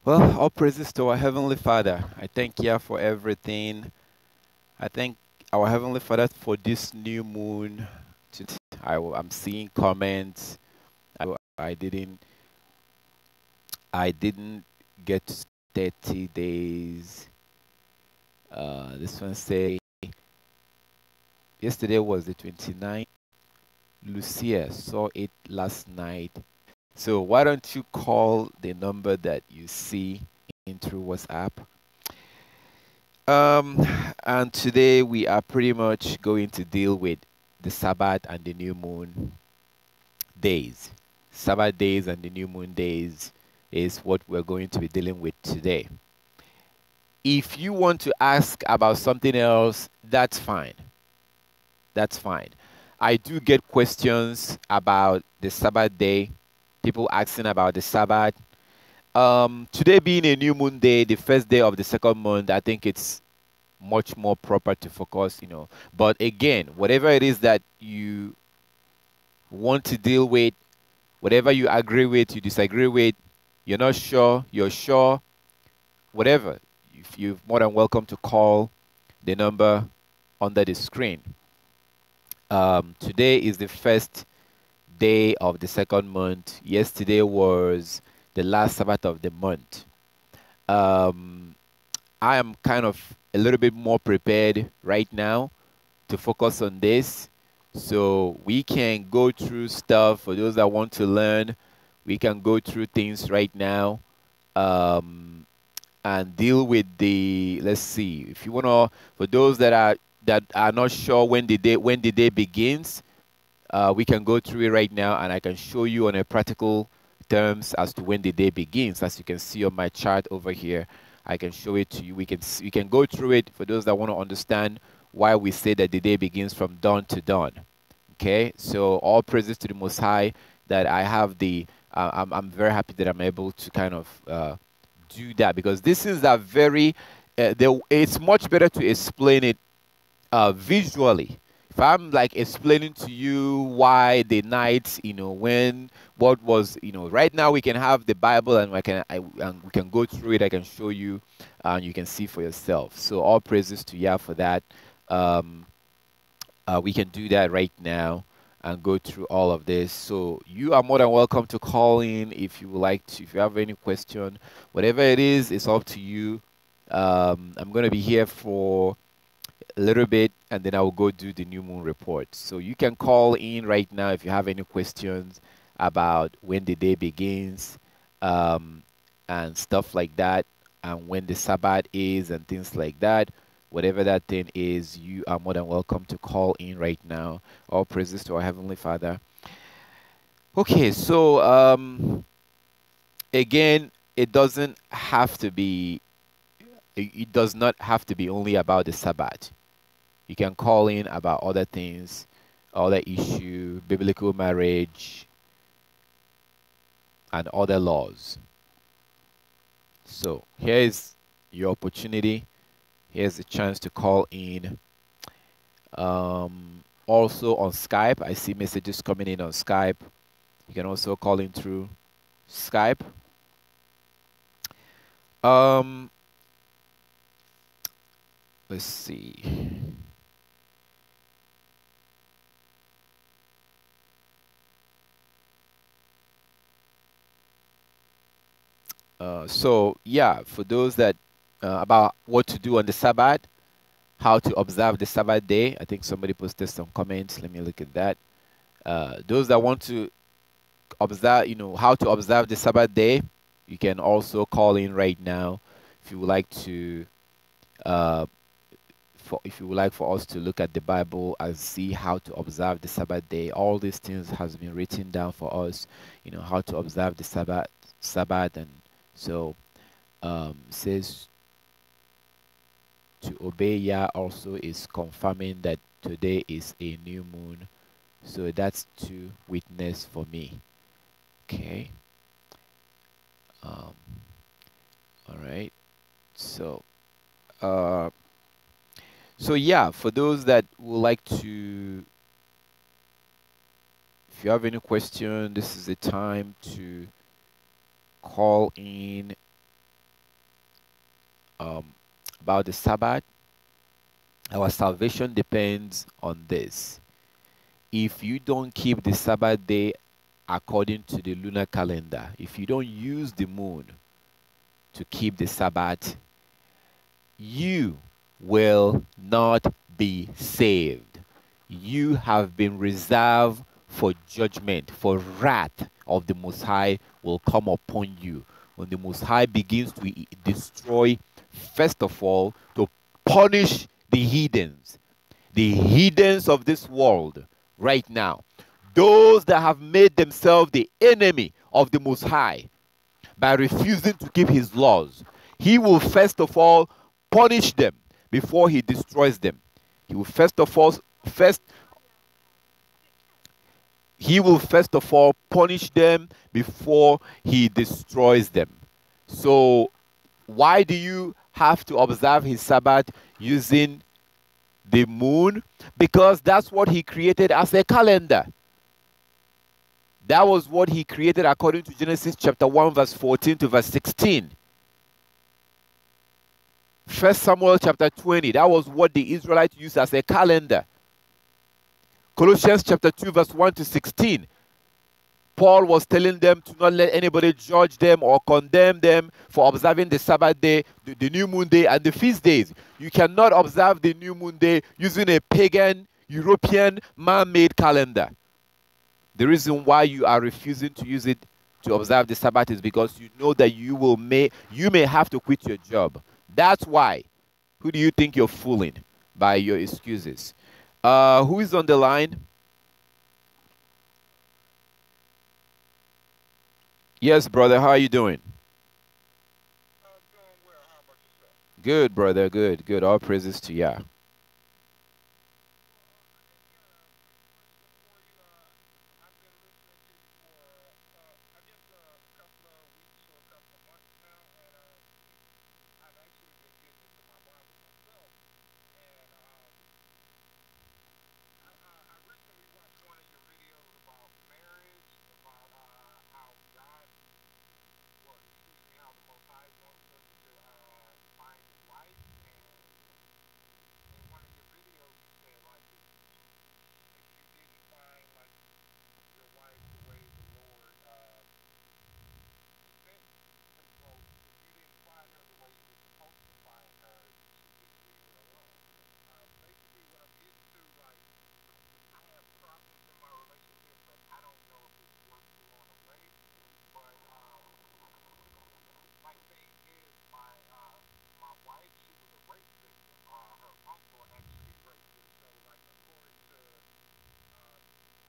Well, all praises to our Heavenly Father. I thank you for everything. I thank our Heavenly Father for this new moon. I'm seeing comments. I didn't. I didn't get to 30 days. This one say yesterday was the 29th. Lucia saw it last night. So why don't you call the number that you see in through WhatsApp? Um, and today we are pretty much going to deal with the Sabbath and the new moon days. Sabbath days and the new moon days is what we're going to be dealing with today. If you want to ask about something else, that's fine. That's fine. I do get questions about the Sabbath day, people asking about the Sabbath. Today being a new moon day, the first day of the second month, I think it's much more proper to focus. But again, whatever it is that you want to deal with, whatever you agree with, you disagree with, you're not sure, you're sure, whatever, if you're more than welcome to call the number under the screen. Today is the first day of the second month. Yesterday was the last Sabbath of the month. Um, I am kind of a little bit more prepared right now to focus on this. So we can go through stuff for those that want to learn. We can go through things right now and deal with the. Let's see. If you wanna, for those that are not sure when the day begins, we can go through it right now, and I can show you on a practical terms as to when the day begins. As you can see on my chart over here, I can show it to you. We can go through it for those that want to understand why we say that the day begins from dawn to dawn. Okay, so all praises to the Most High that I have the. I'm very happy that I'm able to kind of do that, because this is a very. It's much better to explain it visually. If I'm like explaining to you why the night, when what was, right now we can have the Bible, and and we can go through it. I can show you, and you can see for yourself. So all praises to Yah for that. Um, we can do that right now and go through all of this. So you are more than welcome to call in if you would like to. If you have any question, whatever it is, it's up to you. I'm gonna be here for a little bit, and then I will go do the new moon report. So you can call in right now if you have any questions about when the day begins, um, and stuff like that, and when the Sabbath is, and things like that. Whatever that thing is, you are more than welcome to call in right now. All praises to our Heavenly Father. Okay, so again, it doesn't have to be. It does not have to be only about the Sabbath. You can call in about other things, other issue, biblical marriage, and other laws. So here is your opportunity. Here's a chance to call in. Also on Skype, I see messages coming in on Skype. You can also call in through Skype. Um, let's see. So yeah, for those that about what to do on the Sabbath, how to observe the Sabbath day. I think somebody posted some comments. Let me look at that. Those that want to observe, how to observe the Sabbath day, you can also call in right now if you would like to. If you would like for us to look at the Bible and see how to observe the Sabbath day, all these things has been written down for us. How to observe the Sabbath, and so says to obey Yah also is confirming that today is a new moon. So that's to witness for me. Okay. Um, all right. So, uh, so yeah, for those that would like to, if you have any question, this is the time to call in um, about the Sabbath. Our salvation depends on this. If you don't keep the Sabbath day according to the lunar calendar, if you don't use the moon to keep the Sabbath, you will not be saved. You have been reserved for judgment, for wrath of the Most High will come upon you. When the Most High begins to destroy, first of all, to punish the heathens of this world right now, those that have made themselves the enemy of the Most High by refusing to keep his laws. He will first of all punish them before he destroys them. He will first of all punish them before he destroys them. So why do you have to observe his Sabbath using the moon? Because that's what he created as a calendar. That was what he created according to Genesis chapter 1 verse 14 to verse 16. 1 Samuel chapter 20, that was what the Israelites used as a calendar. Colossians chapter 2 verse 1 to 16. Paul was telling them to not let anybody judge them or condemn them for observing the Sabbath day, the new moon day, and the feast days. You cannot observe the new moon day using a pagan, European, man-made calendar. The reason why you are refusing to use it to observe the Sabbath is because you know that you may have to quit your job. That's why. Who do you think you're fooling by your excuses? Who is on the line? Yes, brother. How are you doing? Doing well. How about yourself? Good, brother. Good, good. All praises to Yah. Question for you. I've been listening to you for, I guess, a couple of weeks or a couple of months now, and I've actually been getting into my Bible myself. And I recently watched one of your videos about marriage, about how God, well, excuse me, how the Most High wants us to find a wife, and in one of your videos you said like if you didn't find like your wife the way the Lord intended, well, if you didn't find her the way you were supposed to find her, you should just leave her alone. Basically, what I'm getting to, like, I have problems in my relationship, but I don't know if it's worth throwing away. But my thing is, my wife, she was a rape victim. Her uncle actually raped her. So, like, according to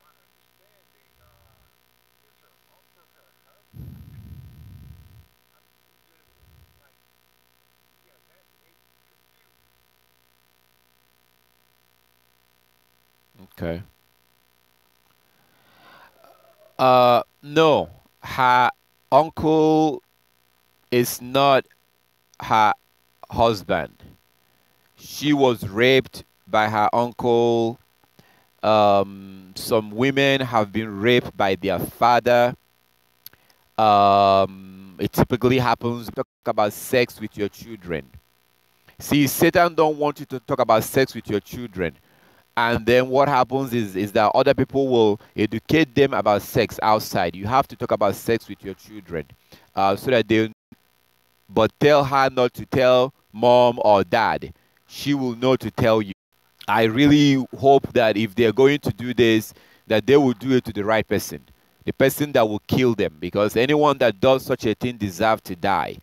my understanding, is her uncle her husband? I'm just like, yeah, that is confusing. Okay. No. Her uncle is not her husband. She was raped by her uncle. Some women have been raped by their father. It typically happens. Talk about sex with your children. See, Satan don't want you to talk about sex with your children. And then what happens is that other people will educate them about sex outside. You have to talk about sex with your children, so that they. But tell her not to tell mom or dad. She will know to tell you. I really hope that if they're going to do this, that they will do it to the right person, the person that will kill them. Because anyone that does such a thing deserves to die.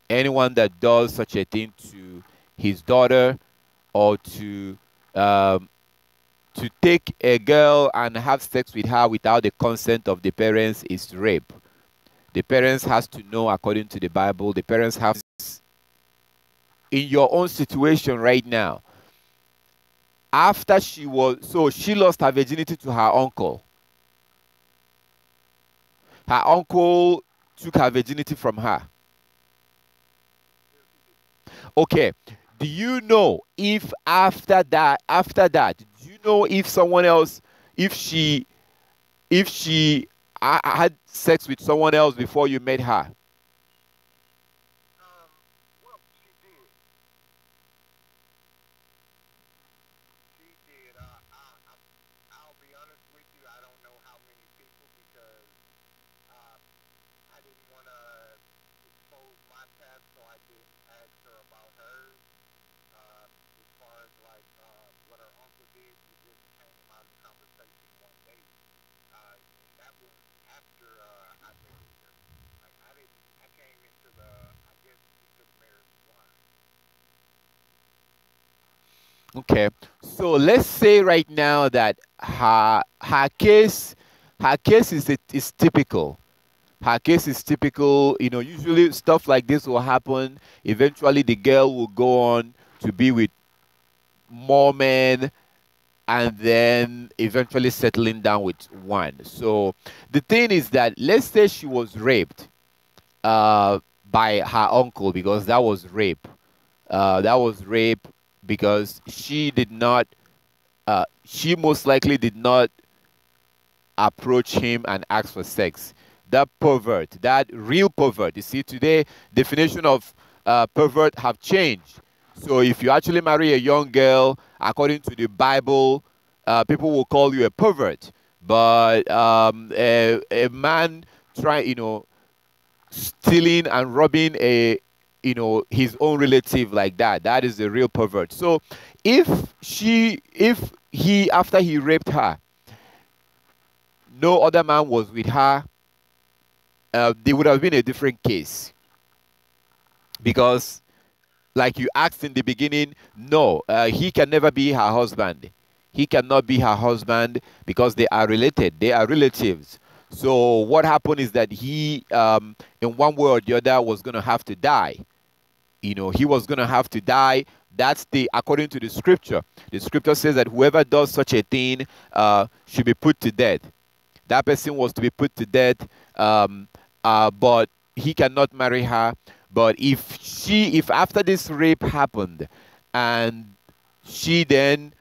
Anyone that does such a thing to his daughter or um, to take a girl and have sex with her without the consent of the parents is rape. The parents has to know according to the Bible. The parents have in your own situation right now. After she lost her virginity to her uncle. Her uncle took her virginity from her. Okay. Do you know if after that, do you know if someone else, if she had sex with someone else before you met her? Well, she did. it just came out of conversation one day, and that was after I married her. Like I didn't, I came into the, I guess, into the marriage blind. Okay. So let's say right now that her case is typical. Her case is typical. You know, usually stuff like this will happen. Eventually, the girl will go on to be with more men, and then eventually settling down with one. So the thing is that let's say she was raped uh, by her uncle, because that was rape. That was rape because she did not. She most likely did not approach him and ask for sex. That pervert, that real pervert. You see, today definition of pervert have changed. So if you actually marry a young girl, according to the Bible, people will call you a pervert. But a man try, stealing and robbing his own relative like that, that is the real pervert. So if he, after he raped her, no other man was with her, there would have been a different case, because like you asked in the beginning, no, he can never be her husband. He cannot be her husband because they are related, they are relatives. So what happened is that he, in one way or the other, was going to have to die. He was going to have to die. That's the according to the scripture. The scripture says that whoever does such a thing should be put to death. That person was to be put to death, but he cannot marry her. But if after this rape happened, and she then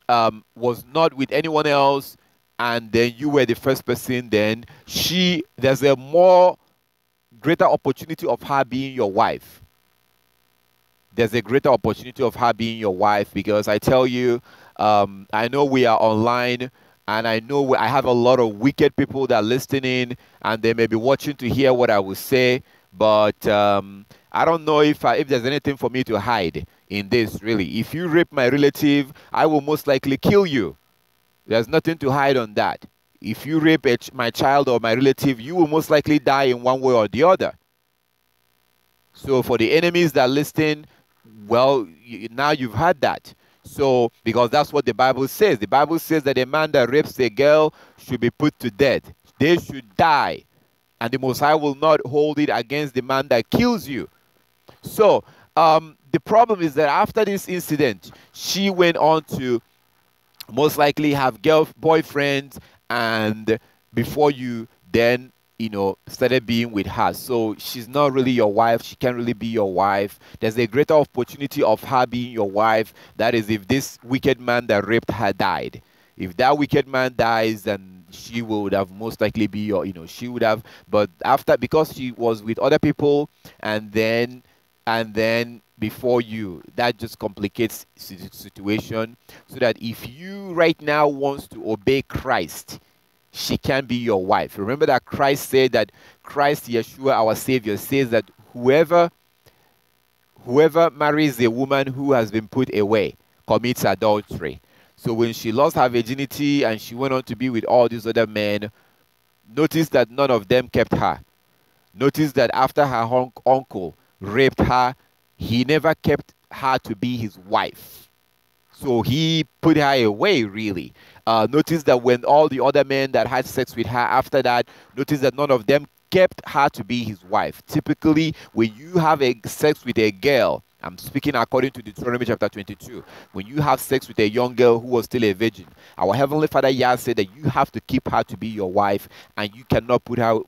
was not with anyone else, and then you were the first person, then there's a more greater opportunity of her being your wife. There's a greater opportunity of her being your wife, because I tell you, I know we are online, and I know I have a lot of wicked people that are listening, and they may be watching to hear what I will say, but I don't know if there's anything for me to hide in this, really. If you rape my relative, I will most likely kill you. There's nothing to hide on that. If you rape my child or my relative, you will most likely die in one way or the other. So for the enemies that listen, well, now you've had that. So, because that's what the Bible says. The Bible says that a man that rapes a girl should be put to death. They should die. And the Most High will not hold it against the man that kills you. So, the problem is that after this incident, she went on to most likely have boyfriends, and before you then started being with her. So she's not really your wife. She can't really be your wife. There's a greater opportunity of her being your wife. That is, if this wicked man that raped her died. If that wicked man dies, then she would have most likely be your, she would have. But after, because she was with other people, and then before you, that just complicates the situation. So that if you right now wants to obey Christ, she can be your wife. Remember that Christ said that Christ Yeshua, our Savior, says that whoever marries a woman who has been put away commits adultery. So when she lost her virginity and she went on to be with all these other men, notice that none of them kept her. Notice that after her uncle raped her, he never kept her to be his wife. So he put her away, really. Notice that when all the other men that had sex with her after that, notice that none of them kept her to be his wife. Typically, when you have sex with a girl, I'm speaking according to Deuteronomy chapter 22. When you have sex with a young girl who was still a virgin, our Heavenly Father Yah said that you have to keep her to be your wife, and you cannot put her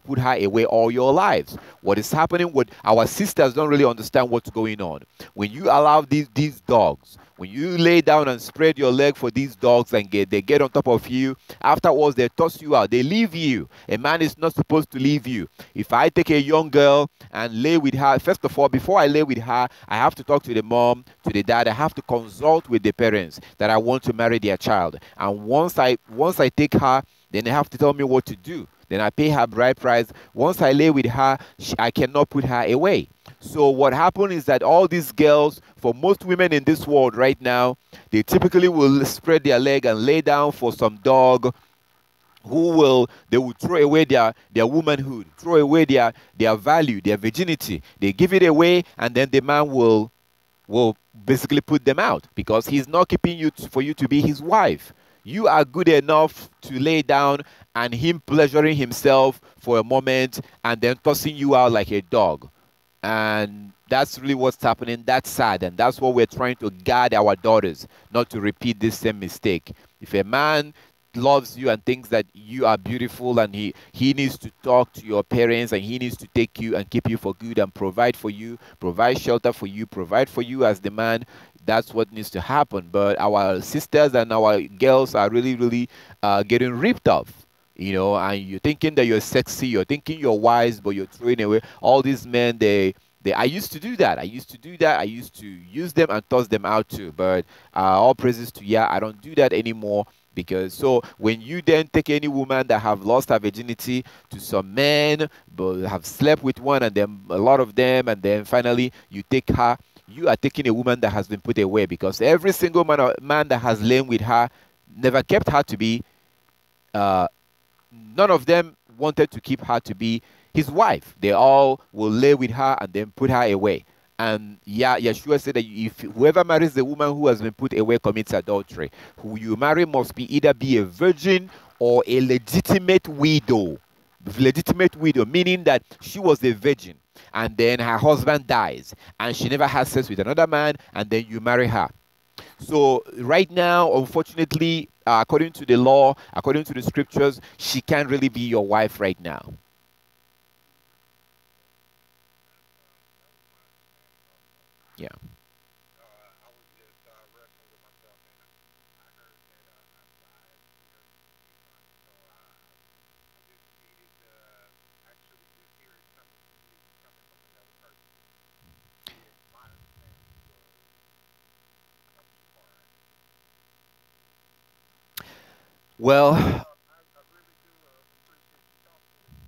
away all your lives. What is happening with our sisters don't really understand what's going on. When you allow these dogs, when you lay down and spread your leg for these dogs and they get on top of you, afterwards they toss you out. They leave you. A man is not supposed to leave you. If I take a young girl and lay with her, first of all, before I lay with her, I have to talk to the mom, to the dad. I have to consult with the parents that I want to marry their child. And once I take her, then they have to tell me what to do. then I pay her bride price. Once I lay with her, I cannot put her away. So what happened is that all these girls, for most women in this world right now, they typically will spread their leg and lay down for some dog they will throw away their womanhood, throw away their value, their virginity. They give it away, and then the man will basically put them out because he's not keeping you for you to be his wife. You are good enough to lay down and him pleasuring himself for a moment and then tossing you out like a dog. And that's really what's happening. That's sad, and that's what we're trying to guard our daughters not to repeat this same mistake. If a man loves you and thinks that you are beautiful, and he needs to talk to your parents, and he needs to take you and keep you for good and provide for you, provide shelter for you, provide for you as the man, that's what needs to happen. But our sisters and our girls are really getting ripped off, and you're thinking that you're sexy, you're thinking you're wise, but you're throwing away all these men. I used to do that. I used to do that. I used to use them and toss them out too. But all praises to Yah, I don't do that anymore. Because so when you then take any woman that have lost her virginity to some men, but have slept with one and then a lot of them, and then finally you take her, you are taking a woman that has been put away, because every single man that has lain with her never kept her to be uh, none of them wanted to keep her to be his wife. They all will lay with her and then put her away. And yeah, Yeshua said that if whoever marries the woman who has been put away commits adultery. Who you marry must either be a virgin or a legitimate widow. Legitimate widow, meaning that she was a virgin and then her husband dies and she never has sex with another man, and then you marry her. So right now, unfortunately, according to the law, according to the scriptures, she can't really be your wife right now. Yeah. I was just wrestling with myself, and I heard that outside because so I just needed to actually just hear it coming from another person. If my understanding was up too far. Well, I really do appreciate you talking with me.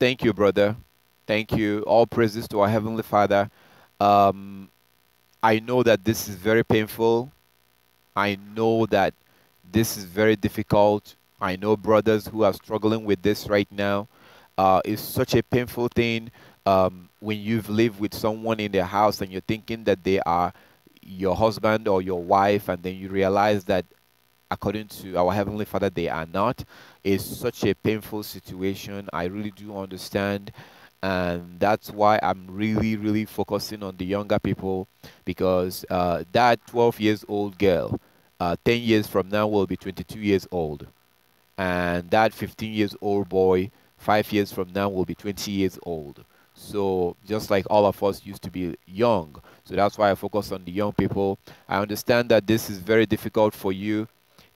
thank you, brother. Thank you. All praises to our Heavenly Father. Um, I know that this is very painful. I know that this is very difficult. I know brothers who are struggling with this right now. It's such a painful thing when you've lived with someone in their house and you're thinking that they are your husband or your wife, and then you realize that according to our Heavenly Father, they are not. It's such a painful situation. I really do understand. And that's why I'm really focusing on the younger people, because that 12 years old girl, 10 years from now, will be 22 years old. And that 15 years old boy, 5 years from now, will be 20 years old. So just like all of us used to be young. So that's why I focus on the young people. I understand that this is very difficult for you,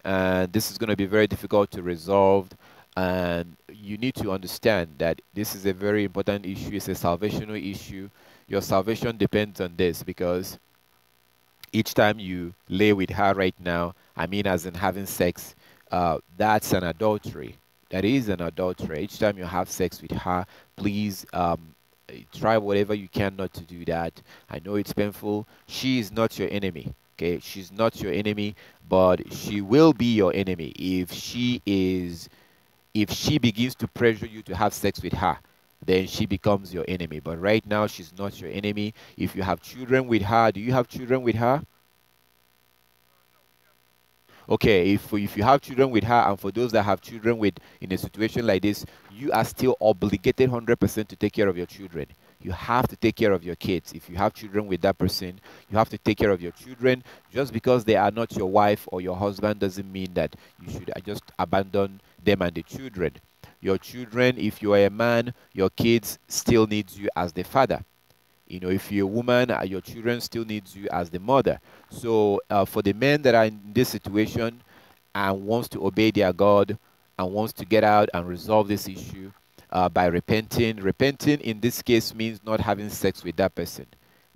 and this is going to be very difficult to resolve. And you need to understand that this is a very important issue. It's a salvational issue. Your salvation depends on this, because each time you lay with her right now, I mean, as in having sex, that's an adultery. That is an adultery. Each time you have sex with her, please try whatever you can not to do that. I know it's painful. She is not your enemy. Okay, she's not your enemy, but she will be your enemy if she begins to pressure you to have sex with her. Then she becomes your enemy. But right now, she's not your enemy. If you have children with her, do you have children with her? No, we have no. Okay, if you have children with her, and for those that have children with in a situation like this, you are still obligated 100% to take care of your children. You have to take care of your kids. If you have children with that person, you have to take care of your children. Just because they are not your wife or your husband doesn't mean that you should just abandon them and the children. Your children, if you are a man, your kids still needs you as the father. If you're a woman, your children still needs you as the mother. So for the men that are in this situation and wants to obey their God and wants to get out and resolve this issue by repenting in this case means not having sex with that person.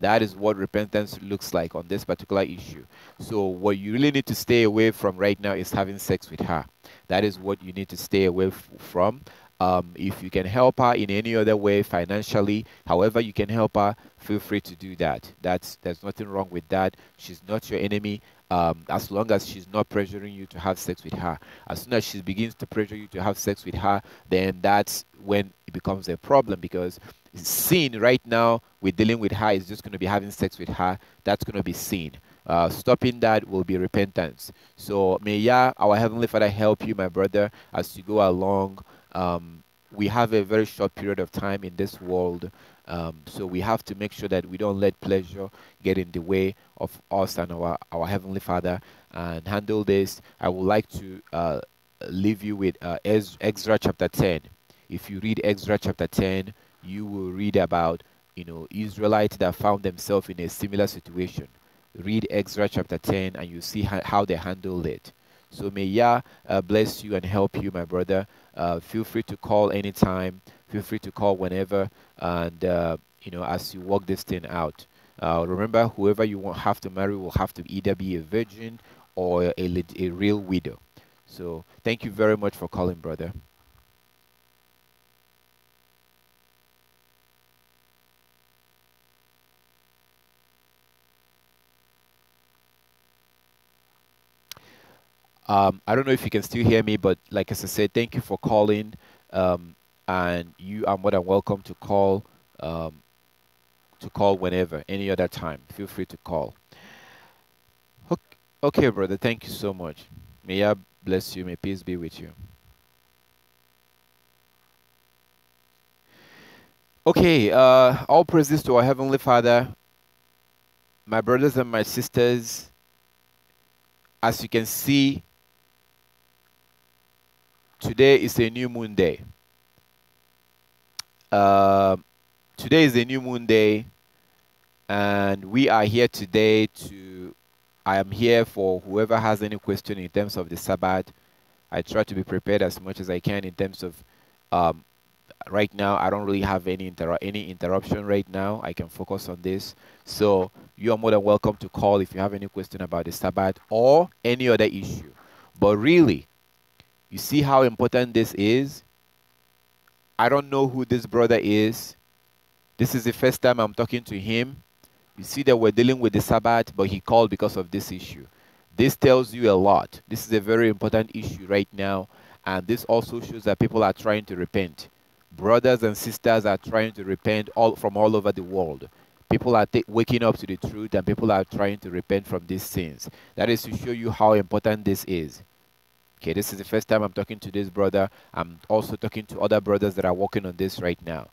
That is what repentance looks like on this particular issue. So what you really need to stay away from right now is having sex with her. That is what you need to stay away from. If you can help her in any other way, financially, however you can help her, feel free to do that. There's nothing wrong with that. She's not your enemy. As long as she's not pressuring you to have sex with her. As soon as she begins to pressure you to have sex with her, then that's when it becomes a problem, because sin right now we're dealing with her is just going to be having sex with her. That's going to be sin. Stopping that will be repentance. So may Yah, our Heavenly Father, help you, my brother, as you go along. We have a very short period of time in this world, so we have to make sure that we don't let pleasure get in the way of us and our Heavenly Father, and handle this. I would like to leave you with Ezra chapter 10. If you read Ezra chapter 10, you will read about, Israelites that found themselves in a similar situation. Read Ezra chapter 10 and you see how they handled it. So may Yah bless you and help you, my brother. Feel free to call anytime. Feel free to call whenever. And, as you work this thing out. Remember, whoever you have to marry will have to either be a virgin or a real widow. So thank you very much for calling, brother. I don't know if you can still hear me, but like as I said, thank you for calling. Um, and you are more than welcome um, to call whenever, any other time. Feel free to call. Okay, okay, brother. Thank you so much. May God bless you. May peace be with you. Okay. All praises to our Heavenly Father, my brothers and my sisters. As you can see, today is a new moon day. Uh, Today is a new moon day, and we are here today to. I am here for whoever has any question in terms of the Sabbath. I try to be prepared as much as I can in terms of. Um, right now, I don't really have any interruption right now. I can focus on this. So you are more than welcome to call if you have any question about the Sabbath or any other issue. But really, you see how important this is. I don't know who this brother is. This is the first time I'm talking to him. You see that we're dealing with the Sabbath, but he called because of this issue. This tells you a lot. This is a very important issue right now, and this also shows that people are trying to repent. Brothers and sisters are trying to repent from all over the world. People are waking up to the truth, and people are trying to repent from these sins. That is to show you how important this is. Okay, this is the first time I'm talking to this brother. I'm also talking to other brothers that are working on this right now.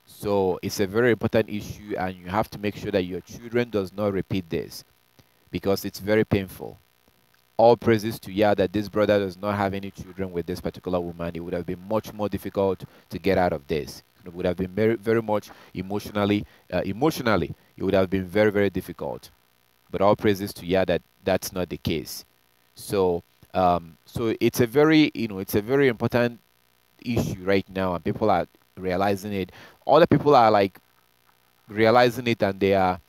So it's a very important issue, and you have to make sure that your children does not repeat this, because it's very painful. All praises to Yah that this brother does not have any children with this particular woman. It would have been much more difficult to get out of this. It would have been very, very much emotionally, it would have been very, very difficult. But all praises to Yah that that's not the case. So, so it's a very, it's a very important issue right now, and people are realizing it. Other people are like realizing it, and they are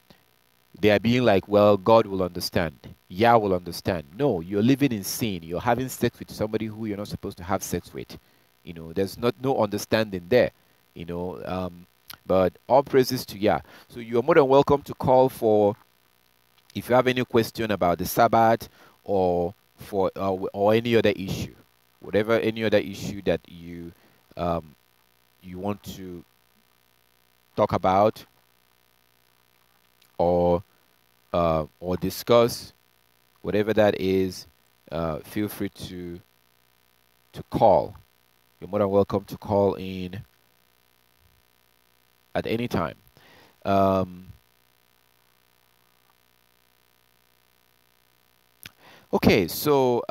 being like, well, God will understand. Yah will understand. No, you're living in sin. You're having sex with somebody who you're not supposed to have sex with. There's no understanding there. You know, um, but all praises to Yah. So you're more than welcome to call for if you have any question about the Sabbath or any other issue, whatever any other issue that you want to talk about or discuss, whatever that is, feel free to call. You're more than welcome to call in at any time. Um, okay, so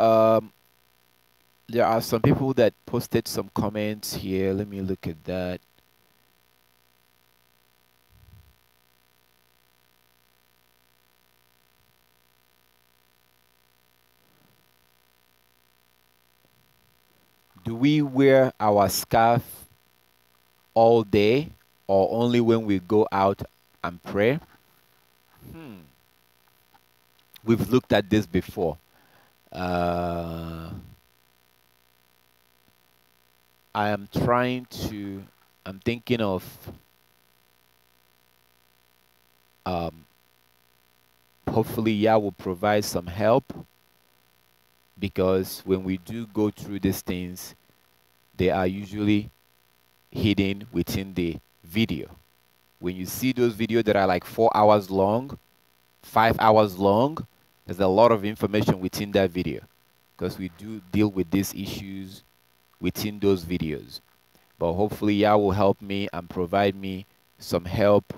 there are some people that posted some comments here. Let me look at that. Do we wear our scarf all day or only when we go out and pray? Hmm. We've looked at this before. Uh, I am trying to. I'm thinking of. Um, Hopefully, Yah will provide some help, because when we do go through these things, they are usually hidden within the video. When you see those videos that are like 4 hours long, 5 hours long, there's a lot of information within that video, because we do deal with these issues within those videos. But hopefully, Yah will help me and provide me some help,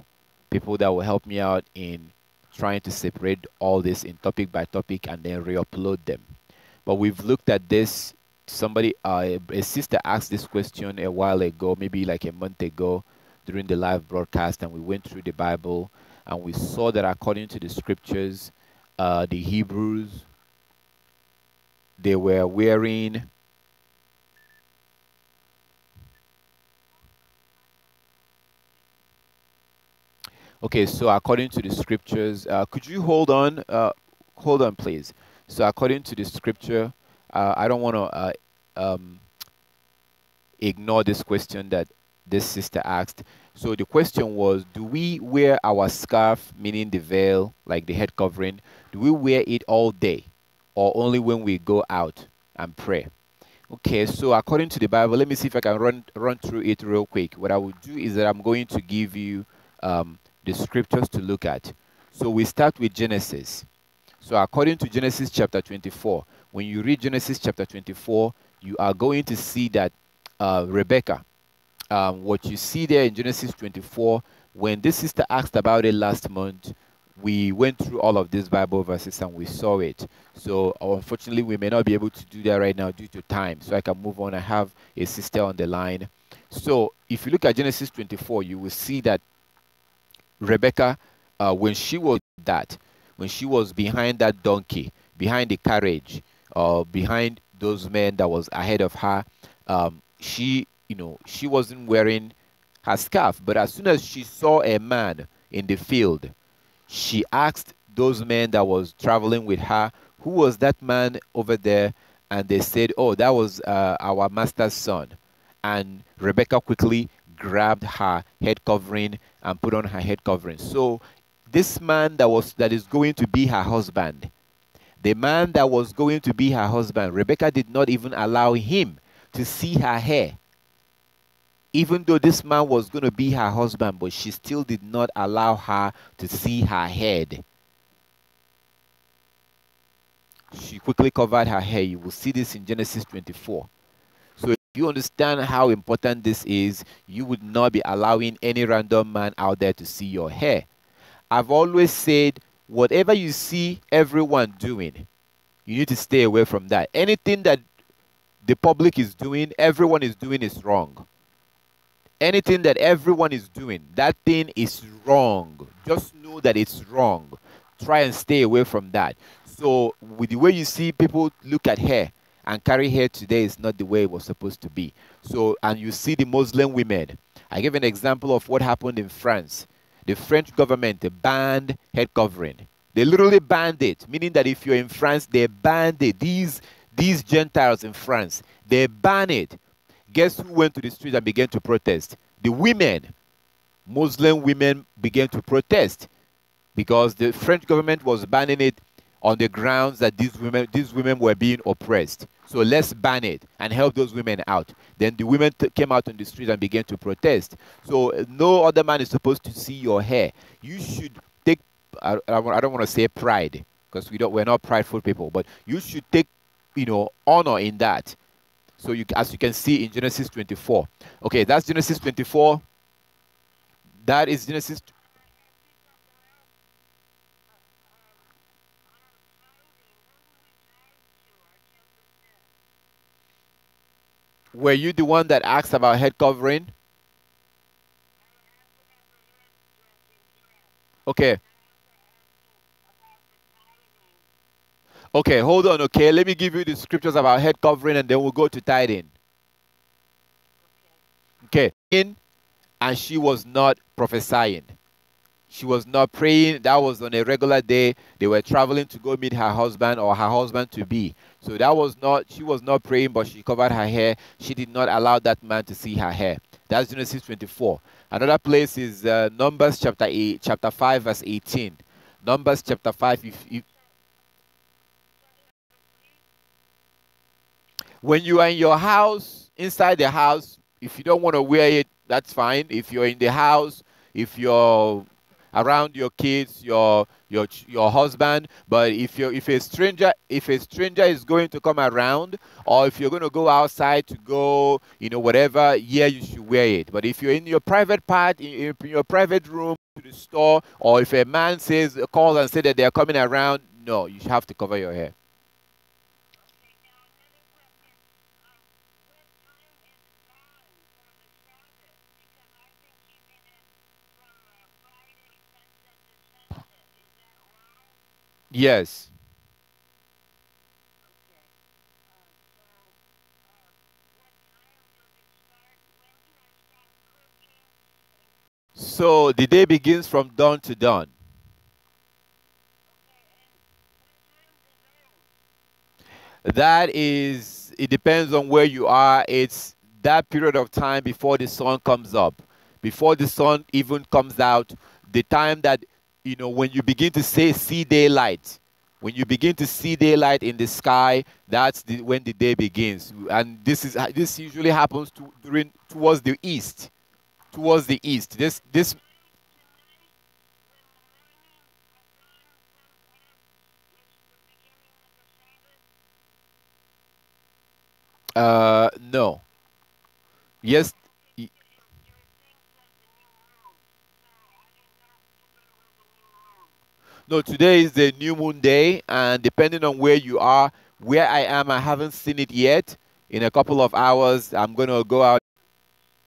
people that will help me out in trying to separate all this in topic by topic and then re-upload them. But we've looked at this. Somebody, a sister asked this question a while ago, maybe like a month ago during the live broadcast, and we went through the Bible and we saw that according to the scriptures, the Hebrews, they were wearing. Okay, so according to the scriptures, could you hold on? Hold on, please. So according to the scripture, I don't want to ignore this question that this sister asked. So the question was, do we wear our scarf, meaning the veil, like the head covering, do we wear it all day or only when we go out and pray? Okay, so according to the Bible, let me see if I can run through it real quick. What I will do is that I'm going to give you the scriptures to look at. So we start with Genesis. So according to Genesis chapter 24, when you read Genesis chapter 24, you are going to see that Rebecca, what you see there in Genesis 24, when this sister asked about it last month, we went through all of these Bible verses and we saw it. So unfortunately, we may not be able to do that right now due to time. So I can move on. I have a sister on the line. So if you look at Genesis 24, you will see that Rebecca, when she was that, when she was behind that donkey, behind the carriage, behind those men that was ahead of her, she, she wasn't wearing her scarf. But as soon as she saw a man in the field, she asked those men that was traveling with her, who was that man over there? And they said, oh, that was our master's son. And Rebecca quickly grabbed her head covering and put on her head covering. So this man that is going to be her husband, the man that was going to be her husband, Rebecca did not even allow him to see her hair. Even though this man was going to be her husband, but she still did not allow her to see her head. She quickly covered her hair. You will see this in Genesis 24. So if you understand how important this is, you would not be allowing any random man out there to see your hair. I've always said, whatever you see everyone doing, you need to stay away from that. Anything that the public is doing, everyone is doing is wrong. Anything that everyone is doing, that thing is wrong. Just know that it's wrong. Try and stay away from that. So with the way you see people look at hair and carry hair today is not the way it was supposed to be. So, and you see the Muslim women. I give an example of what happened in France. The French government banned head covering. They literally banned it, meaning that if you're in France, they banned it. These Gentiles in France, they banned it. Guess who went to the street and began to protest? The women. Muslim women began to protest because the French government was banning it on the grounds that these women were being oppressed. So let's ban it and help those women out. Then the women came out on the street and began to protest. So no other man is supposed to see your hair. You should take, I don't want to say pride, because we're not prideful people, but you should take, honor in that. So as you can see in Genesis 24. Okay, that's Genesis 24. That is Genesis. Were you the one that asked about head covering? Okay. Okay, hold on. Okay, let me give you the scriptures about head covering and then we'll go to tithing. Okay. And she was not prophesying. She was not praying. That was on a regular day. They were traveling to go meet her husband or her husband to be. So that was not, she was not praying, but she covered her hair. She did not allow that man to see her hair. That's Genesis 24. Another place is Numbers chapter 8, chapter 5, verse 18. Numbers chapter 5. If when you are in your house, inside the house, if you don't want to wear it, that's fine. If you're in the house, if you're around your kids, your husband, but if a stranger is going to come around, or if you're going to go outside to go, whatever, yeah, you should wear it. But if you're in your private part, in your private room, to the store, or if a man calls and says that they're coming around, no, you have to cover your hair. Okay, now another question. What time is dawn for the Sabbath? Because I've been keeping it from Friday sunset to sunset. Is that wrong? Yes. Okay. So, what time does it start? When do I stop cooking? And So the day begins from dawn to dawn. okay, and what time's the zone? That is, it depends on where you are. It's that period of time before the sun comes up, before the sun even comes out, the time that, when you begin to see daylight. When you begin to see daylight in the sky, that's when the day begins. And this usually happens towards the east. Towards the east. This Tonight, when the morning dawn comes up, it's the beginning of the Sabbath. no. Yes. Okay, there were things like the new moon, so I didn't know if today was a new moon. No, today is the new moon day, and depending on where you are, where I am, I haven't seen it yet. In a couple of hours, I'm gonna go out.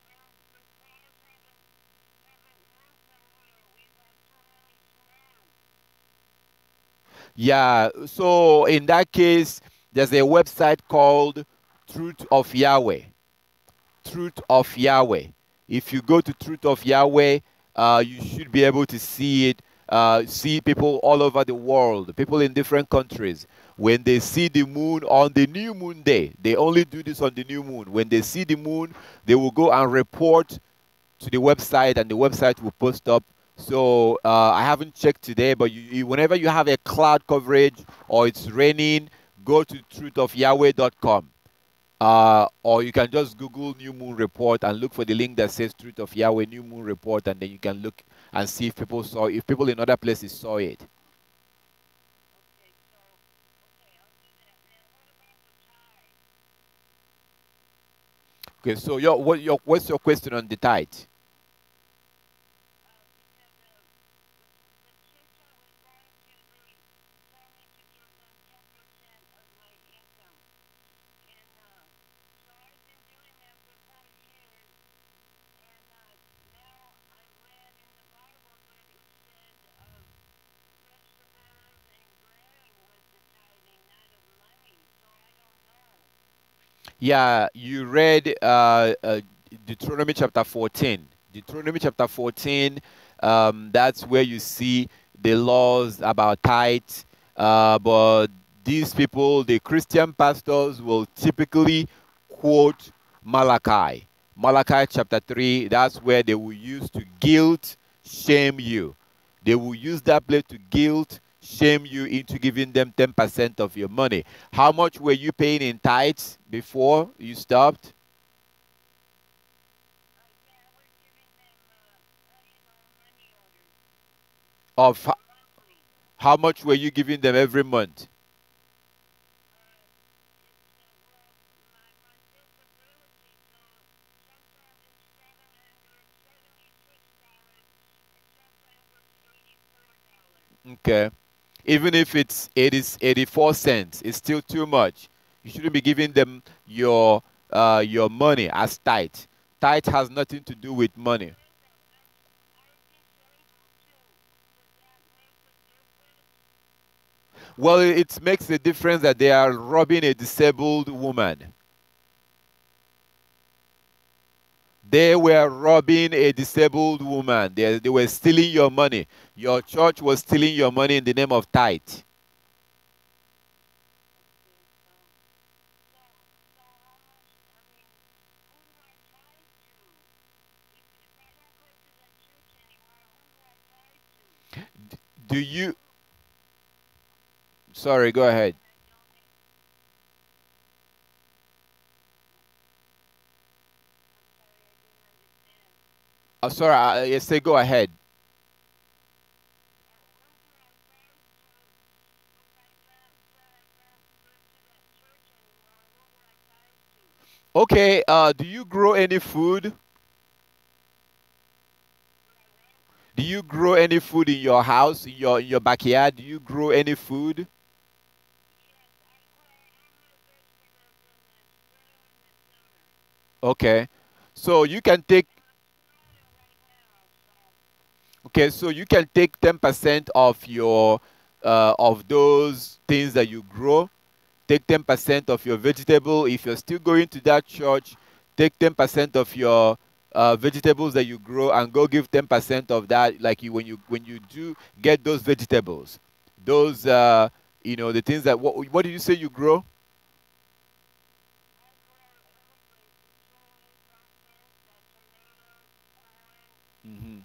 Well, the cars haven't moved from here. We've had too many snow. Yeah, so in that case, there's a website called Truth of Yahweh. Truth of Yahweh. If you go to Truth of Yahweh, you should be able to see it. See people all over the world, people in different countries. When they see the moon on the new moon day, they only do this on the new moon. When they see the moon, they will go and report to the website, and the website will post up. So I haven't checked today, but whenever you have a cloud coverage or it's raining, go to truthofyahweh.com. Or you can just Google New Moon Report and look for the link that says Truth of Yahweh New Moon Report, and then you can look and see if people in other places saw it. Okay, so, okay, I'll do that. Now, what about the tithe? Okay, so what's your question on the tithe? Because the church I was going to, they told me to give them 10% of my income. And so I've been doing that for 4 years. And now I read in the Bible that it said vegetables and grain was the tithing, not of money. So I don't know. Yeah, you read Deuteronomy chapter 14. Deuteronomy chapter 14, that's where you see the laws about tithes. But these people, the Christian pastors, will typically quote Malachi. Malachi chapter 3, that's where they will use to guilt, shame you. They will use that place to guilt, shame you into giving them 10% of your money. How much were you paying in tithes before you stopped? Yeah, we're giving them, money orders Of monthly. how much were you giving them every month? Uh, well, my disability, so sometimes it's $776 and sometimes it's $84. Okay. Even if it is 84 cents, it's still too much. You shouldn't be giving them your money as tithe. Tithe has nothing to do with money. I'm disabled too. Does that make a difference? Well, it makes a difference that they are robbing a disabled woman. They were robbing a disabled woman. They were stealing your money. Your church was stealing your money in the name of tithe. Do you? Sorry, go ahead. Sorry, yes, say go ahead. Okay, do you grow any food? Do you grow any food in your house, in your backyard? Do you grow any food? Okay. So you can take okay, so you can take 10% of your of those things that you grow. Take 10% of your vegetable. If you're still going to that church, take 10% of your vegetables that you grow and go give 10% of that. Like you when you do get those vegetables, those the things that what did you say you grow? Hmm.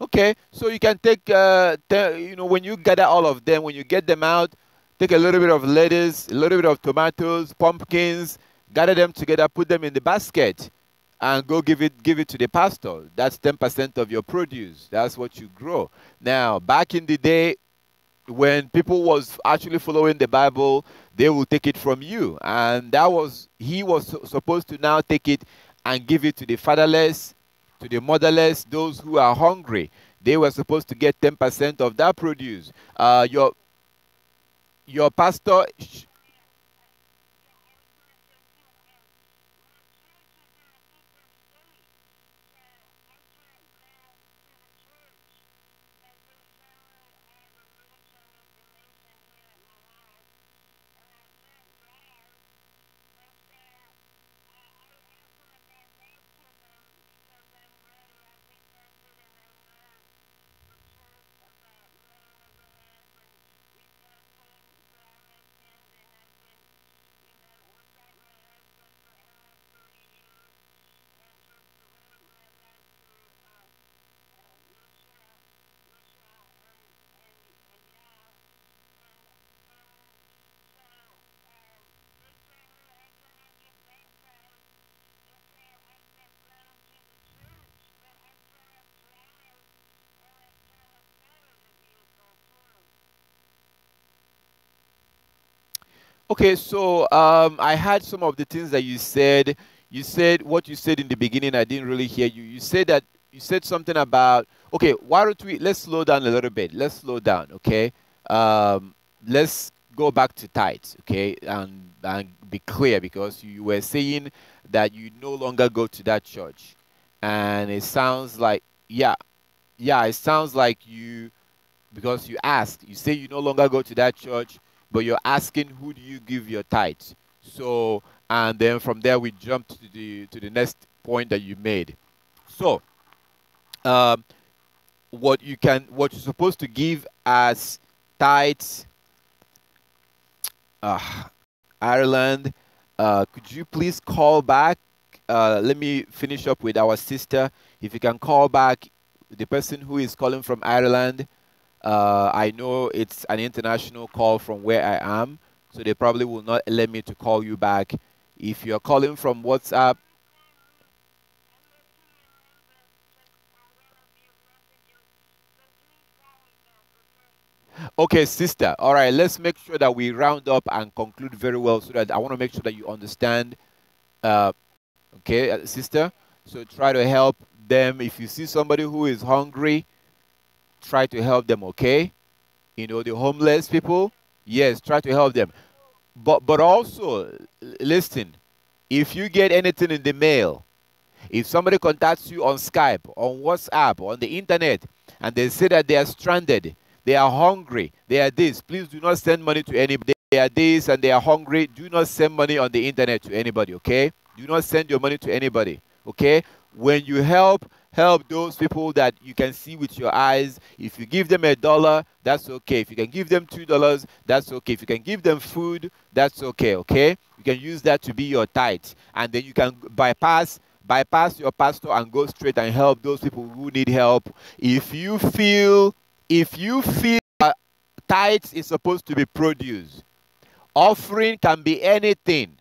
Okay, so you can take, when you gather all of them, when you get them out, take a little bit of lettuce, a little bit of tomatoes, pumpkins, gather them together, put them in the basket, and go give it to the pastor. That's 10% of your produce. That's what you grow. Now, back in the day, when people was actually following the Bible, they will take it from you, and that was he was supposed to now take it and give it to the fatherless, to the motherless, those who are hungry. They were supposed to get 10% of that produce. Your pastor. Okay, so I heard some of the things that you said. You said what you said in the beginning. I didn't really hear you. You said something about. Okay, why don't we let's slow down a little bit. Let's slow down. Okay, let's go back to tithes. Okay, and be clear because you were saying that you no longer go to that church, and it sounds like yeah, yeah, it sounds like you because you asked. You say you no longer go to that church, but you're asking who do you give your tithes. So, and then from there we jump to the next point that you made. So, um, what you're supposed to give as tithes, uh, Ireland. Could you please call back? Let me finish up with our sister. If you can call back the person who is calling from Ireland. I know it's an international call from where I am, so they probably will not let me to call you back. If you're calling from WhatsApp, okay, sister. All right, let's make sure that we round up and conclude very well, so that I want to make sure that you understand. Uh, okay, sister. So try to help them. If you see somebody who is hungry, try to help them. Okay, the homeless people. Yes, try to help them. But also listen. If you get anything in the mail, if somebody contacts you on Skype, on WhatsApp, on the internet, and they say that they are stranded, they are hungry, they are this, please do not send money to anybody. they are this and they are hungry, do not send money on the internet to anybody, okay? Do not send your money to anybody, okay? When you help those people that you can see with your eyes. If you give them $1, that's okay. If you can give them $2, that's okay. If you can give them food, that's okay, okay? You can use that to be your tithe. And then you can bypass your pastor and go straight and help those people who need help. If you feel tithes is supposed to be produce. Offering can be anything.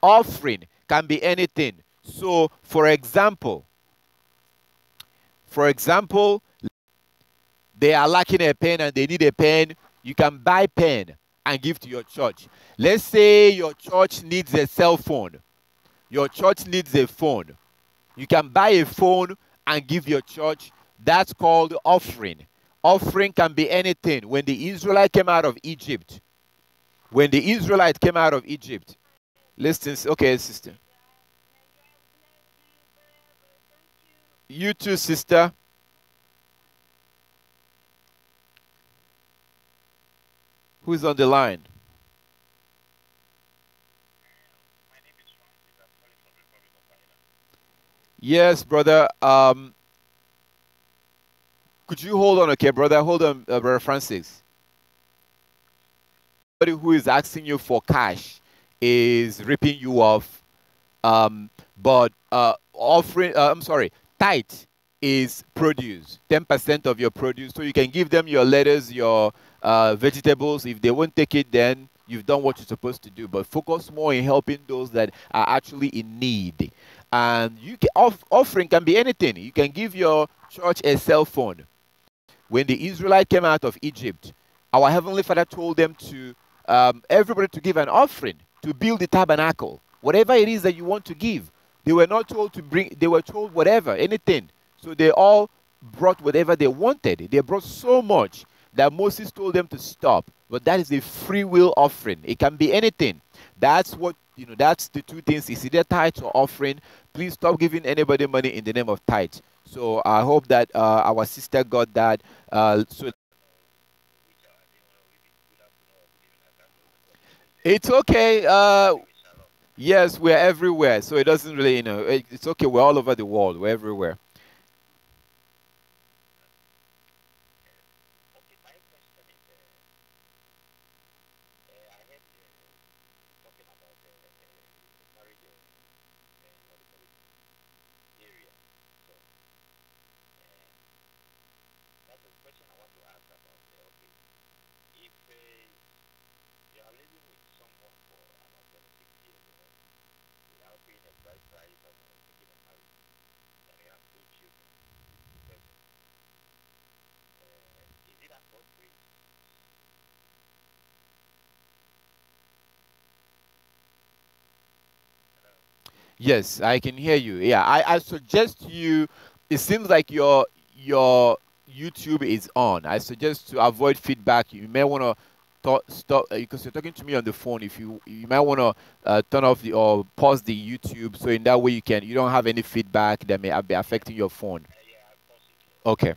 Offering can be anything. So, for example, they are lacking a pen and they need a pen. You can buy pen and give to your church. Let's say your church needs a cell phone. Your church needs a phone. You can buy a phone and give your church. That's called offering. Offering can be anything. When the Israelite came out of Egypt, listen, okay, sister. You too, sister. Who's on the line? Yes, brother. Could you hold on, okay, brother? Hold on, brother Francis. Somebody who is asking you for cash is ripping you off. But offering, I'm sorry, tithe is produce, 10% of your produce. So you can give them your lettuce, your vegetables. If they won't take it, then you've done what you're supposed to do. But focus more in helping those that are actually in need. And offering can be anything. You can give your church a cell phone. When the Israelites came out of Egypt, our Heavenly Father told them to everybody to give an offering to build the tabernacle. Whatever it is that you want to give. They were not told to bring, they were told whatever, anything. So they all brought whatever they wanted. They brought so much that Moses told them to stop. But that is a free will offering. It can be anything. That's what, that's the two things. It's either tithe or offering. Please stop giving anybody money in the name of tithe. So I hope that our sister got that. So it's okay. Yes, we're everywhere. So it doesn't really, it's okay. We're all over the world. We're everywhere. Yes, I can hear you. Yeah, I suggest you. It seems like your YouTube is on. I suggest to avoid feedback. You may want to stop because you're talking to me on the phone. If you might want to turn off the or pause the YouTube, so in that way you don't have any feedback that may be affecting your phone. Okay.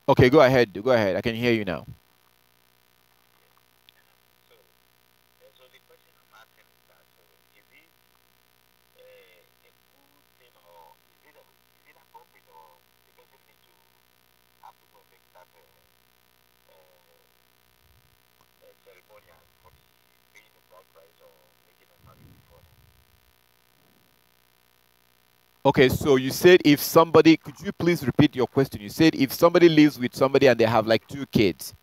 Okay, go ahead. Go ahead. I can hear you now. Okay, so you said if somebody, could you please repeat your question? You said if somebody lives with somebody and they have like two kids.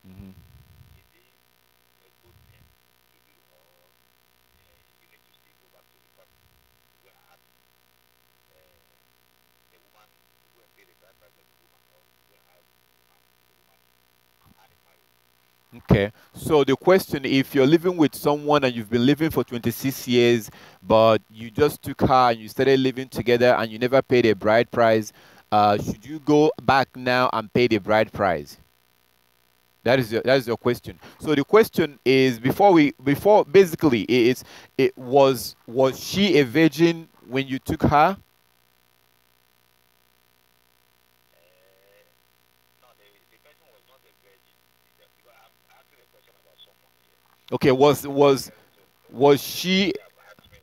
Hmm. Hmm. Okay. So the question, if you're living with someone and you've been living for 26 years, but you just took her and you started living together and you never paid a bride price, should you go back now and pay the bride price? That is your question. So the question is, before basically it was she a virgin when you took her? No, the person was not a virgin. Because I'm asking a question about someone here. Okay, was You was understand? So was the way she you have asked me,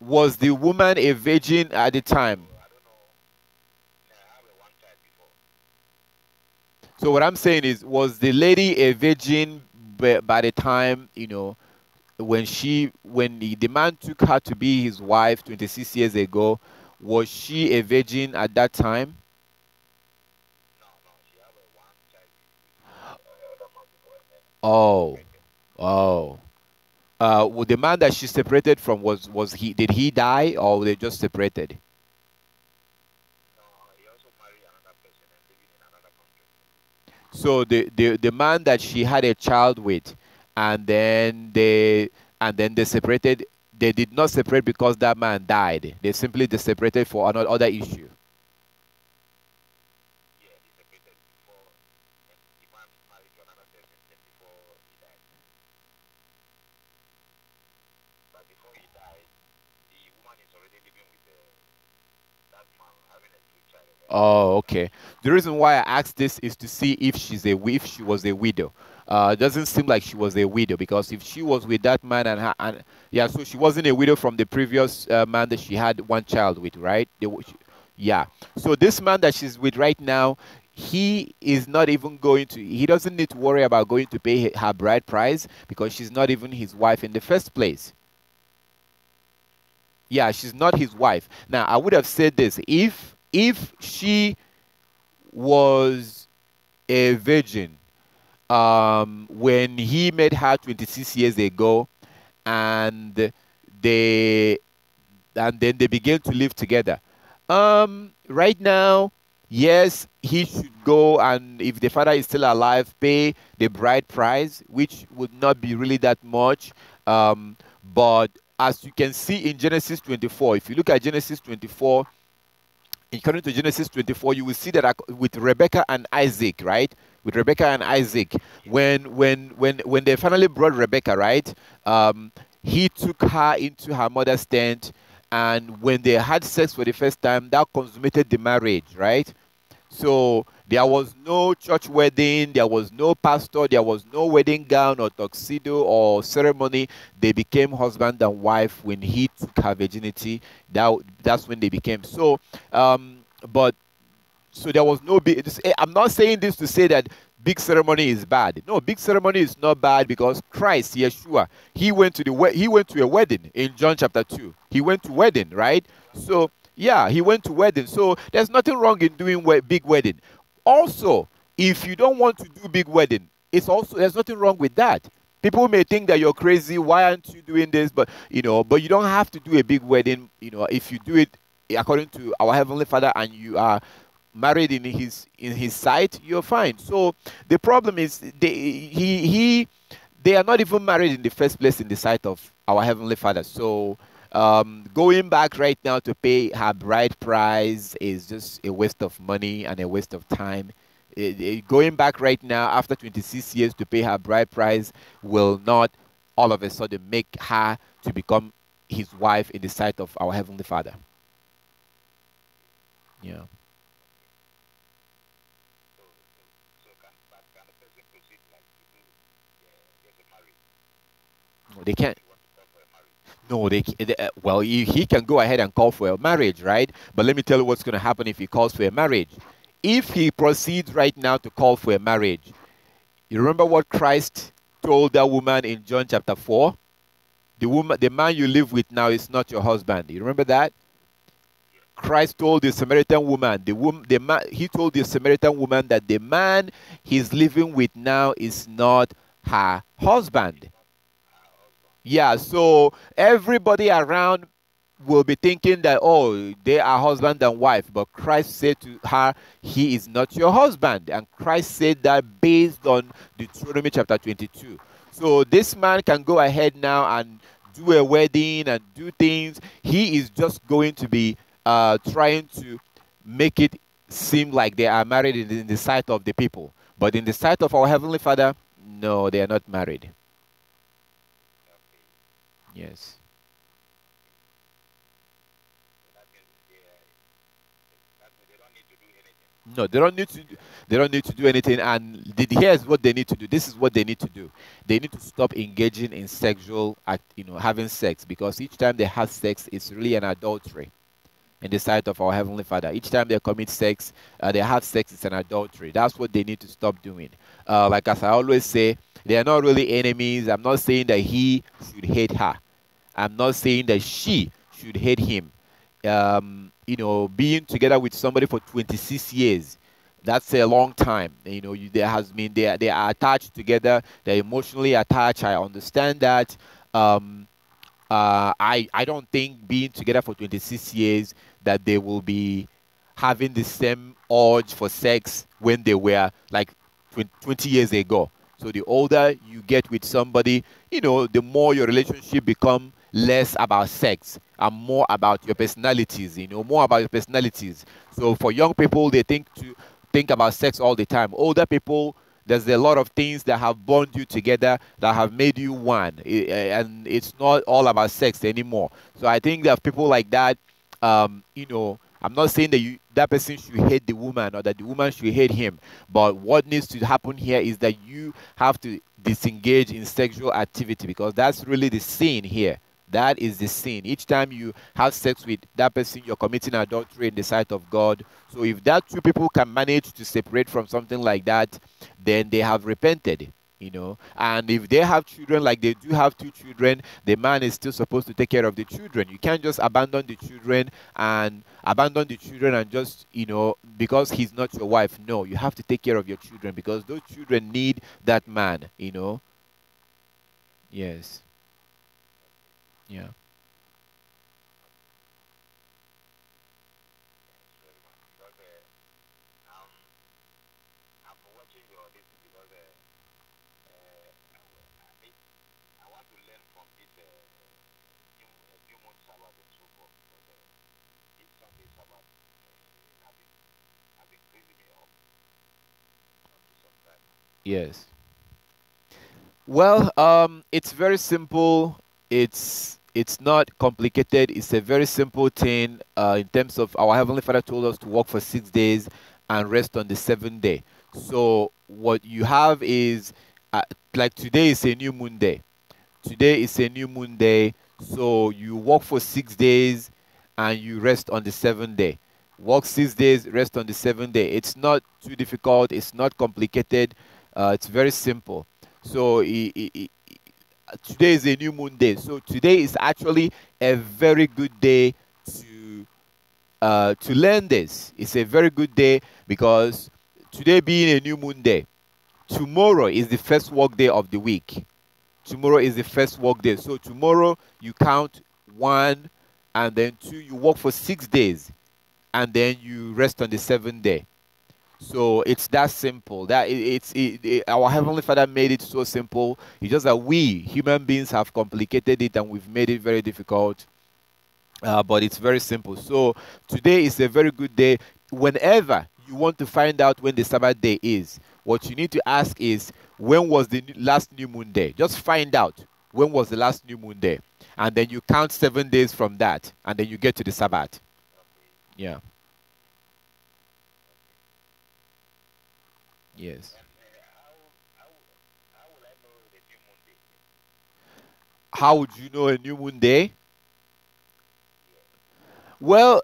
was the woman a virgin at the so time? I don't know. Now, I have a one child before. So what I'm saying is, was the lady a virgin by the time, when the man took her to be his wife 26 years ago? Was she a virgin at that time? No, no, she have a one child with other man before, and then she Oh, separated. oh. Well, the man that she separated from, was he? Did he die, or they just separated? No, he also married another person and living in another country. So the man that she had a child with, and then they separated. They did not separate because that man died. They separated for another other issue. Yeah, they separated before, and the man married to another person then before he died. But before he died, the woman is already living with that man, having a two child already. Oh, okay. The reason why I asked this is to see if she was a widow. It doesn't seem like she was a widow, because if she was with that man and yeah, so she wasn't a widow from the previous man that she had one child with, right? Yeah. So this man that she's with right now, he is not even going to. He doesn't need to worry about going to pay her bride price, because she's not even his wife in the first place. Yeah, she's not his wife. Now, I would have said this, if she was a virgin when he met her 26 years ago, and they and then they began to live together. Right now, yes, he should go, and if the father is still alive, pay the bride price, which would not be really that much. But as you can see in Genesis 24, if you look at Genesis 24, according to Genesis 24, you will see that with Rebecca and Isaac, right? With Rebecca and Isaac, when they finally brought Rebecca, right? He took her into her mother's tent, and when they had sex for the first time, that consummated the marriage, right? So there was no church wedding, there was no pastor, there was no wedding gown or tuxedo or ceremony. They became husband and wife when he took her virginity. That's when they became. But so there was no big. I'm not saying this to say that big ceremony is bad. No, big ceremony is not bad, because Christ, Yeshua, he went to a wedding in John chapter 2. He went to wedding, right? So yeah, he went to wedding. So there's nothing wrong in doing big wedding. Also, if you don't want to do big wedding, there's nothing wrong with that. People may think that you're crazy. Why aren't you doing this? But you don't have to do a big wedding. If you do it according to our heavenly Father, and you are married in his sight, you're fine. So the problem is, they are not even married in the first place in the sight of our heavenly Father. So going back right now to pay her bride price is just a waste of money and a waste of time. Going back right now after 26 years to pay her bride price will not all of a sudden make her to become his wife in the sight of our heavenly Father. Yeah. Okay. But can the person proceed like to do just a marriage? No, they can't. If you want to call for a marriage? No, well, he can go ahead and call for a marriage, right? But let me tell you what's going to happen if he calls for a marriage. If he proceeds right now to call for a marriage, you remember what Christ told that woman in John chapter 4? The man you live with now is not your husband. You remember that? Yeah. Christ told the Samaritan woman, he told the Samaritan woman that the man he's living with now is not her It's husband. not her husband. Yeah, so everybody around, will be thinking that, oh, they are husband and wife, but Christ said to her, he is not your husband. And Christ said that based on Deuteronomy chapter 22. So this man can go ahead now and do a wedding and do things. He is just going to be trying to make it seem like they are married in the sight of the people. But in the sight of our Heavenly Father, no, they are not married. Okay. Yes. So that means that means they don't need to do anything. No, they don't need to. They don't need to do anything. And here's what they need to do. This is what they need to do. They need to stop engaging in sexual act. Having sex, because each time they have sex, it's really an adultery in the sight of our Heavenly Father. Each time they commit sex, they have sex, it's an adultery. That's what they need to stop doing. Like as I always say, they are not really enemies. I'm not saying that he should hate her. I'm not saying that she should hate him. Being together with somebody for 26 years, that's a long time. There has been they are attached together. They're emotionally attached. I understand that. Um, I don't think being together for 26 years that they will be having the same urge for sex when they were like 20 years ago. So the older you get with somebody, the more your relationship become less about sex and more about your personalities, more about your personalities. So for young people, they think about sex all the time. Older people, there's a lot of things that have bound you together, that have made you one, and it's not all about sex anymore. So I think that people like that, I'm not saying that that person should hate the woman or that the woman should hate him, but what needs to happen here is that you have to disengage in sexual activity, because that's really the sin here. That is the sin. Each time you have sex with that person, you're committing adultery in the sight of God. So if that two people can manage to separate from something like that, then they have repented. And if they have children, like they do have two children, the man is still supposed to take care of the children. You can't just abandon the children and just, because he's not your wife. No, you have to take care of your children, because those children need that man. Yes. Yeah. Thanks very much. Because um, I'm watching your this because I want to learn from this new moon Sabbath and so forth. Because this Sunday Sabbath have been crazy me up to some time. Yes. Well, it's very simple. It's not complicated. It's a very simple thing. In terms of our Heavenly Father told us to work for 6 days and rest on the seventh day. So what you have is, like today is a new moon day. Today is a new moon day. So you work for 6 days and you rest on the seventh day. Work 6 days, rest on the seventh day. It's not too difficult. It's not complicated. It's very simple. So today is a new moon day. So today is actually a very good day to learn this. It's a very good day because today being a new moon day, tomorrow is the first work day of the week. Tomorrow is the first work day. So tomorrow you count one, and then two, you work for 6 days, and then you rest on the seventh day. So it's that simple. Our Heavenly Father made it so simple. It's just that we human beings have complicated it and we've made it very difficult. But it's very simple. So today is a very good day. Whenever you want to find out when the Sabbath day is, what you need to ask is, when was the last new moon day? Just find out when was the last new moon day, and then you count 7 days from that, and then you get to the Sabbath. Okay. Yeah. Okay. Yes. And how will I know the new moon day? How would you know a new moon day? Yeah. Well,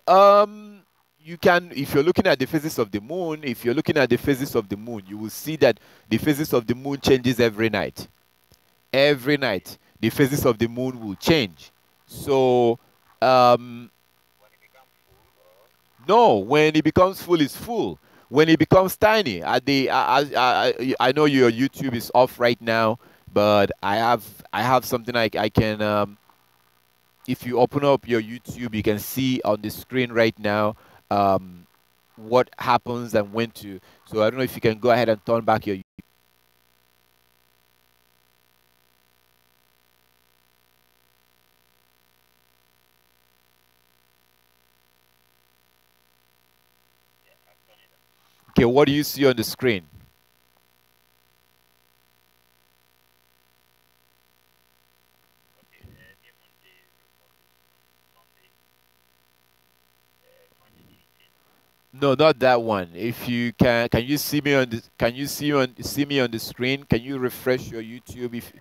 you can, if you're looking at the phases of the moon, if you're looking at the phases of the moon, you will see that the phases of the moon changes every night. Every Okay. night, the phases of the moon will change. So, um, When it becomes full, or no, when it becomes full, it's full. When it becomes tiny, I know your YouTube is off right now, but I have something I can if you open up your YouTube, you can see on the screen right now what happens and when to. So I don't know if you can go ahead and turn back your. Okay, what do you see on the screen? No, not that one. If you can you see me on the, can you see me on the screen? Can you refresh your YouTube? If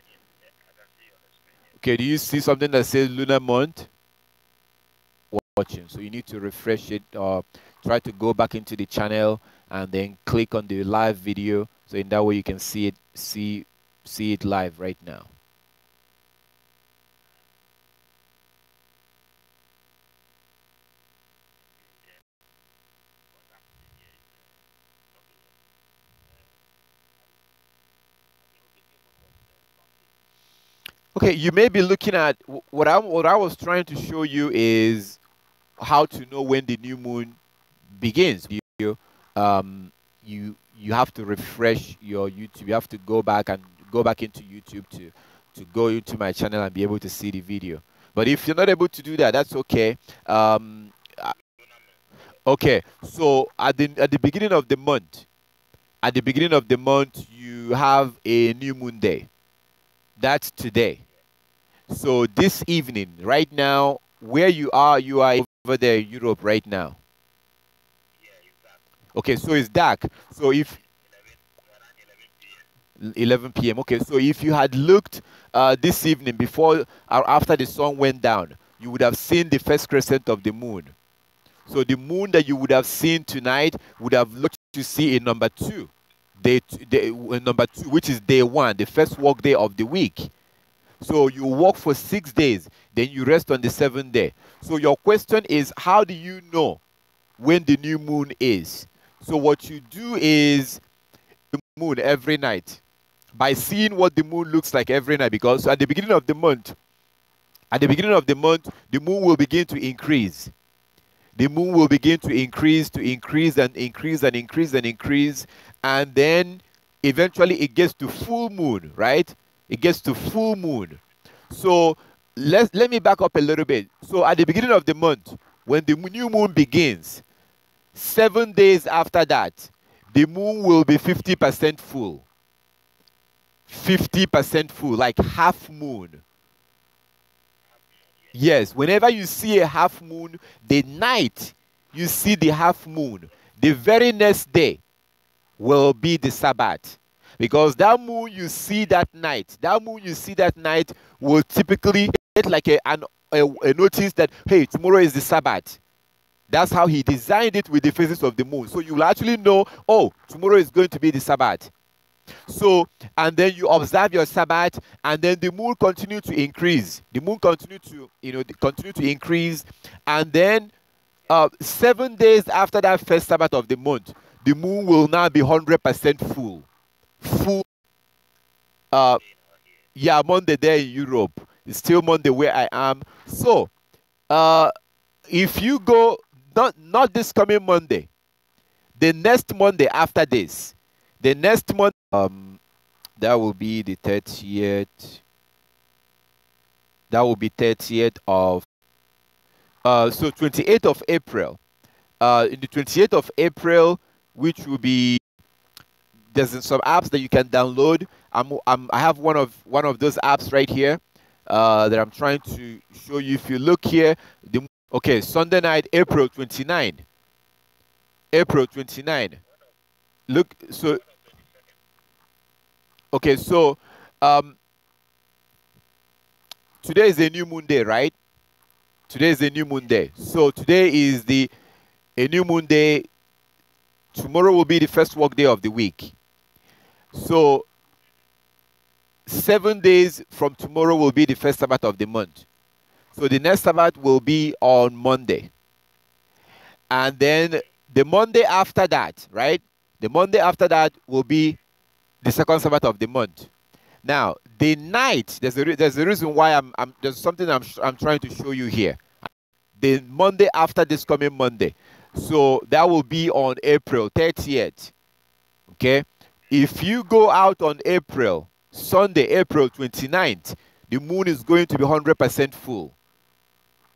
okay, do you see something that says Lunar month? Watching, so you need to refresh it or try to go back into the channel and then click on the live video. So in that way you can see it, see it live right now. Okay, you may be looking at what I was trying to show you is how to know when the new moon begins. Um, you have to refresh your YouTube. You have to go back and go back into YouTube to go into my channel and be able to see the video. But if you're not able to do that, that's okay. Uh, okay, so at the beginning of the month, you have a new moon day. That's today. So this evening, right now, where you are over there in Europe right now. Okay, so it's dark. So if 11 p.m. Okay, so if you had looked this evening before or after the sun went down, you would have seen the first crescent of the moon. So the moon that you would have seen tonight would have looked to see in number two, number two, which is day one, the first work day of the week. So you work for 6 days, then you rest on the seventh day. So your question is, how do you know when the new moon is? So what you do is the moon every night by seeing what the moon looks like every night, because at the beginning of the month, the moon will begin to increase. The moon will begin to increase and increase and increase and increase, and then eventually it gets to full moon, right? It gets to full moon. So let me back up a little bit. So at the beginning of the month, when the new moon begins, 7 days after that, the moon will be 50% full. 50% full, like half moon. Yes, whenever you see a half moon, the night you see the half moon, the very next day will be the Sabbath. Because that moon you see that night will typically get like a notice that, hey, tomorrow is the Sabbath. That's how he designed it with the phases of the moon. So you will actually know, oh, tomorrow is going to be the Sabbath. So, and then you observe your Sabbath, and then the moon continue to increase. The moon continue to, continue to increase, and then 7 days after that first Sabbath of the month, the moon will now be 100% full. Full. Uh, yeah, Monday there in Europe. It's still Monday where I am. So, uh, if you go, not this coming Monday, the next Monday after this, the next month, that will be the 30th. That will be 30th of, so 28th of April. In the 28th of April, which will be, there's some apps that you can download. I have one of those apps right here that I'm trying to show you. If you look here, okay, Sunday night, April 29. April 29. Look, so okay, so um, today is a new moon day, right? Today is a new moon day. So today is a new moon day. Tomorrow will be the first work day of the week. So 7 days from tomorrow will be the first Sabbath of the month. So the next Sabbath will be on Monday. And then the Monday after that, right? The Monday after that will be the second Sabbath of the month. Now, the night, there's a reason why there's something I'm trying to show you here. The Monday after this coming Monday. So that will be on April 30th. Okay? If you go out on Sunday, April 29th, the moon is going to be 100% full.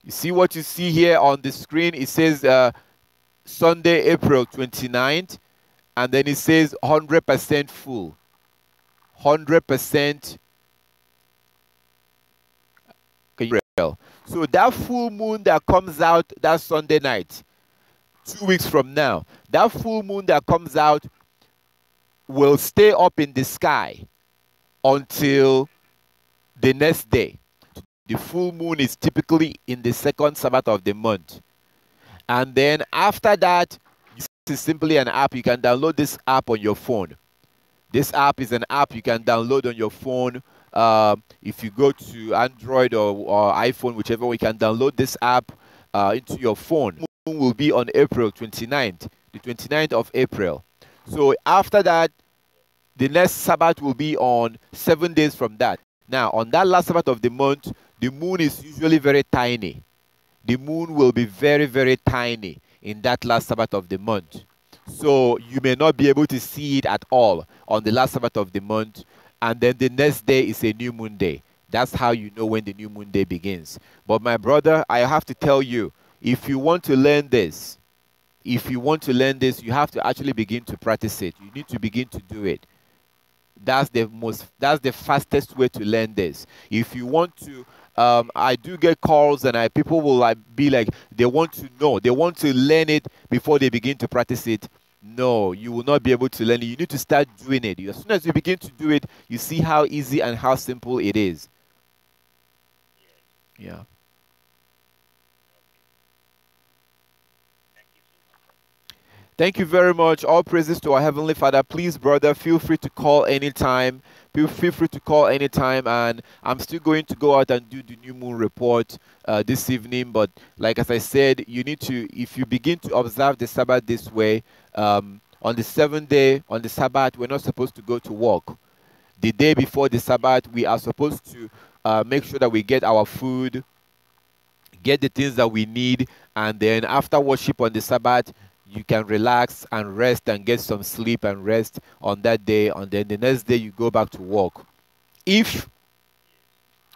You see what you see here on the screen? It says Sunday, April 29th, and then it says 100% full. 100%. So that full moon that comes out that Sunday night, 2 weeks from now, that full moon that comes out will stay up in the sky until the next day. The full moon is typically in the second Sabbath of the month. And then after that, this is simply an app. You can download this app on your phone. This app is an app you can download on your phone. If you go to Android or iPhone, whichever, we can download this app into your phone. The moon will be on April 29th, the 29th of April. So after that, the next Sabbath will be on 7 days from that. Now, on that last Sabbath of the month, the moon is usually very tiny. The moon will be very, very tiny in that last Sabbath of the month. So you may not be able to see it at all on the last Sabbath of the month. And then the next day is a new moon day. That's how you know when the new moon day begins. But my brother, I have to tell you, if you want to learn this, you have to actually begin to practice it. You need to begin to do it. That's the fastest way to learn this. If you want to, I do get calls and people will be like, they want to know, they want to learn it before they begin to practice it. No, you will not be able to learn it. You need to start doing it. As soon as you begin to do it, you see how easy and how simple it is. Yeah. Thank you very much. All praises to our Heavenly Father. Please, brother, feel free to call anytime. Feel free to call anytime. And I'm still going to go out and do the new moon report this evening. But like as I said, you need to, if you begin to observe the Sabbath this way, on the 7th day, on the Sabbath, we're not supposed to go to work. The day before the Sabbath, we are supposed to make sure that we get our food, get the things that we need, and then after worship on the Sabbath, you can relax and rest and get some sleep and rest on that day, and then the next day you go back to work. If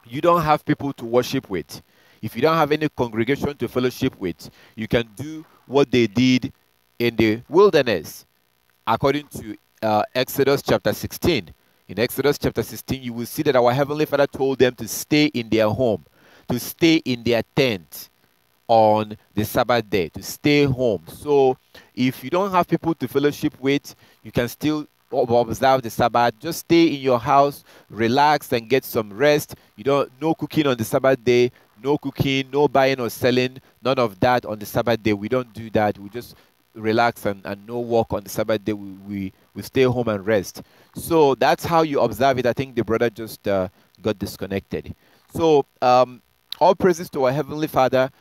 you don't have people to worship with, if you don't have any congregation to fellowship with, you can do what they did in the wilderness according to Exodus chapter 16. In Exodus chapter 16, you will see that our Heavenly Father told them to stay in their home, to stay in their tent on the Sabbath day, to stay home. So if you don't have people to fellowship with, you can still observe the Sabbath. Just stay in your house, relax and get some rest. No cooking on the Sabbath day, no cooking, no buying or selling, none of that on the Sabbath day. We don't do that. We just relax and no work on the Sabbath day. We stay home and rest. So that's how you observe it. I think the brother just got disconnected. So all praises to our Heavenly Father.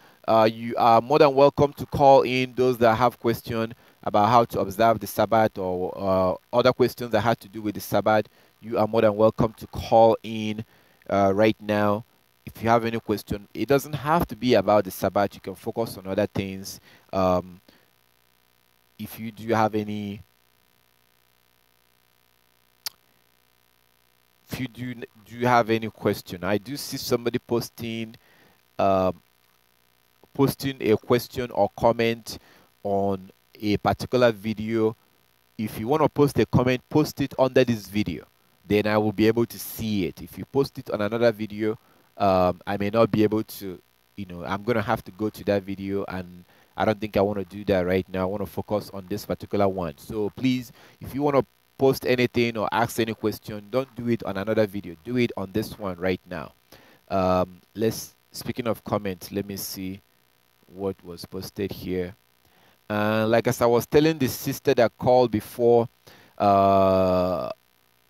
You are more than welcome to call in those that have questions about how to observe the Sabbath or other questions that have to do with the Sabbath. You are more than welcome to call in right now. If you have any question, it doesn't have to be about the Sabbath. You can focus on other things. If you do have any, if you do have any question, I do see somebody posting a question or comment on a particular video. If you want to post a comment, post it under this video, then I will be able to see it. If you post it on another video, I may not be able to, I'm going to have to go to that video, and I don't think I want to do that right now. I want to focus on this particular one. So please, if you want to post anything or ask any question, don't do it on another video. Do it on this one right now. Speaking of comments, let me see what was posted here. Like as I was telling the sister that called before, I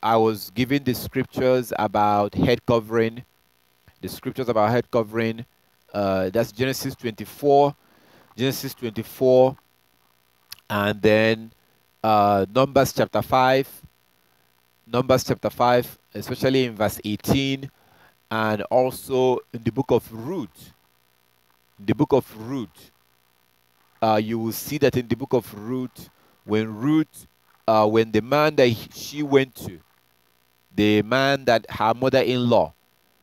was giving the scriptures about head covering. The scriptures about head covering. That's Genesis 24. Genesis 24. And then Numbers chapter 5. Numbers chapter 5. especially in verse 18, and also in the book of Ruth. The book of Ruth, you will see that in the book of Ruth, when the man that she went to, the man that her mother-in-law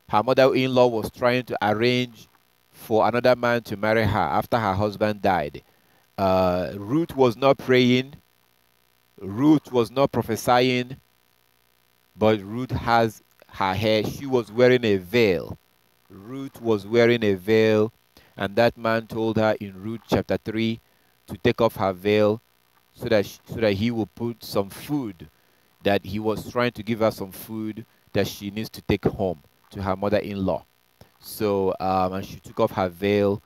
was trying to arrange for another man to marry her after her husband died. Ruth was not praying, Ruth was not prophesying, but Ruth has her hair. She was wearing a veil. Ruth was wearing a veil, and that man told her in Ruth chapter 3 to take off her veil so that he will put some food, that he was trying to give her some food that she needs to take home to her mother-in-law. So, and she took off her veil.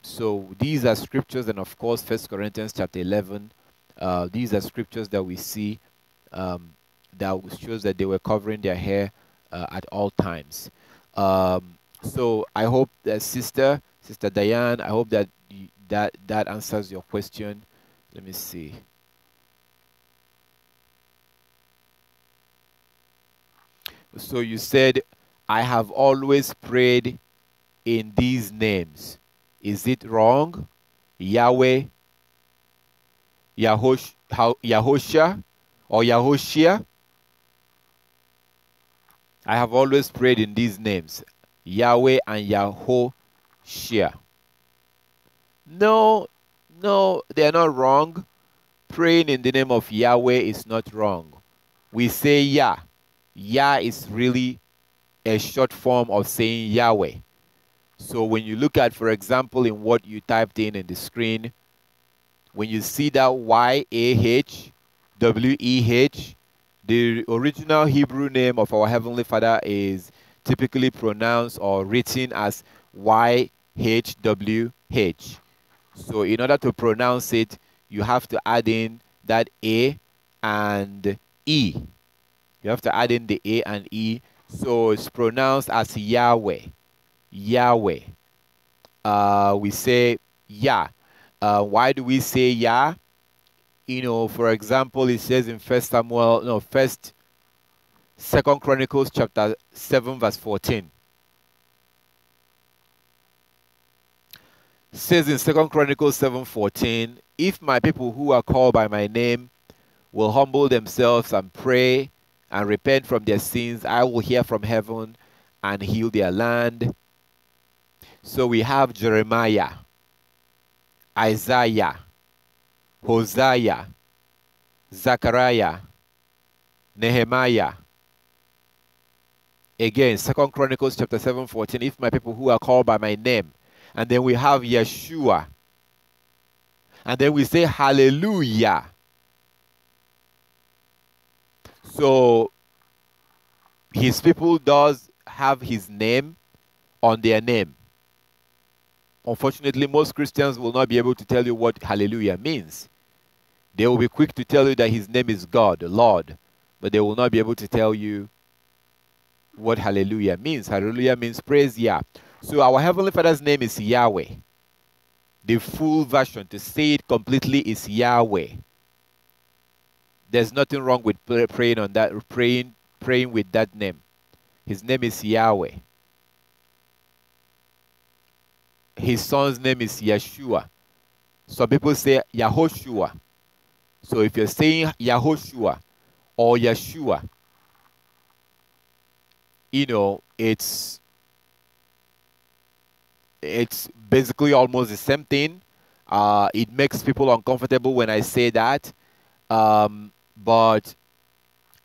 So these are scriptures, and of course, First Corinthians chapter 11. These are scriptures that we see um, that shows that they were covering their hair at all times. So I hope that Sister Diane, I hope that that answers your question. Let me see. So you said, I have always prayed in these names. Is it wrong? Yahweh, Yahoshua, or Yahoshia? I have always prayed in these names, Yahweh and Yahoshua. No, no, they are not wrong. Praying in the name of Yahweh is not wrong. We say Yah. Yah is really a short form of saying Yahweh. So when you look at, for example, in what you typed in the screen, when you see that YAHWEH, the original Hebrew name of our Heavenly Father is typically pronounced or written as YHWH. So in order to pronounce it, you have to add in that A and E. You have to add in the A and E. So it's pronounced as Yahweh. Yahweh. We say Yah. Why do we say Yah? You know, for example, it says in Second Chronicles chapter 7 verse 14. It says in Second Chronicles 7:14, if my people who are called by my name will humble themselves and pray and repent from their sins, I will hear from heaven and heal their land. So we have Jeremiah, Isaiah, Hosea, Zechariah, Nehemiah. Again, Second Chronicles chapter 7:14, if my people who are called by my name. And then we have Yeshua. And then we say hallelujah. So his people does have his name on their name. Unfortunately, most Christians will not be able to tell you what hallelujah means. They will be quick to tell you that his name is God, Lord, but they will not be able to tell you what hallelujah means. Hallelujah means praise Yah. So our Heavenly Father's name is Yahweh. The full version, to say it completely, is Yahweh. There's nothing wrong with praying on that, praying with that name. His name is Yahweh. His son's name is Yeshua. Some people say Yahoshua. So if you're saying Yahoshua or Yeshua, you know, it's basically almost the same thing. It makes people uncomfortable when I say that. But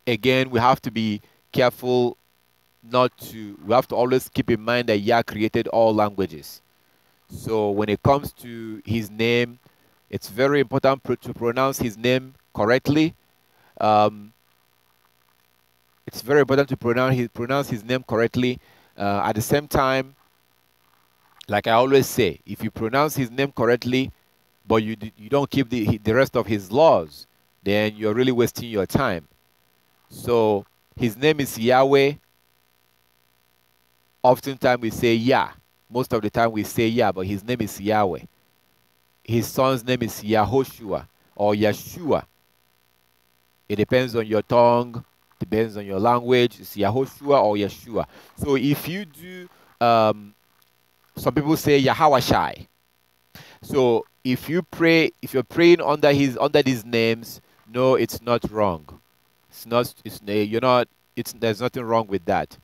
again, we have to be careful we have to always keep in mind that Yah created all languages. So when it comes to his name, it's very important to pronounce his name correctly. It's very important to pronounce his name correctly. At the same time, like I always say, if you pronounce his name correctly, but you don't keep the rest of his laws, then you're really wasting your time. So his name is Yahweh. Oftentimes we say Yah. Most of the time we say Yah, but his name is Yahweh. His son's name is Yahoshua or Yeshua. It depends on your tongue. Depends on your language. It's Yahoshua or Yeshua. So if you do, some people say Yahawashai. So if you're praying under these names, no, it's not wrong. It's not. You're not. There's nothing wrong with that.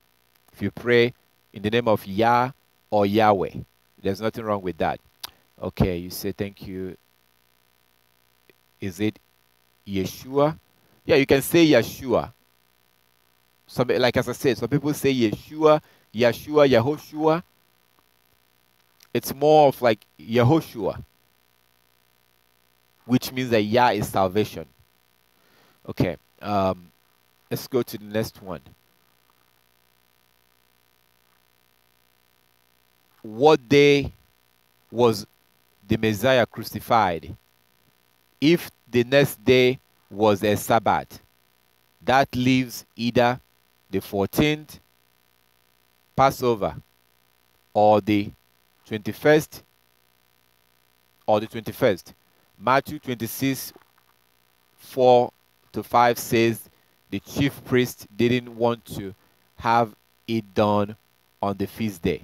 If you pray in the name of Yah or Yahweh, there's nothing wrong with that. Okay, you say thank you. Is it Yeshua? Yeah, you can say Yeshua. Some, like as I said, some people say Yeshua, Yeshua, Yahoshua. It's more of like Yahoshua, which means that Yah is salvation. Okay, let's go to the next one. What day was the Messiah crucified? If the next day was a Sabbath, that leaves either the 14th Passover or the 21st or the 21st. Matthew 26, 4 to 5 says the chief priest didn't want to have it done on the feast day.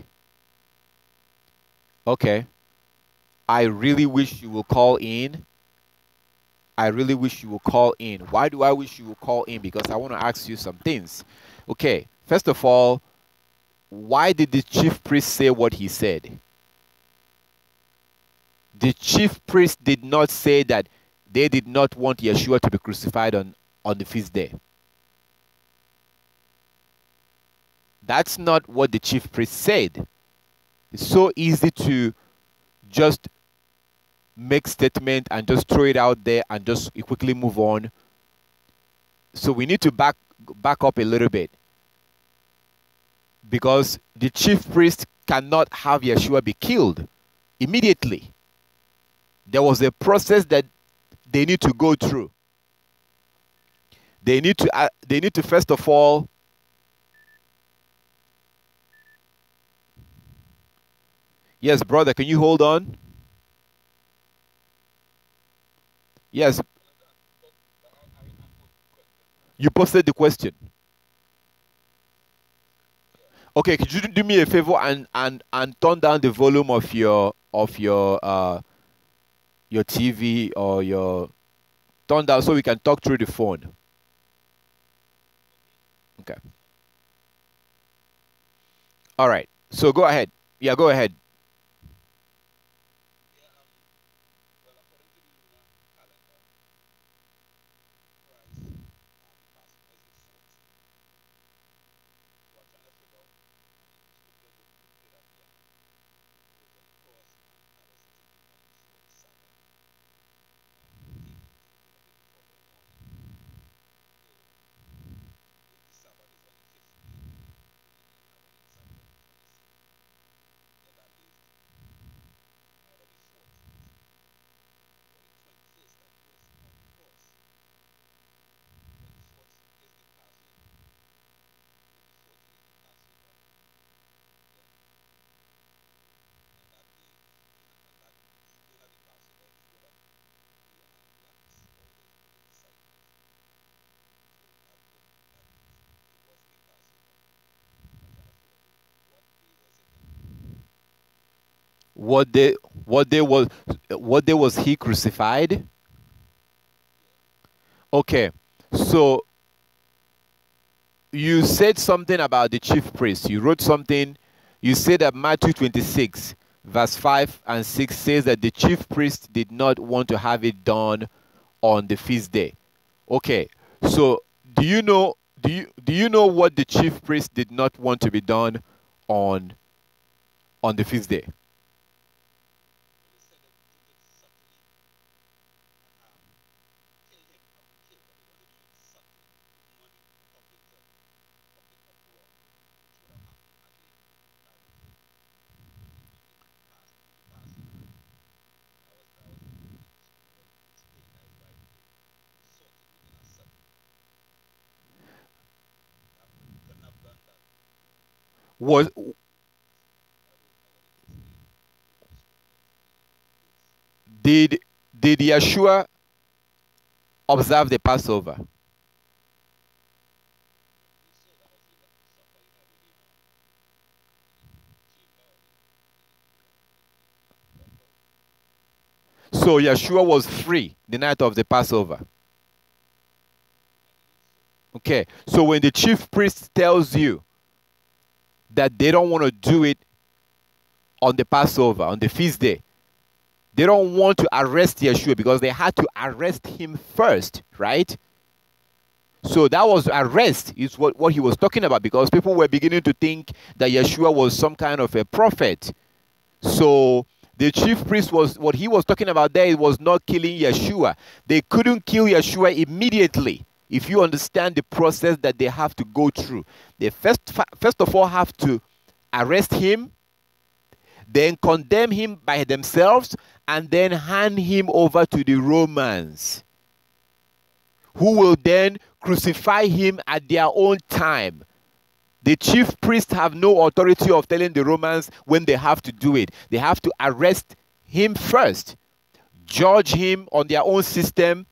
Okay. I really wish you will call in. I really wish you will call in. Why do I wish you will call in? Because I want to ask you some things. Okay. First of all, why did the chief priest say what he said? The chief priest did not say that they did not want Yeshua to be crucified on the feast day. That's not what the chief priest said. It's so easy to just make statement and just throw it out there and just quickly move on. So we need to back up a little bit, because the chief priest cannot have Yeshua be killed immediately. There was a process that they need to go through. They need to first of all Yes, brother, can you hold on? Yes, you posted the question. Okay, could you do me a favor and turn down the volume of your TV or your turn down so we can talk through the phone. Okay. All right. So go ahead. Yeah, go ahead. Well, according to the lunar calendar, Christ passed as the 14th. So I'm trying to figure out the scriptures would say that yeah, he was on the cross and had us to be on before the Sabbath, taken to the day the following morning. So if the Sabbath is on the 15th and we have another Sabbath on the 26th, then that leaves either the 14th or the 21st that he was on the cross. But the 14th is the Passover. If the 14th is the Passover, then on that day, on that evening of the Passover is where the lambs or the disciples. So that means it wasn't the Passover. I'm trying to figure out what day was it then? What day what day was he crucified? Yeah. Okay. So you said something about the chief priest. You wrote something. You said that Matthew 26, verse 5 and 6 says that the chief priest did not want to have it done on the feast day. Okay. So do you know what the chief priest did not want to be done on the feast day? Well, they said that to subtly um, kill him, have him killed, but they wanted to do it subtly. They didn't want it public uproar, which would have happened had they tried to do it during the Passover. That was the way the scripture explained. That is why they sorted within a subtle. That he couldn't have done that. Was I would explain the scripture the verse. did did Yeshua observe the Passover? So Yeshua was free the night of the Passover. Okay, so when the chief priest tells you that they don't want to do it on the Passover, on the feast day, they don't want to arrest Yeshua because they had to arrest him first, right? So that was arrest is what he was talking about, because people were beginning to think that Yeshua was some kind of a prophet. So the chief priest was, what he was talking about there, it was not killing Yeshua. They couldn't kill Yeshua immediately. If you understand the process that they have to go through, they first of all have to arrest him, then condemn him by themselves, and then hand him over to the Romans, who will then crucify him at their own time. The chief priests have no authority of telling the Romans when they have to do it. They have to arrest him first, judge him on their own system.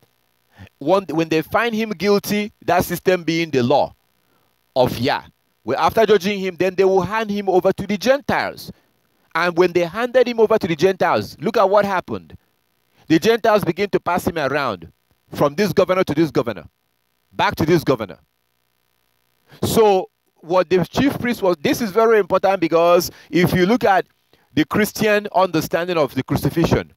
When they find him guilty, that system being the law of Yah, well, after judging him, then they will hand him over to the Gentiles. And when they handed him over to the Gentiles, look at what happened. The Gentiles begin to pass him around from this governor to this governor, back to this governor. So what the chief priest was, this is very important, because if you look at the Christian understanding of the crucifixion,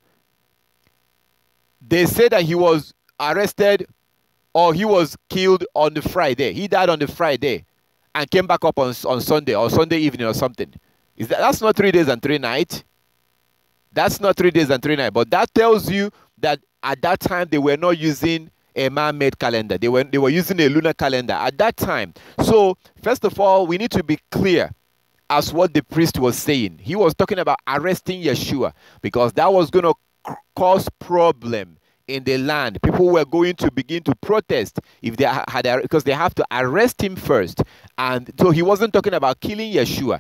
they say that he was arrested or he was killed on the Friday. He died on the Friday and came back up on Sunday or Sunday evening or something. That's not 3 days and 3 nights. That's not 3 days and 3 nights. But that tells you that at that time they were not using a man-made calendar. They were using a lunar calendar at that time. So first of all, we need to be clear as what the priest was saying. He was talking about arresting Yeshua, because that was going to cause problem in the land. People were going to begin to protest if they had, because they have to arrest him first. And so he wasn't talking about killing Yeshua.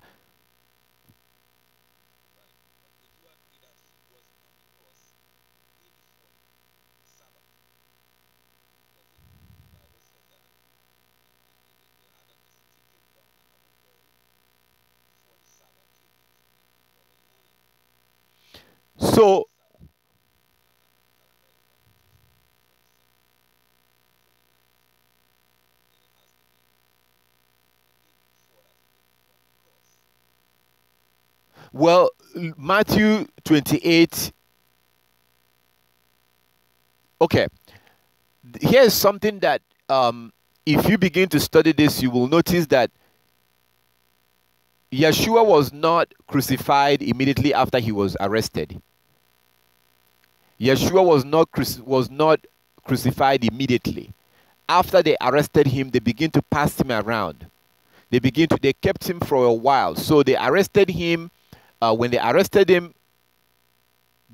So well, Matthew 28. Okay, here's something that if you begin to study this, you will notice that Yeshua was not crucified immediately after he was arrested. Yeshua was not crucified immediately. After they arrested him, they begin to pass him around. They kept him for a while. So they arrested him. When they arrested him,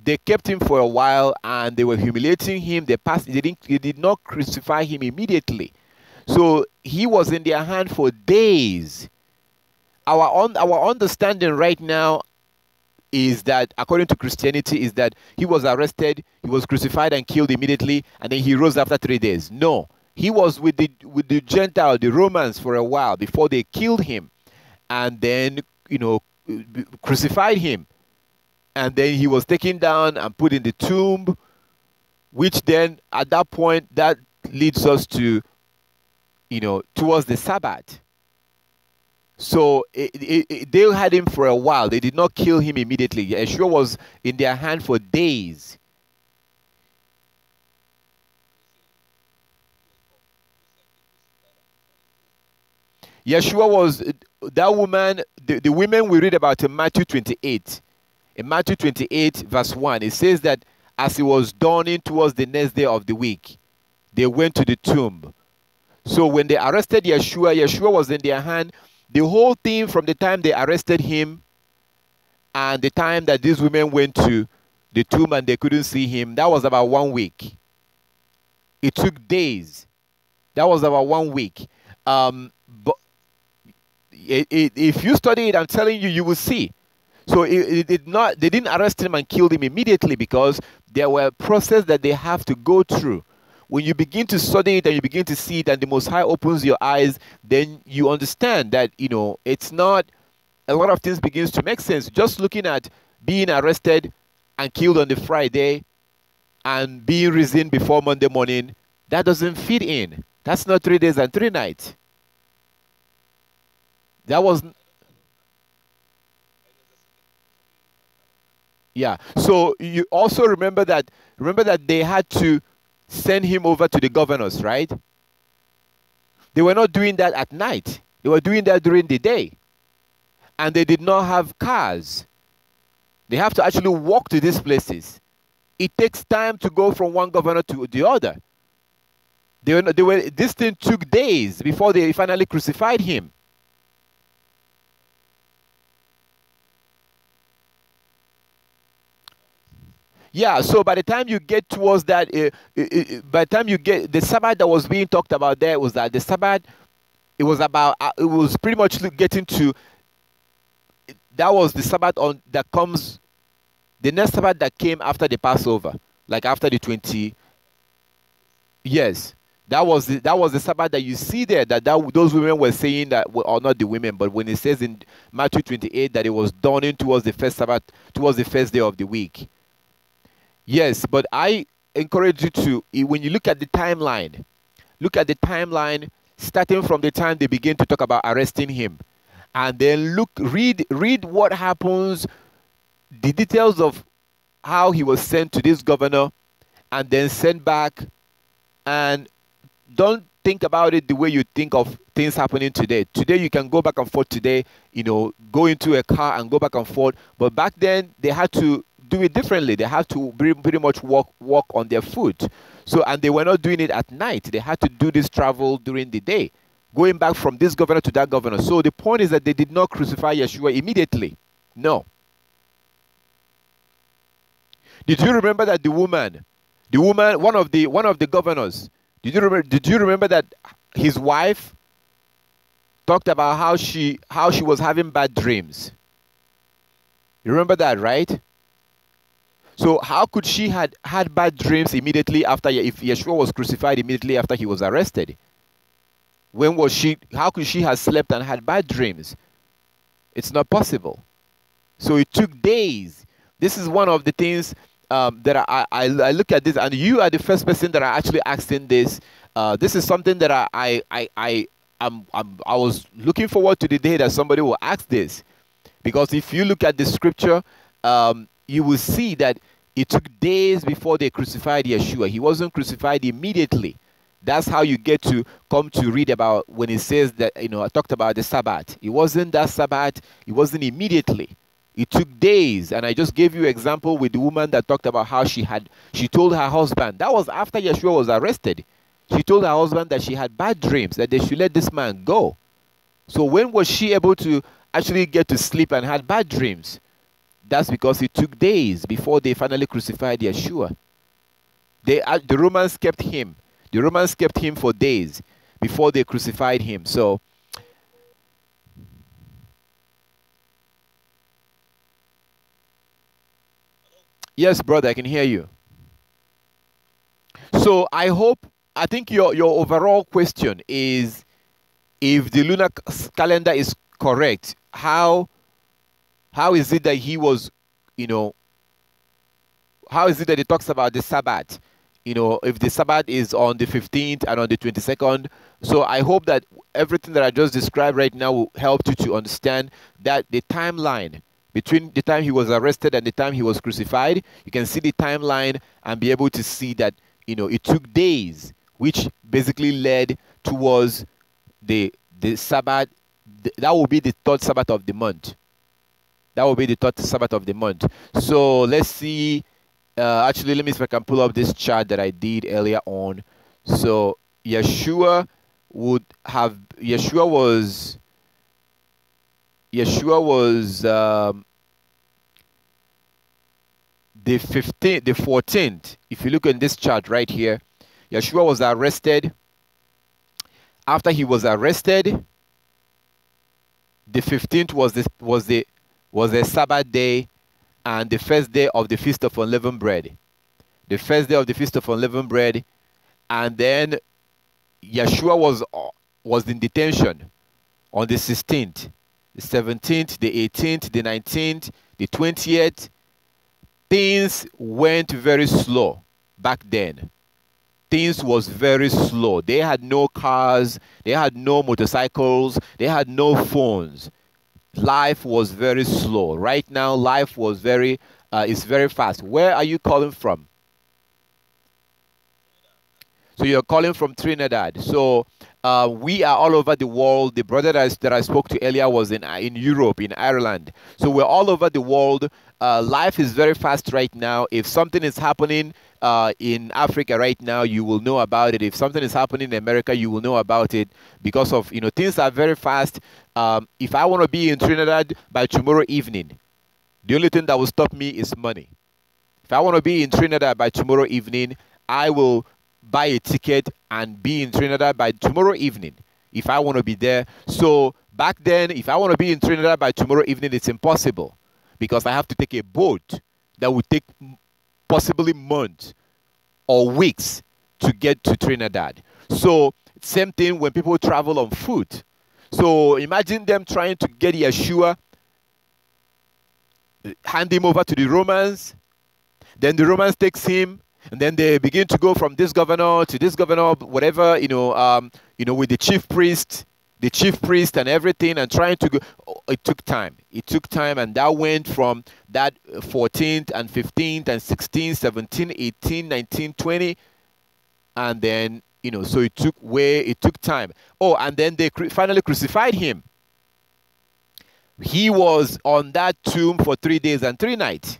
they kept him for a while and they were humiliating him. They did not crucify him immediately. So he was in their hand for days. Our understanding right now is that, according to Christianity, is that he was arrested, he was crucified and killed immediately, and then he rose after 3 days. No, he was with the Gentile, the Romans, for a while before they killed him, and then crucified him, and then he was taken down and put in the tomb, which then at that point that leads us to towards the Sabbath. So they had him for a while. They did not kill him immediately. Yeshua was in their hand for days. Yeshua was that woman, the women we read about in Matthew 28. In Matthew 28 verse 1, it says that as it was dawning towards the next day of the week, they went to the tomb. So when they arrested Yeshua, Yeshua was in their hand. The whole thing, from the time they arrested him and the time that these women went to the tomb and they couldn't see him, that was about 1 week. It took days. That was about 1 week. But if you study it, I'm telling you, you will see. So they didn't arrest him and kill him immediately, because there were a process that they have to go through. When you begin to study it and you begin to see it and the Most High opens your eyes, then you understand that, it's not, a lot of things begins to make sense. Just looking at being arrested and killed on the Friday and being risen before Monday morning, that doesn't fit in. That's not 3 days and 3 nights. That was, yeah. So you also remember that they had to send him over to the governors, right? They were not doing that at night. They were doing that during the day. And they did not have cars. They have to actually walk to these places. It takes time to go from one governor to the other. This thing took days before they finally crucified him. Yeah, so by the time you get towards that, by the time you get the Sabbath that was being talked about there was that the Sabbath, it was pretty much getting to, that was the Sabbath that comes, the next Sabbath that came after the Passover, like after the 20. Yes, that was the Sabbath that you see there. That those women were saying that, or not the women, but when it says in Matthew 28 that it was dawning towards the first Sabbath, towards the first day of the week. Yes, but I encourage you to, when you look at the timeline starting from the time they begin to talk about arresting him, and then read what happens, the details of how he was sent to this governor and then sent back, and don't think about it the way you think of things happening today. Today you can go back and forth today, go into a car and go back and forth. But back then they had to do it differently. They had to pretty much walk on their foot. So, and they were not doing it at night. They had to do this travel during the day, going back from this governor to that governor. So the point is that they did not crucify Yeshua immediately. No. Did you remember that one of the governors, did you remember that his wife talked about how she was having bad dreams? You remember that, right? So how could she had bad dreams immediately after, if Yeshua was crucified immediately after he was arrested? How could she have slept and had bad dreams? It's not possible. So it took days. This is one of the things that I look at this, and you are the first person that are actually asking this. This is something that I was looking forward to the day that somebody will ask this, because if you look at the scripture, you will see that it took days before they crucified Yeshua. He wasn't crucified immediately. That's how you get to come to read about when it says that, I talked about the Sabbath. It wasn't that Sabbath. It wasn't immediately. It took days. And I just gave you an example with the woman that talked about how she told her husband. That was after Yeshua was arrested. She told her husband that she had bad dreams, that they should let this man go. So when was she able to actually get to sleep and had bad dreams? That's because it took days before they finally crucified Yeshua. The Romans kept him. The Romans kept him for days before they crucified him. So, yes, brother, I can hear you. So I think your overall question is, if the lunar calendar is correct, how is it that he was, how is it that it talks about the Sabbath? If the Sabbath is on the 15th and on the 22nd. So I hope that everything that I just described right now will help you to understand that the timeline between the time he was arrested and the time he was crucified, you can see the timeline and be able to see that, it took days, which basically led towards the Sabbath. That will be the third Sabbath of the month. That will be the third Sabbath of the month. So let's see. Actually, let me see if I can pull up this chart that I did earlier on. So Yeshua was the 14th. If you look in this chart right here, Yeshua was arrested. After he was arrested, the 15th was the Sabbath day, and the first day of the Feast of Unleavened Bread. The first day of the Feast of Unleavened Bread. And then Yeshua was in detention on the 16th, the 17th, the 18th, the 19th, the 20th. Things went very slow back then. Things was very slow. They had no cars, they had no motorcycles, they had no phones. Life was very slow. Right now, life was very is very fast. Where are you calling from? So you're calling from Trinidad. So we are all over the world. The brother that I spoke to earlier was in Europe, in Ireland. So we're all over the world. Life is very fast right now. If something is happening in Africa right now, you will know about it. If something is happening in America, you will know about it because of, things are very fast. If I want to be in Trinidad by tomorrow evening, the only thing that will stop me is money. If I want to be in Trinidad by tomorrow evening, I will buy a ticket and be in Trinidad by tomorrow evening if I want to be there. So back then, if I want to be in Trinidad by tomorrow evening, it's impossible because I have to take a boat that would take possibly months or weeks to get to Trinidad. So same thing when people travel on foot. So imagine them trying to get Yeshua, hand him over to the Romans, then the Romans takes him, and then they begin to go from this governor to this governor, whatever, with the chief priest and everything, and trying to go. It took time. It took time, and that went from that 14th and 15th and 16th, 17th, 18th, 19th, 20th, and then, so it took time. Oh, and then they finally crucified him. He was on that tomb for 3 days and 3 nights.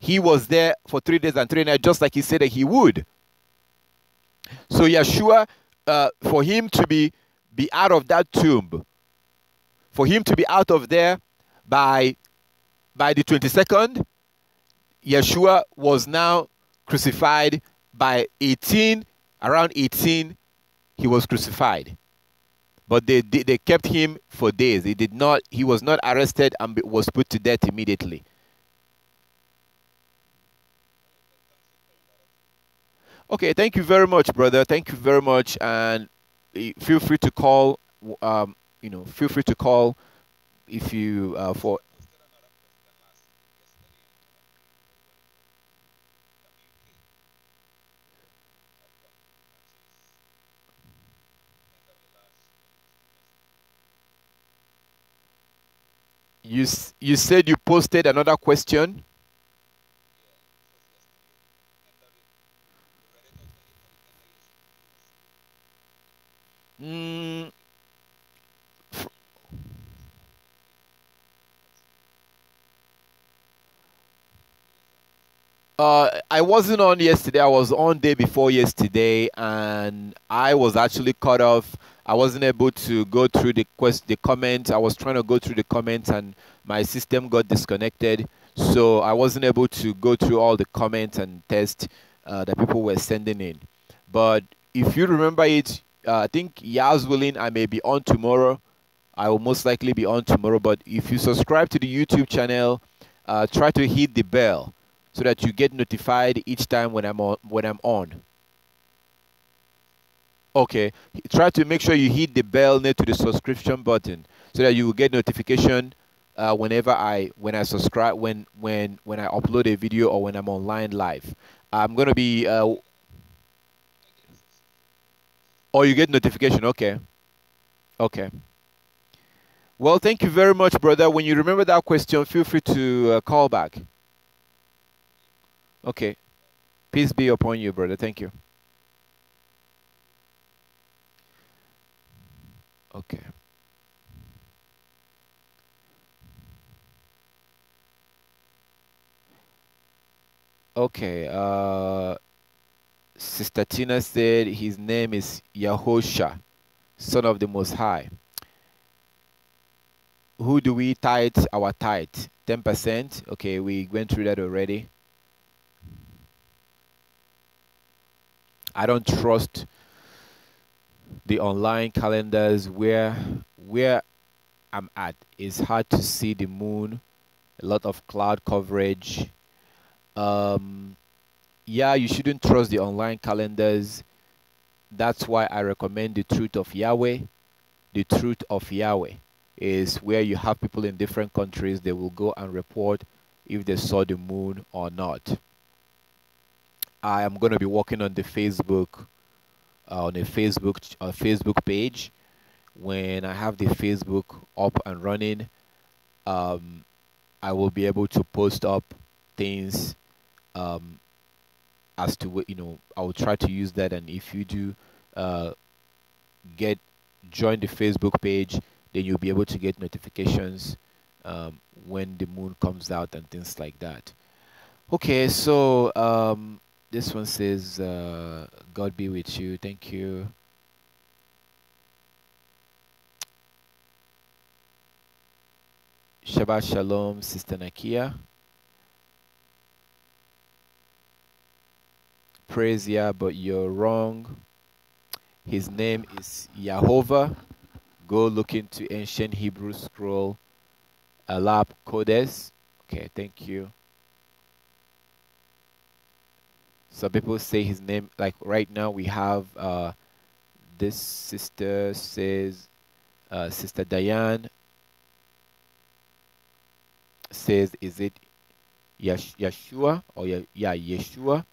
He was there for 3 days and 3 nights, just like he said that he would. So Yeshua, for him to be out of that tomb, for him to be out of there by the 22nd, Yeshua was now crucified by 18, around 18, he was crucified. But they kept him for days. He was not arrested and was put to death immediately. Okay, thank you very much, brother. Thank you very much, and feel free to call. Feel free to call if you for. You said you posted another question. Mm, I wasn't on yesterday. I was on day before yesterday, and I was actually cut off. I wasn't able to go through the comments. I was trying to go through the comments, and my system got disconnected, so I wasn't able to go through all the comments and tests that people were sending in. But if you remember it, I think Yaz willing, I may be on tomorrow. I will most likely be on tomorrow. But if you subscribe to the YouTube channel, try to hit the bell so that you get notified each time when I'm on. Okay, try to make sure you hit the bell next to the subscription button so that you will get notification whenever when I subscribe when I upload a video or when I'm online live. I'm gonna be oh, you get notification. Okay. Okay. Well, thank you very much, brother. When you remember that question, feel free to call back. Okay. Peace be upon you, brother. Thank you. Okay. Okay. Sister Tina said his name is Yahosha, Son of the Most High. Who do we tithe our tithe? 10%. Okay, we went through that already. I don't trust the online calendars where I'm at. It's hard to see the moon, a lot of cloud coverage. Yeah, you shouldn't trust the online calendars. That's why I recommend the truth of Yahweh. The truth of Yahweh is where you have people in different countries. They will go and report if they saw the moon or not. I am going to be working on the Facebook, on a Facebook page. When I have the Facebook up and running, um, I will be able to post up things, um, as to what, I will try to use that. And if you do uh, get join the Facebook page, then you'll be able to get notifications um, when the moon comes out and things like that. Okay, so this one says, God be with you. Thank you. Shabbat Shalom, Sister Nakia. Praise Yah, but you're wrong. His name is Yahovah. Go look into ancient Hebrew scroll, Alap Codes. Okay, thank you. Some people say his name, like right now we have this sister says, Sister Diane says, is it Yeshua or yeah, Yeshua?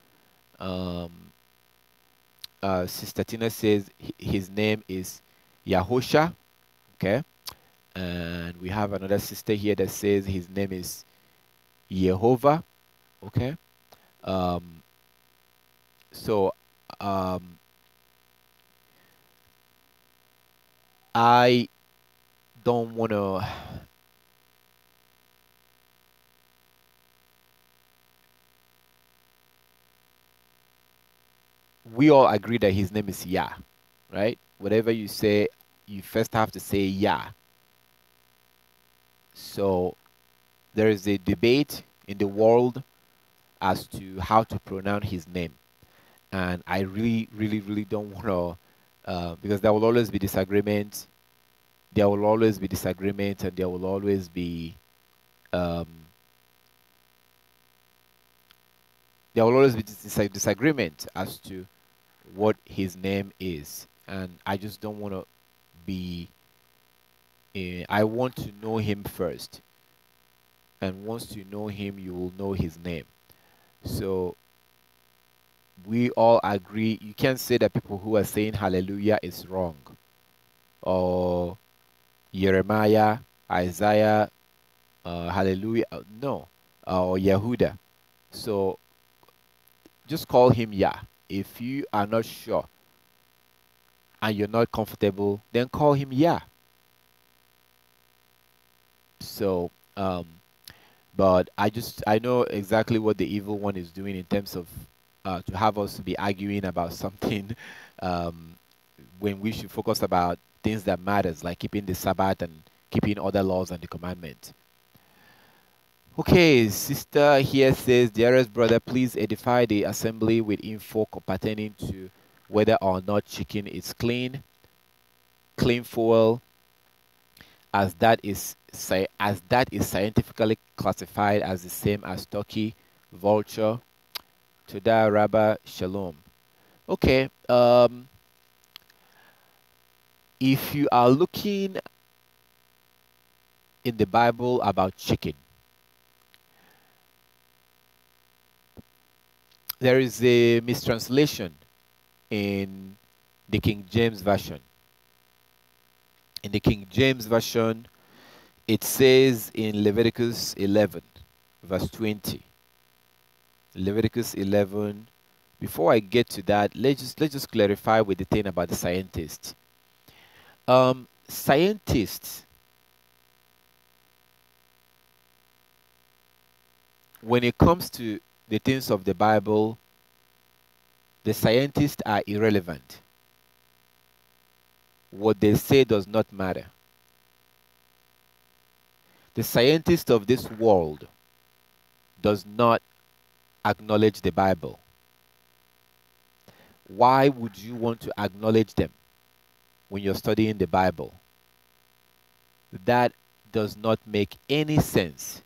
Um, Sister Tina says his name is Yahusha. Okay. And we have another sister here that says his name is Yehovah. Okay. Um, so um, I don't want to. We all agree that his name is Yah, right? Whatever you say, you first have to say Yah. So there is a debate in the world as to how to pronounce his name. And I really, really, really don't want to, because there will always be disagreement. There will always be disagreement, and there will always be, um, disagreement as to what his name is. And I just don't want to be. I want to know him first, and once you know him, you will know his name. So we all agree. You can't say that people who are saying hallelujah is wrong, or Jeremiah, Isaiah, hallelujah, no, or Yehuda. So just call him Yah. If you are not sure and you're not comfortable, then call him Yah. So, but I know exactly what the evil one is doing in terms of to have us be arguing about something um, when we should focus about things that matters, like keeping the Sabbath and keeping other laws and the commandments. Okay, sister here says, dearest brother, please edify the assembly with info pertaining to whether or not chicken is clean fuel, as that is scientifically classified as the same as turkey, vulture, Toda Rabba Shalom. Okay, if you are looking in the Bible about chicken, there is a mistranslation in the King James Version. In the King James Version, it says in Leviticus 11, verse 20. Leviticus 11. Before I get to that, let's just clarify with the thing about the scientists. Scientists, when it comes to the things of the Bible, the scientists are irrelevant. What they say does not matter. The scientist of this world does not acknowledge the Bible. Why would you want to acknowledge them when you're studying the Bible? That does not make any sense.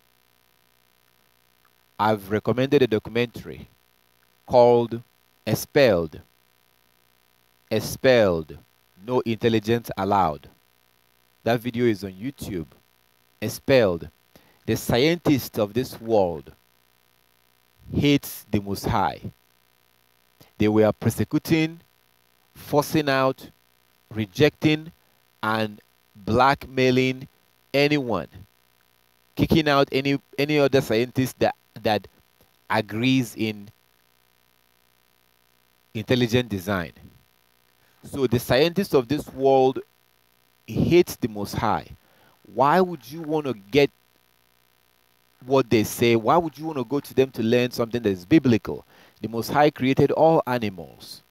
I've recommended a documentary called Expelled. Expelled. No intelligence allowed. That video is on YouTube. Expelled. The scientist of this world hates the Most High. They were persecuting, forcing out, rejecting, and blackmailing anyone, kicking out any other scientist that agrees in intelligent design. So the scientists of this world hate the Most High. Why would you want to get what they say? Why would you want to go to them to learn something that is biblical? The Most High created all animals,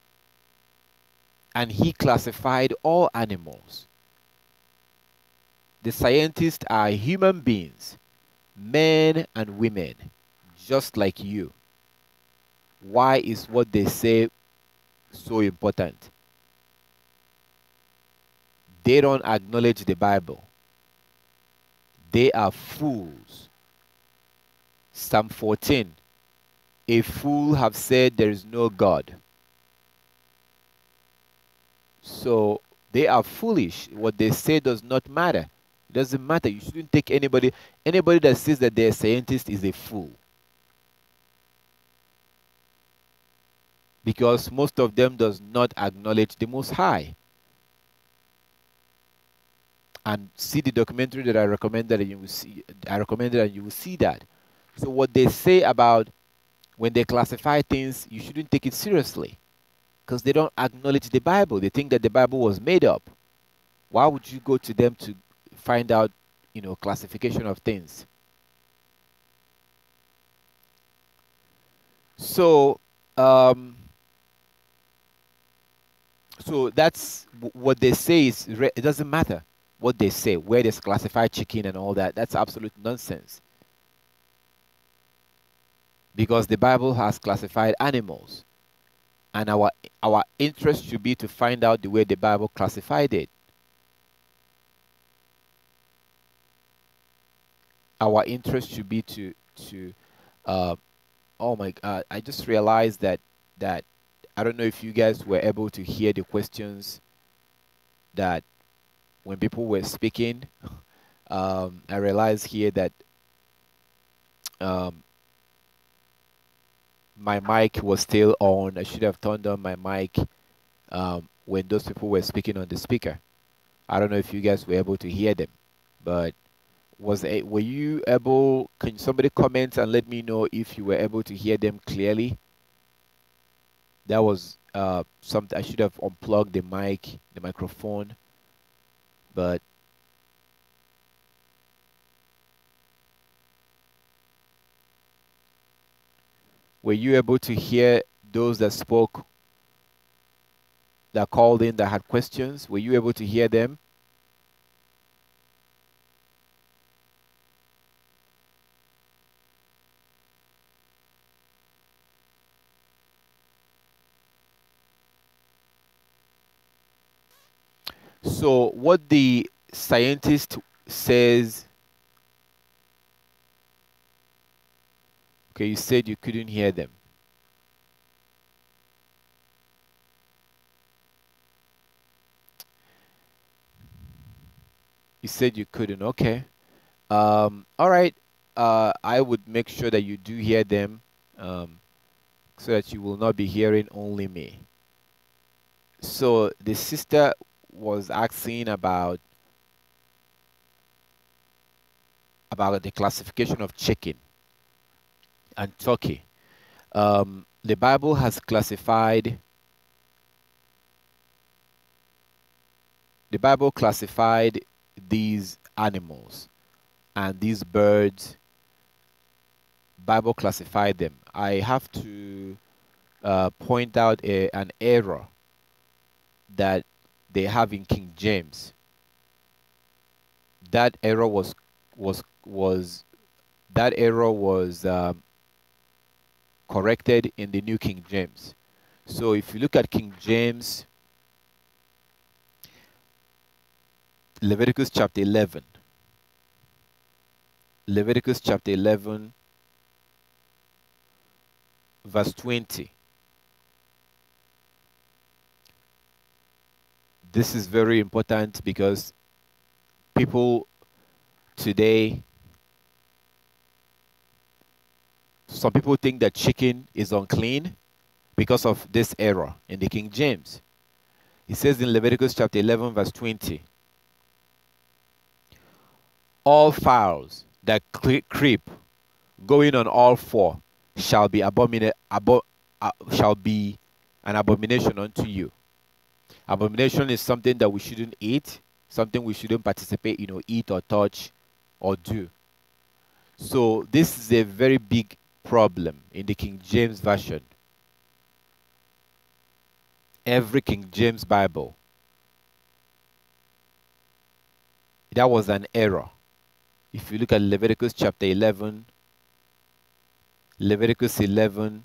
and He classified all animals. The scientists are human beings, men and women, just like you. Why is what they say so important? They don't acknowledge the Bible. They are fools. Psalm 14. A fool have said there is no God. So they are foolish. What they say does not matter. It doesn't matter. You shouldn't take anybody that says that they're a scientist is a fool. Because most of them does not acknowledge the Most High. And see the documentary that I recommended, and you will see. I recommended, and you will see that. So what they say about when they classify things, you shouldn't take it seriously, because they don't acknowledge the Bible. They think that the Bible was made up. Why would you go to them to find out, classification of things? So, so that's what they say is. It doesn't matter what they say, where they classify chicken and all that. That's absolute nonsense. Because the Bible has classified animals, and our interest should be to find out the way the Bible classified it. Our interest should be to oh my God, I just realized that I don't know if you guys were able to hear the questions that when people were speaking. I realized here that um, my mic was still on. I should have turned on my mic when those people were speaking on the speaker. I don't know if you guys were able to hear them, but were you able? Can somebody comment and let me know if you were able to hear them clearly? That was something. I should have unplugged the microphone, but were you able to hear those that spoke, that called in, that had questions? Were you able to hear them? So what the scientist says, okay, you said you couldn't hear them. You said you couldn't. Okay. All right. I would make sure that you do hear them, so that you will not be hearing only me. So the sister was asking about the classification of chicken and turkey. The Bible has classified. The Bible classified these animals and these birds. Bible classified them. I have to point out an error that they have in King James. That error was that error was corrected in the New King James. So if you look at King James, Leviticus chapter 11. Leviticus chapter 11, verse 20. This is very important because people today, some people think that chicken is unclean. because of this error in the King James. It says in Leviticus chapter 11, verse 20, all fowls that creep, going on all four, shall be shall be an abomination unto you. Abomination is something that we shouldn't eat, something we shouldn't participate, eat or touch or do. So this is a very big problem in the King James Version. Every King James Bible, that was an error. If you look at Leviticus chapter 11, Leviticus 11,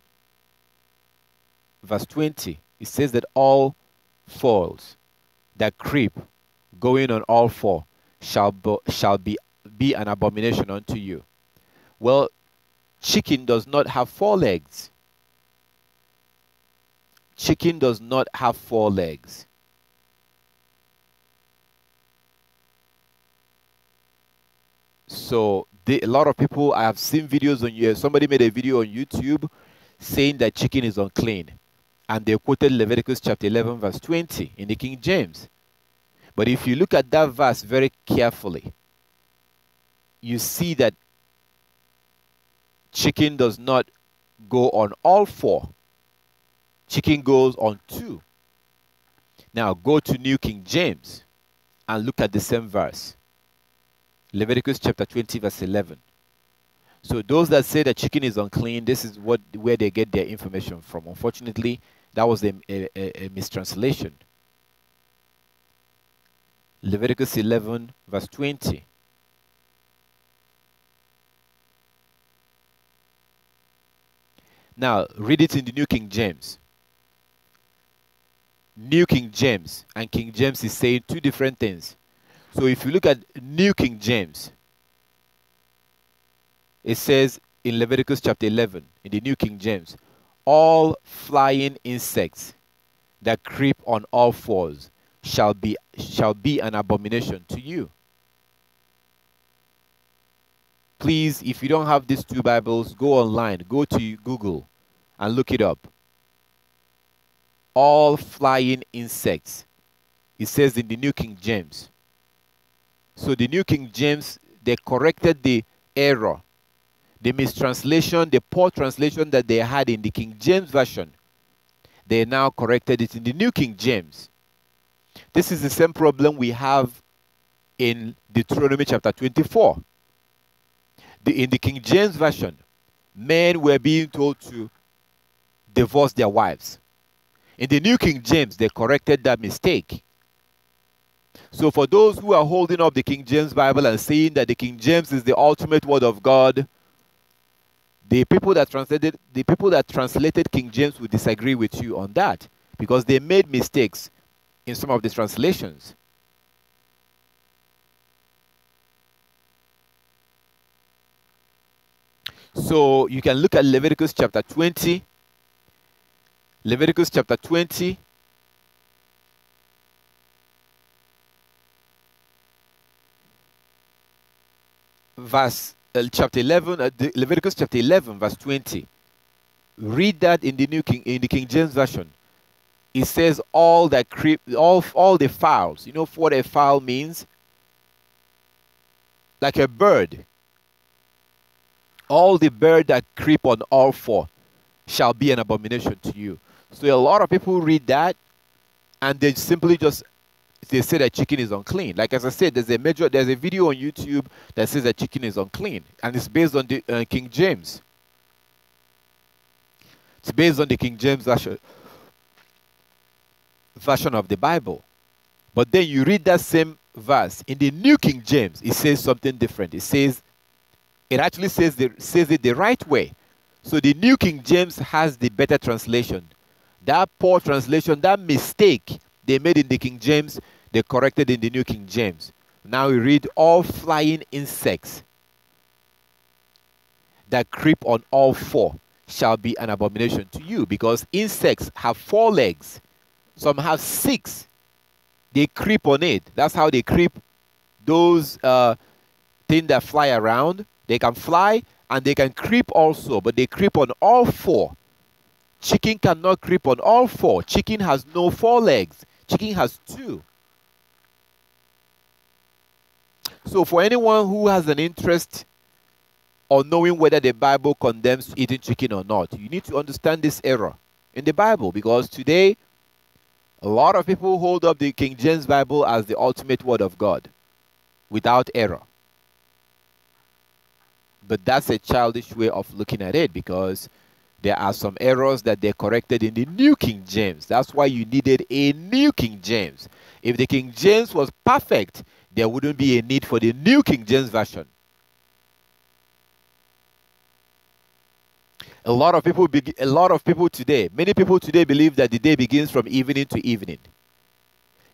verse 20, it says that all fowls that creep, going on all four, shall be an abomination unto you. Well, chicken does not have 4 legs. Chicken does not have 4 legs. So a lot of people, I have seen videos on you. Somebody made a video on YouTube saying that chicken is unclean. And they quoted Leviticus chapter 11, verse 20 in the King James. But if you look at that verse very carefully, you see that chicken does not go on all 4. Chicken goes on 2. Now go to New King James and look at the same verse. Leviticus chapter 20, verse 11. So those that say that chicken is unclean, this is where they get their information from. Unfortunately, that was a mistranslation. Leviticus 11, verse 20. Now, read it in the New King James. New King James and King James is saying 2 different things. So if you look at New King James, it says in Leviticus chapter 11, in the New King James, all flying insects that creep on all fours shall be an abomination to you. Please, if you don't have these 2 Bibles, go online, go to Google and look it up. All flying insects. It says in the New King James. So the New King James, they corrected the error, the mistranslation, the poor translation that they had in the King James Version. They now corrected it in the New King James. This is the same problem we have in Deuteronomy chapter 24. In the King James Version, men were being told to divorce their wives. In the New King James, they corrected that mistake. So for those who are holding up the King James Bible and saying that the King James is the ultimate word of God, the people that translated King James will disagree with you on that, because they made mistakes in some of the translations. So you can look at Leviticus chapter 20. Leviticus chapter 20. Chapter 11, Leviticus chapter 11, verse 20. Read that in the King James Version. It says all that creep, all the fowls. You know what a fowl means? Like a bird. All the bird that creep on all 4 shall be an abomination to you. So a lot of people read that and they simply they say that chicken is unclean. Like as I said, there's a video on YouTube that says that chicken is unclean, and it's based on the King James. It's based on the King James version of the Bible. But then you read that same verse in the New King James, it says something different. It actually says it the right way. So the New King James has the better translation. That poor translation, that mistake they made in the King James, they corrected in the New King James. Now we read all flying insects that creep on all 4 shall be an abomination to you, because insects have 4 legs. Some have 6. They creep on it. That's how they creep. Those things that fly around, they can fly and they can creep also, but they creep on all 4. Chicken cannot creep on all four. Chicken has no four legs. Chicken has two. So for anyone who has an interest on knowing whether the Bible condemns eating chicken or not, you need to understand this error in the Bible, because today a lot of people hold up the King James Bible as the ultimate word of God without error. But that's a childish way of looking at it, because there are some errors that they corrected in the New King James. That's why you needed a New King James. If the King James was perfect, there wouldn't be a need for the New King James Version. Many people today believe that the day begins from evening to evening.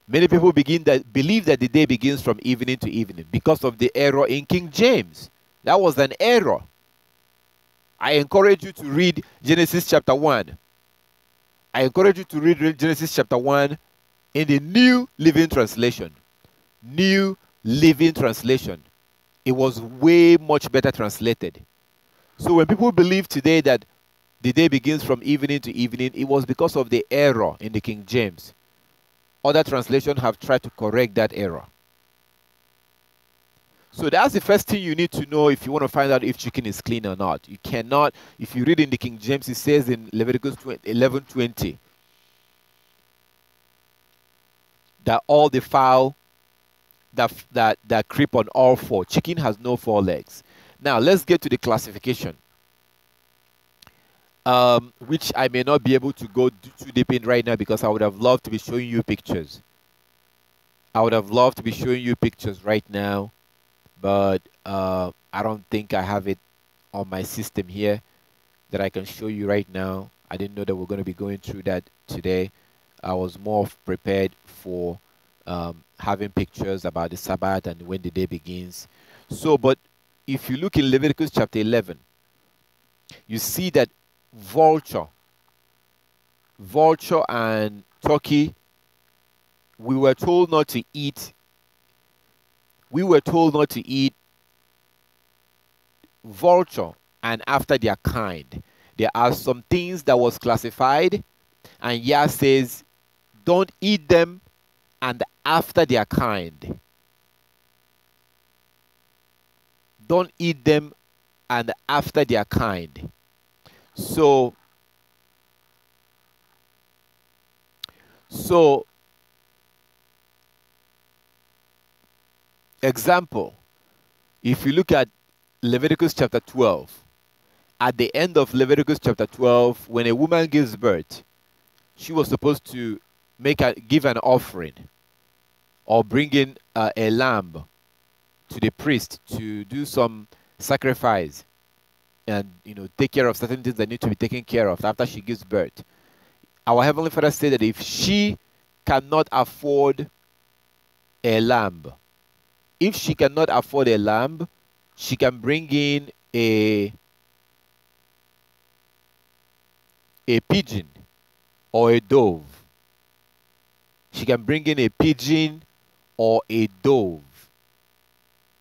Many people believe that the day begins from evening to evening because of the error in King James. That was an error. I encourage you to read Genesis chapter 1. I encourage you to read Genesis chapter 1 in the New Living Translation. New Living Translation. It was way much better translated. So when people believe today that the day begins from evening to evening, it was because of the error in the King James. Other translations have tried to correct that error. So that's the first thing you need to know if you want to find out if chicken is clean or not. You cannot, if you read in the King James, it says in Leviticus 11:20 that all the fowl that creep on all four. Chicken has no four legs. Now let's get to the classification, which I may not be able to go too deep in right now because I would have loved to be showing you pictures. I would have loved to be showing you pictures right now, but I don't think I have it on my system here that I can show you right now. I didn't know that we're going to be going through that today. I was more prepared for having pictures about the Sabbath and when the day begins. So, but if you look in Leviticus chapter 11, you see that vulture and turkey, we were told not to eat vulture and after their kind. There are some things that was classified, and Yah says don't eat them and after their kind. Don't eat them and after their kind. So example, if you look at Leviticus chapter 12, at the end of Leviticus chapter 12, when a woman gives birth, she was supposed to give an offering or bring in a lamb to the priest to do some sacrifice and take care of certain things that need to be taken care of after she gives birth. Our Heavenly Father said that if she cannot afford a lamb, she can bring in a pigeon or a dove. She can bring in a pigeon or a dove.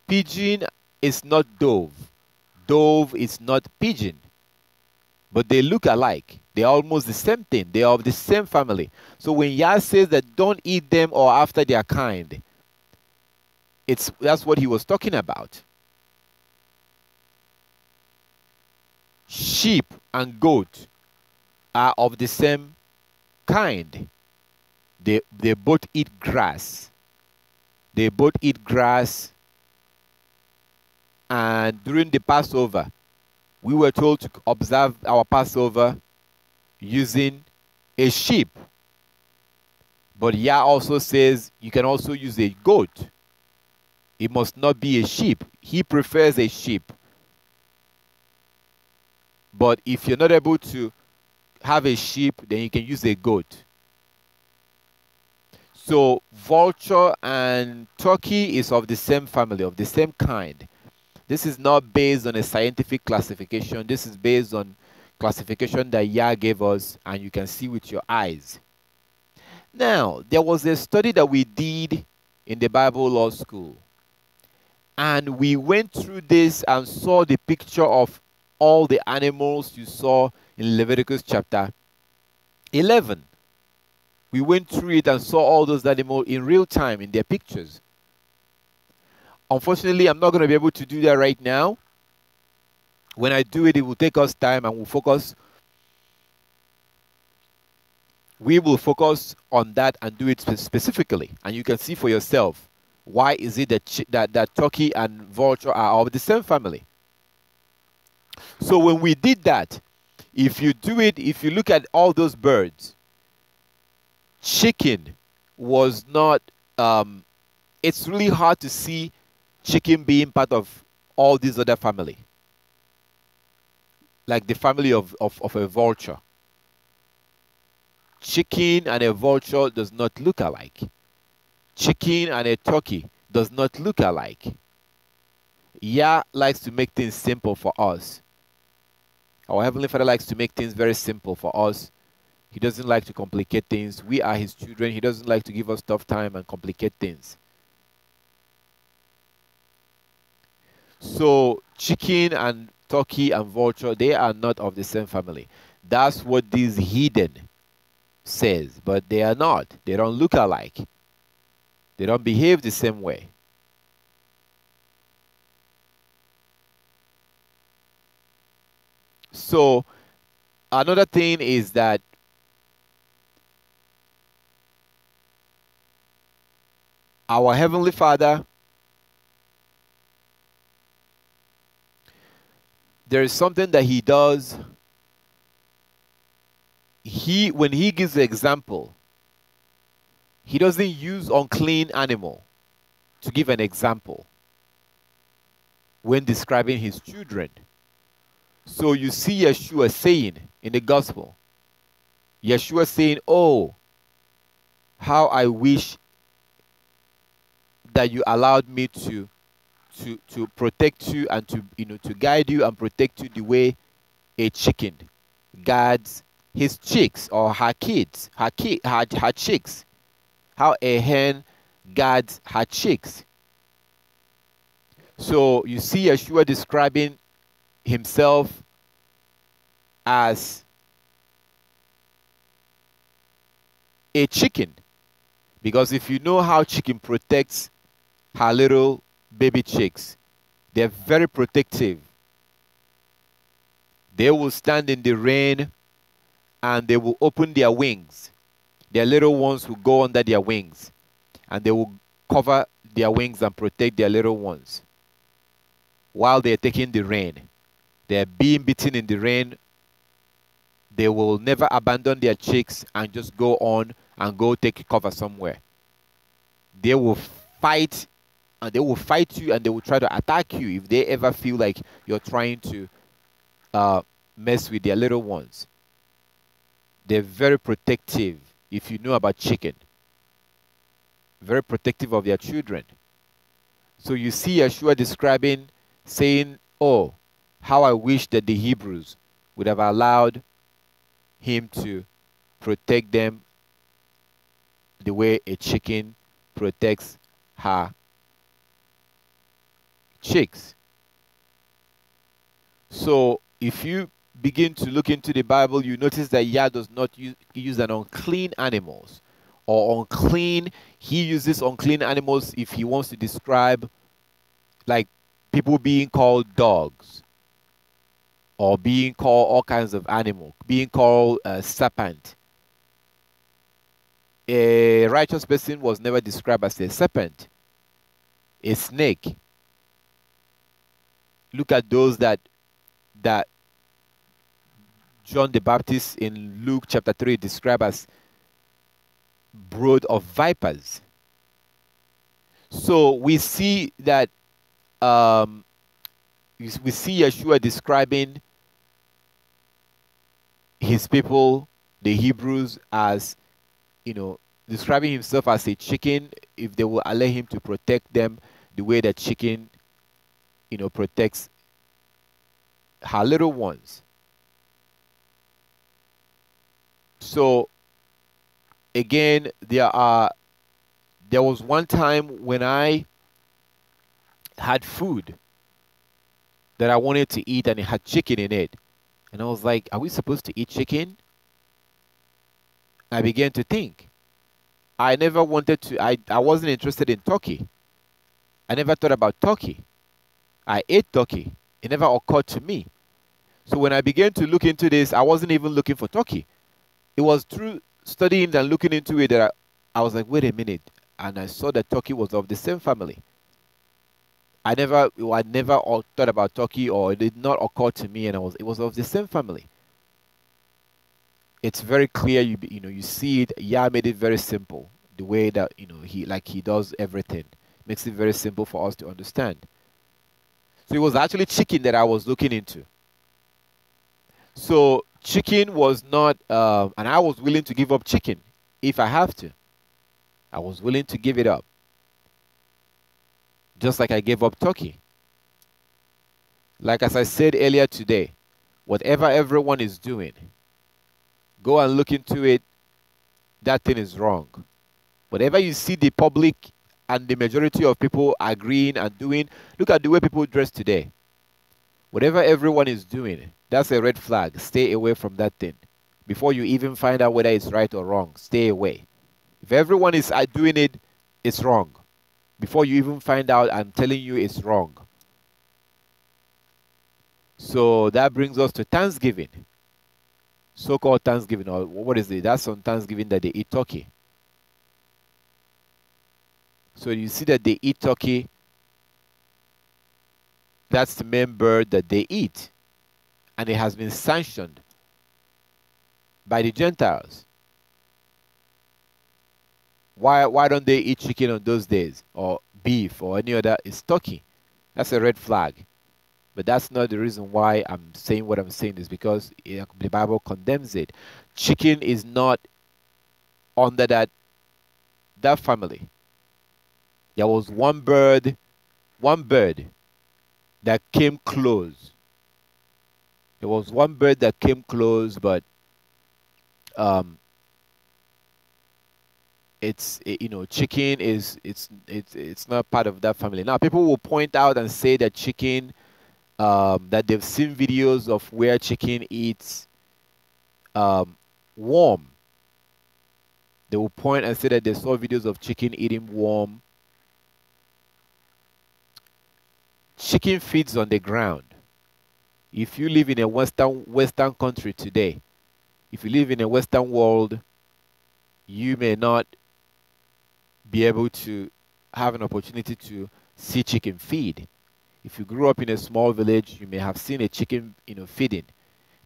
Pigeon is not dove. Dove is not pigeon. But they look alike. They're almost the same thing. They are of the same family. So when Yah says that don't eat them or after their kind, that's what he was talking about. Sheep and goat are of the same kind. They both eat grass. And during the Passover, we were told to observe our Passover using a sheep. But Yah also says you can also use a goat. It must not be a sheep. He prefers a sheep. But if you're not able to have a sheep, then you can use a goat. So vulture and turkey is of the same family, of the same kind. This is not based on a scientific classification. This is based on classification that Yah gave us, and you can see with your eyes. Now, there was a study that we did in the Bible Law School, and we went through this and saw the picture of all the animals you saw in Leviticus chapter 11. We went through it and saw all those animals in real time in their pictures. Unfortunately, I'm not going to be able to do that right now. When I do it, it will take us time and we will focus on that and do it specifically. And you can see for yourself, why is it that turkey and vulture are of the same family? So when we did that, if you look at all those birds, chicken was not, it's really hard to see chicken being part of all these other family, like the family of a vulture. Chicken and a vulture does not look alike. Chicken and a turkey does not look alike. Yah likes to make things simple for us. Our Heavenly Father likes to make things very simple for us. He doesn't like to complicate things. We are His children. He doesn't like to give us tough time and complicate things. So chicken and turkey and vulture, they are not of the same family. That's what this heathen says, but they are not. They don't look alike. They don't behave the same way. So another thing is that our Heavenly Father, there is something that He does. When He gives the example, He doesn't use unclean animal to give an example when describing His children. So you see Yeshua saying in the gospel, Yeshua saying, oh, how I wish that you allowed me to protect you and to guide you and protect you the way a chicken guards his chicks or her kids, her chicks. How a hen guards her chicks. So you see Yeshua describing himself as a chicken, because if you know how chicken protects her little baby chicks, they're very protective. They will stand in the rain and they will open their wings. Their little ones will go under their wings and they will cover their wings and protect their little ones while they're taking the rain. They're being beaten in the rain. They will never abandon their chicks and just go on and go take cover somewhere. They will fight, and they will fight you, and they will try to attack you if they ever feel like you're trying to mess with their little ones. They're very protective. If you know about chicken, very protective of their children. So you see Yeshua describing, saying, oh, how I wish that the Hebrews would have allowed him to protect them the way a chicken protects her chicks. So if you begin to look into the Bible, you notice that Yah does not use an unclean animals or unclean. He uses unclean animals if he wants to describe, like, people being called dogs or being called all kinds of animal, being called a serpent. A righteous person was never described as a serpent, a snake. Look at those that John the Baptist in Luke chapter 3 described as brood of vipers. So we see that we see Yeshua describing his people, the Hebrews, as, describing himself as a chicken if they will allow him to protect them the way that chicken, protects her little ones. So again, there was one time when I had food that I wanted to eat and it had chicken in it. And I was like, are we supposed to eat chicken? I began to think. I never wanted to, I wasn't interested in turkey. I never thought about turkey. I ate turkey. It never occurred to me. So when I began to look into this, I wasn't even looking for turkey. It was through studying and looking into it that I was like, wait a minute. And I saw that turkey was of the same family. I never thought about turkey, or it did not occur to me, and it was of the same family. It's very clear. You see it. Yah made it very simple. The way that he does everything makes it very simple for us to understand. So it was actually chicken that I was looking into. So chicken was not, and I was willing to give up chicken if I have to. I was willing to give it up, just like I gave up turkey. Like as I said earlier today, whatever everyone is doing, go and look into it. That thing is wrong. Whatever you see the public and the majority of people agreeing and doing, look at the way people dress today. Whatever everyone is doing, that's a red flag. Stay away from that thing. Before you even find out whether it's right or wrong, stay away. If everyone is doing it, it's wrong. Before you even find out, I'm telling you it's wrong. So that brings us to Thanksgiving. So-called Thanksgiving, or what is it? That's on Thanksgiving that they eat turkey. So you see that they eat turkey. That's the main bird that they eat. And it has been sanctioned by the Gentiles. Why don't they eat chicken on those days, or beef, or any other? It's turkey. That's a red flag. But that's not the reason why I'm saying what I'm saying, is because the Bible condemns it. Chicken is not under that family. There was one bird that came close. There was one bird that came close, but chicken is it's not part of that family. Now people will point out and say that chicken, that they've seen videos of where chicken eats worm. They will point and say that they saw videos of chicken eating worm. Chicken feeds on the ground. If you live in a Western country today, if you live in a Western world, you may not be able to have an opportunity to see chicken feed. If you grew up in a small village, you may have seen a chicken, feeding.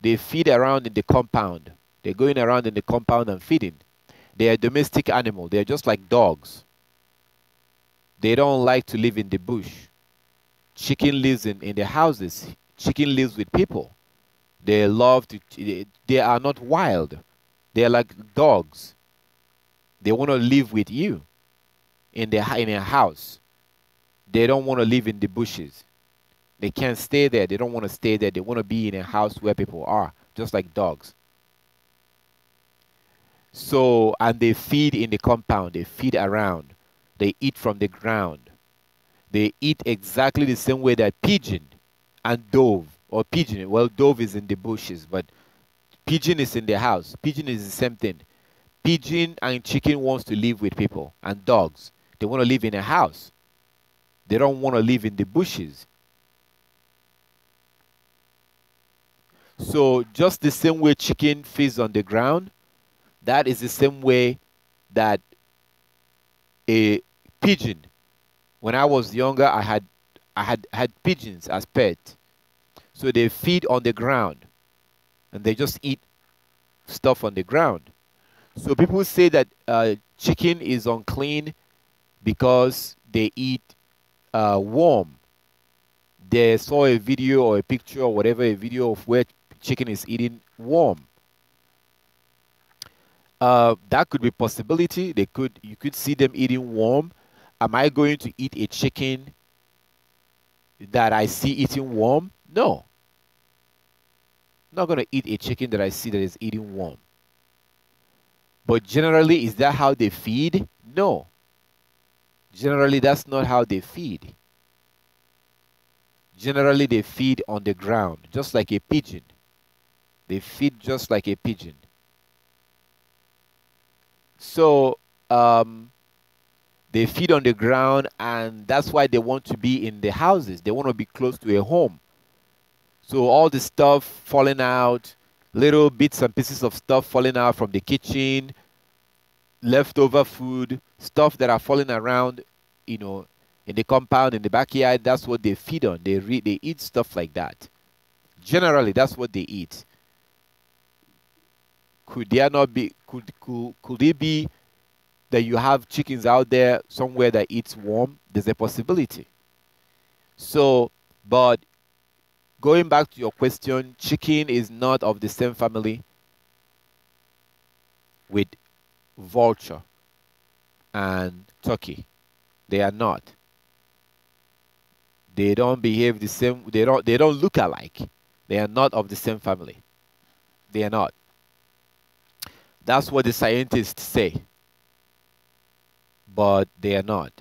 They feed around in the compound. They're going around in the compound and feeding. They are a domestic animal. They're just like dogs. They don't like to live in the bush. Chicken lives in the houses. Chicken lives with people. They love to, they are not wild. They are like dogs. They want to live with you in a house. They don't want to live in the bushes. They can't stay there. They don't want to stay there. They want to be in a house where people are, just like dogs. So, and they feed in the compound. They feed around. They eat from the ground. They eat exactly the same way that pigeon and dove, or pigeon, well, dove is in the bushes, but pigeon is in the house. Pigeon is the same thing. Pigeon and chicken wants to live with people, and dogs, they want to live in a house. They don't want to live in the bushes. So just the same way chicken feeds on the ground, that is the same way that a pigeon, when I was younger, I had pigeons as pets. So they feed on the ground and they just eat stuff on the ground. So people say that chicken is unclean because they eat worm. They saw a video or a picture or whatever, a video of where chicken is eating worm. That could be possibility. You could see them eating worm. Am I going to eat a chicken that I see eating worm? No. I'm not going to eat a chicken that I see that is eating worm. But generally, is that how they feed? No. Generally, that's not how they feed. Generally, they feed on the ground, just like a pigeon. They feed just like a pigeon. So um, they feed on the ground, and that's why they want to be in the houses. They want to be close to a home. So all the stuff falling out, little bits and pieces of stuff falling out from the kitchen, leftover food, stuff that are falling around, you know, in the compound, in the backyard, that's what they feed on. They eat stuff like that. Generally, that's what they eat. Could there not be could it be that you have chickens out there somewhere that eats worm? There's a possibility. So, but going back to your question, chicken is not of the same family with vulture and turkey. They are not. They don't behave the same. They don't look alike. They are not of the same family. They are not. That's what the scientists say, but they are not.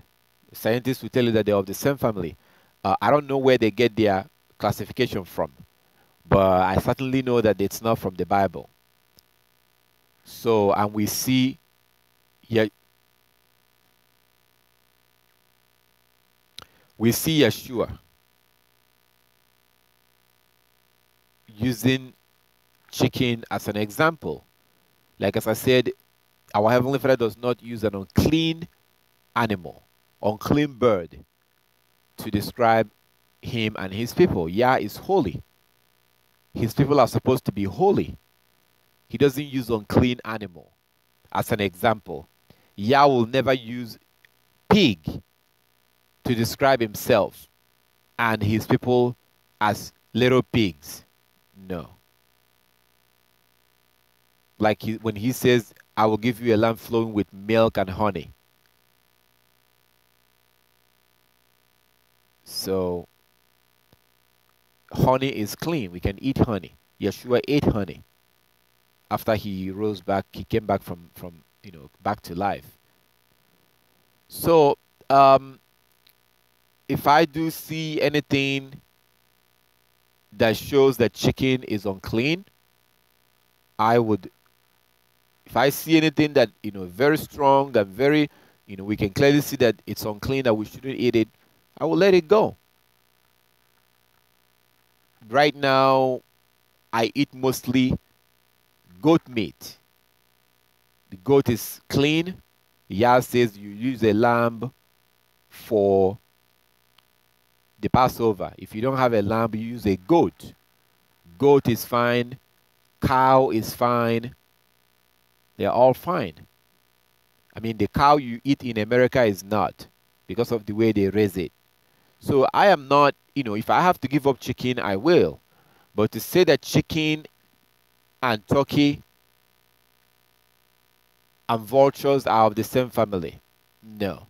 Scientists will tell you that they're of the same family. I don't know where they get their classification from, but I certainly know that it's not from the Bible. So, and we see, yeah, we see Yeshua using chicken as an example. Like as I said, our Heavenly Father does not use an unclean animal, unclean bird to describe him and his people. Yah is holy. His people are supposed to be holy. He doesn't use unclean animal as an example. Yah will never use pig to describe himself and his people as little pigs. No. Like when he says, I will give you a lamb flowing with milk and honey. So honey is clean. We can eat honey. Yeshua ate honey after he rose back. He came back from back to life. So if I do see anything that shows that chicken is unclean, I would. If I see anything that very strong, that very we can clearly see that it's unclean, that we shouldn't eat it, I will let it go. Right now, I eat mostly goat meat. The goat is clean. Yah says you use a lamb for the Passover. If you don't have a lamb, you use a goat. Goat is fine. Cow is fine. They're all fine. I mean, the cow you eat in America is not because of the way they raise it. So I am not, if I have to give up chicken, I will. But to say that chicken and turkey and vultures are of the same family, no,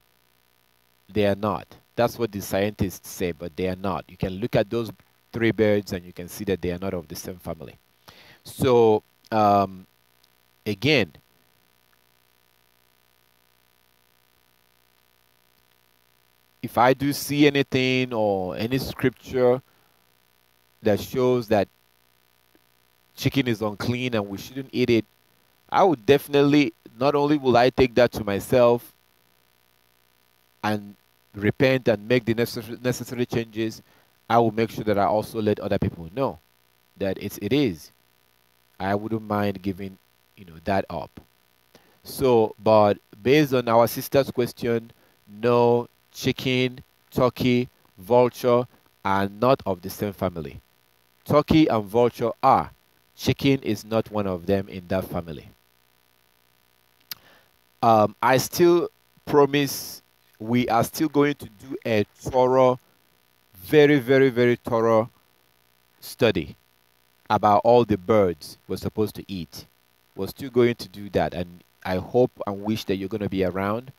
they are not. That's what the scientists say, but they are not. You can look at those three birds and you can see that they are not of the same family. So, again, if I do see anything or any scripture that shows that chicken is unclean and we shouldn't eat it, I would definitely, not only will I take that to myself and repent and make the necessary changes, I will make sure that I also let other people know that it is. I wouldn't mind giving, that up. So, but based on our sister's question, no, chicken, turkey, vulture are not of the same family. Turkey and vulture are. Chicken is not one of them in that family. I still promise we are still going to do a thorough, very, very, very thorough study about all the birds we're supposed to eat. We're still going to do that, and I hope and wish that you're going to be around.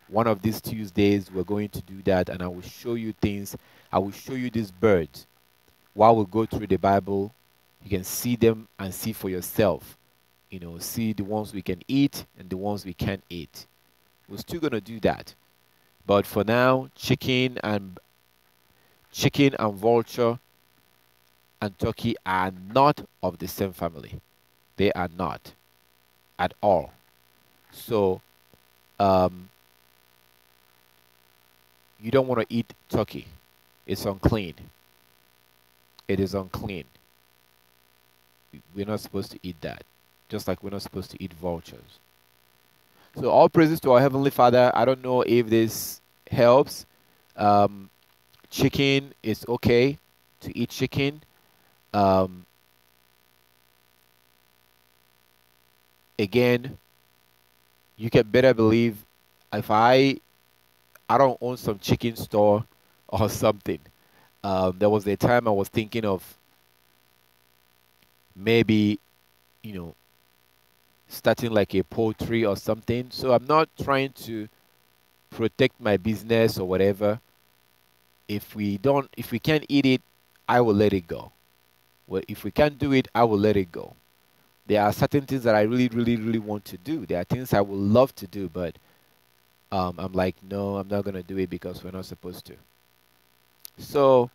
One of these Tuesdays, we're going to do that, and I will show you things. I will show you these birds. While we go through the Bible, you can see them and see for yourself. See the ones we can eat and the ones we can't eat. We're still going to do that. But for now, chicken and vulture and turkey are not of the same family. They are not at all. So um, you don't want to eat turkey. It's unclean. It is unclean. We're not supposed to eat that. Just like we're not supposed to eat vultures. So all praises to our Heavenly Father. I don't know if this helps. Um, Chicken is okay to eat chicken. Um, Again, you can better believe if I don't own some chicken store or something. There was a time I was thinking of maybe, you know, starting like a poultry or something. So I'm not trying to protect my business or whatever. If we can't eat it, I will let it go. Well, if we can't do it, I will let it go. There are certain things that I really, really, really want to do. There are things I would love to do, but I'm like, no, I'm not gonna do it because we're not supposed to. So,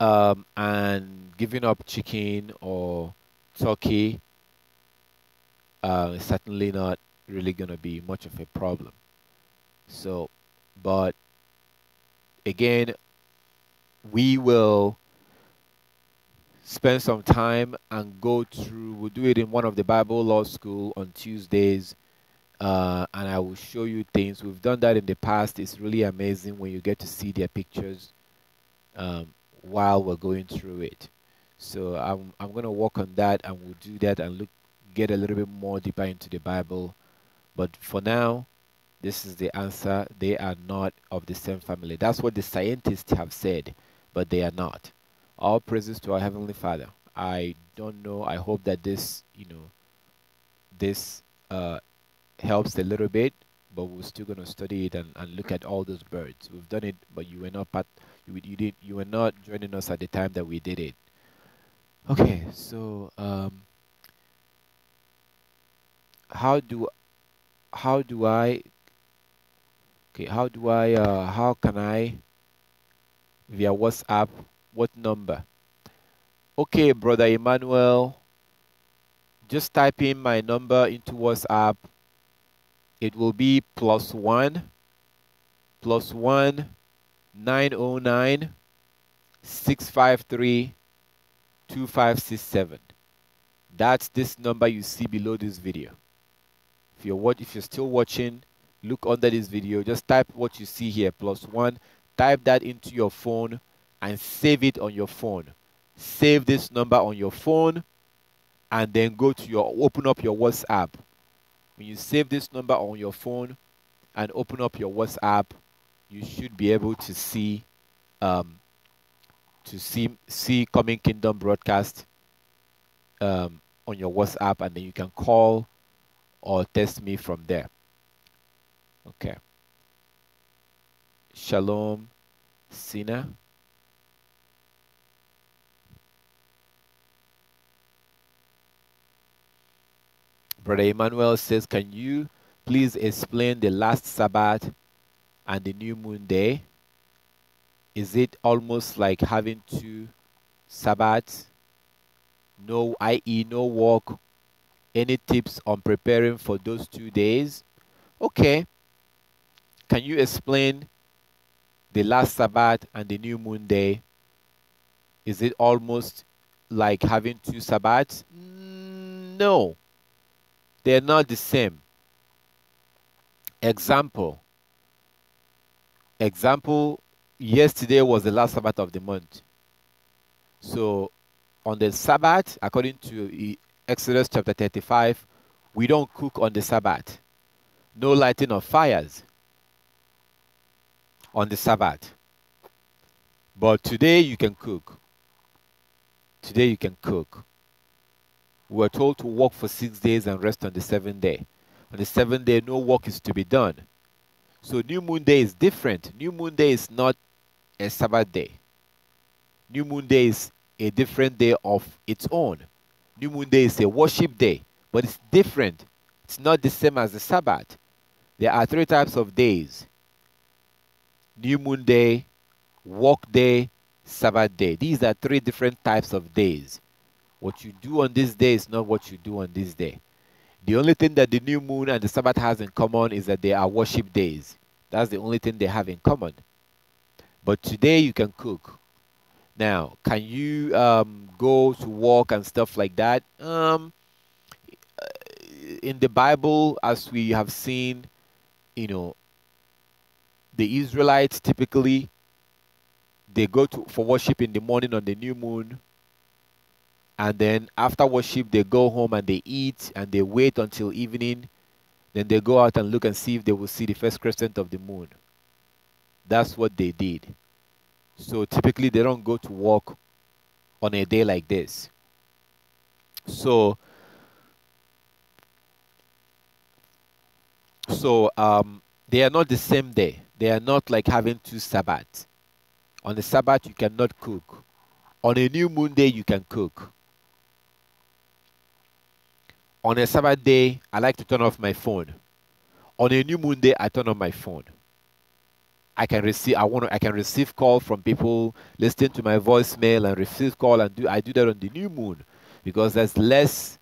and giving up chicken or turkey is certainly not really gonna be much of a problem. So, but again, we will spend some time and go through. We'll do it in one of the Bible Law School on Tuesdays, and I will show you things. We've done that in the past. It's really amazing when you get to see their pictures while we're going through it. So I'm gonna work on that, and we'll do that and get a little bit more deeper into the Bible. But for now, this is the answer. They are not of the same family. That's what the scientists have said, but they are not. All praises to our Heavenly Father. I don't know. I hope that this helps a little bit, but we're still gonna study it and look at all those birds. We've done it, but you were not part. You were not joining us at the time that we did it. Okay, so how do how do I okay how can I via WhatsApp, what number? Okay, brother Emmanuel, just type in my number into WhatsApp. It will be +1 909 653 2567. That's this number you see below this video. If you're still watching, look under this video. Just type what you see here, +1. Type that into your phone and save it on your phone. Save this number on your phone and then open up your WhatsApp. When you save this number on your phone and open up your WhatsApp, you should be able to um, see Coming Kingdom broadcast on your WhatsApp, and then you can call or text me from there. Okay. Shalom, Sina. Brother Emmanuel says, can you please explain the last Sabbath and the new moon day? Is it almost like having two Sabbaths? No, i.e., no work. Any tips on preparing for those 2 days? Okay. Can you explain the last Sabbath and the new moon day? Is it almost like having two Sabbaths? No, they're not the same. Example. Yesterday was the last Sabbath of the month. So on the Sabbath, according to Exodus chapter 35, we don't cook on the Sabbath. No lighting of fires on the Sabbath. But today you can cook. Today you can cook. We were told to work for 6 days and rest on the seventh day. On the seventh day, no work is to be done. So New Moon Day is different. New Moon Day is not a Sabbath day. New Moon Day is a different day of its own. New Moon Day is a worship day, but it's different. It's not the same as the Sabbath. There are 3 types of days: New Moon Day, Work Day, Sabbath Day. These are 3 different types of days. What you do on this day is not what you do on this day. The only thing that the new moon and the Sabbath has in common is that they are worship days. That's the only thing they have in common. But today you can cook. Now, can you go to work and stuff like that? In the Bible, as we have seen, you know, the Israelites typically they go to for worship in the morning on the new moon, and then after worship they go home and they eat and they wait until evening. Then they go out and look and see if they will see the first crescent of the moon. That's what they did. So typically they don't go to work on a day like this. So they are not the same day. They are not like having two Sabbaths. On the Sabbath you cannot cook. On a new moon day you can cook. On a Sabbath day, I like to turn off my phone. On a new moon day, I turn on my phone. I can receive call from people, listen to my voicemail and receive call, and I do that on the new moon because there's less.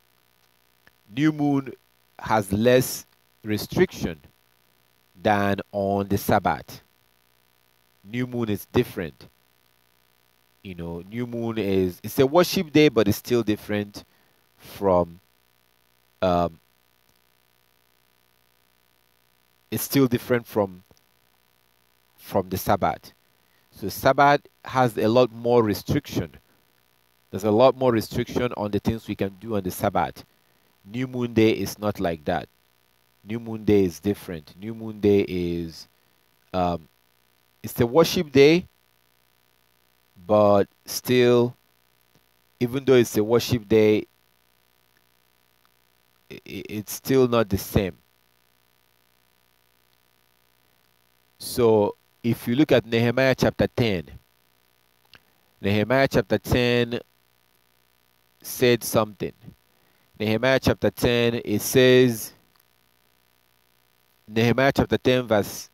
New moon has less restriction than on the Sabbath. New moon is different. New moon it's a worship day, but it's still different from um, it's still different from the Sabbath. So Sabbath has a lot more restriction. There's a lot more restriction on the things we can do on the Sabbath. New Moon Day is not like that. New Moon Day is different. New Moon Day is it's the worship day, but still, even though it's a worship day, it's still not the same. So if you look at Nehemiah chapter 10, Nehemiah chapter 10 said something. Nehemiah chapter 10, it says, Nehemiah chapter 10 verse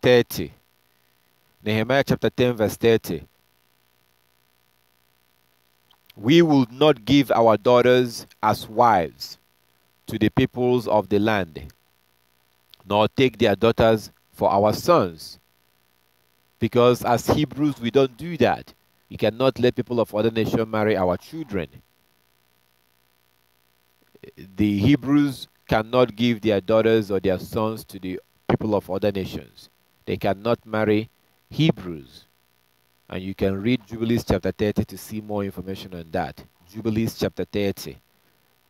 30. Nehemiah chapter 10 verse 30. We will not give our daughters as wives to the peoples of the land, nor take their daughters for our sons. Because as Hebrews, we don't do that. We cannot let people of other nations marry our children. The Hebrews cannot give their daughters or their sons to the people of other nations. They cannot marry Hebrews. And you can read Jubilees chapter 30 to see more information on that. Jubilees chapter 30.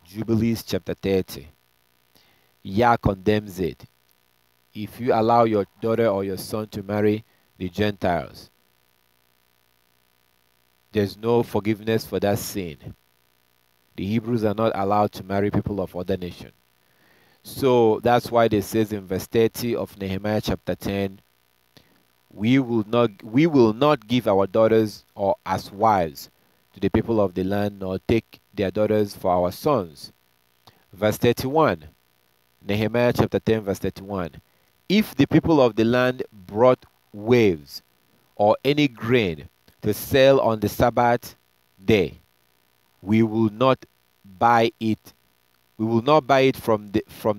Jubilees chapter 30. Yah condemns it. If you allow your daughter or your son to marry the Gentiles, there's no forgiveness for that sin. The Hebrews are not allowed to marry people of other nations. So that's why it says in verse 30 of Nehemiah chapter 10, we will not give our daughters or as wives to the people of the land, nor take their daughters for our sons. Verse 31, Nehemiah chapter 10 verse 31. If the people of the land brought waves or any grain to sell on the Sabbath day, we will not buy it. We will not buy it from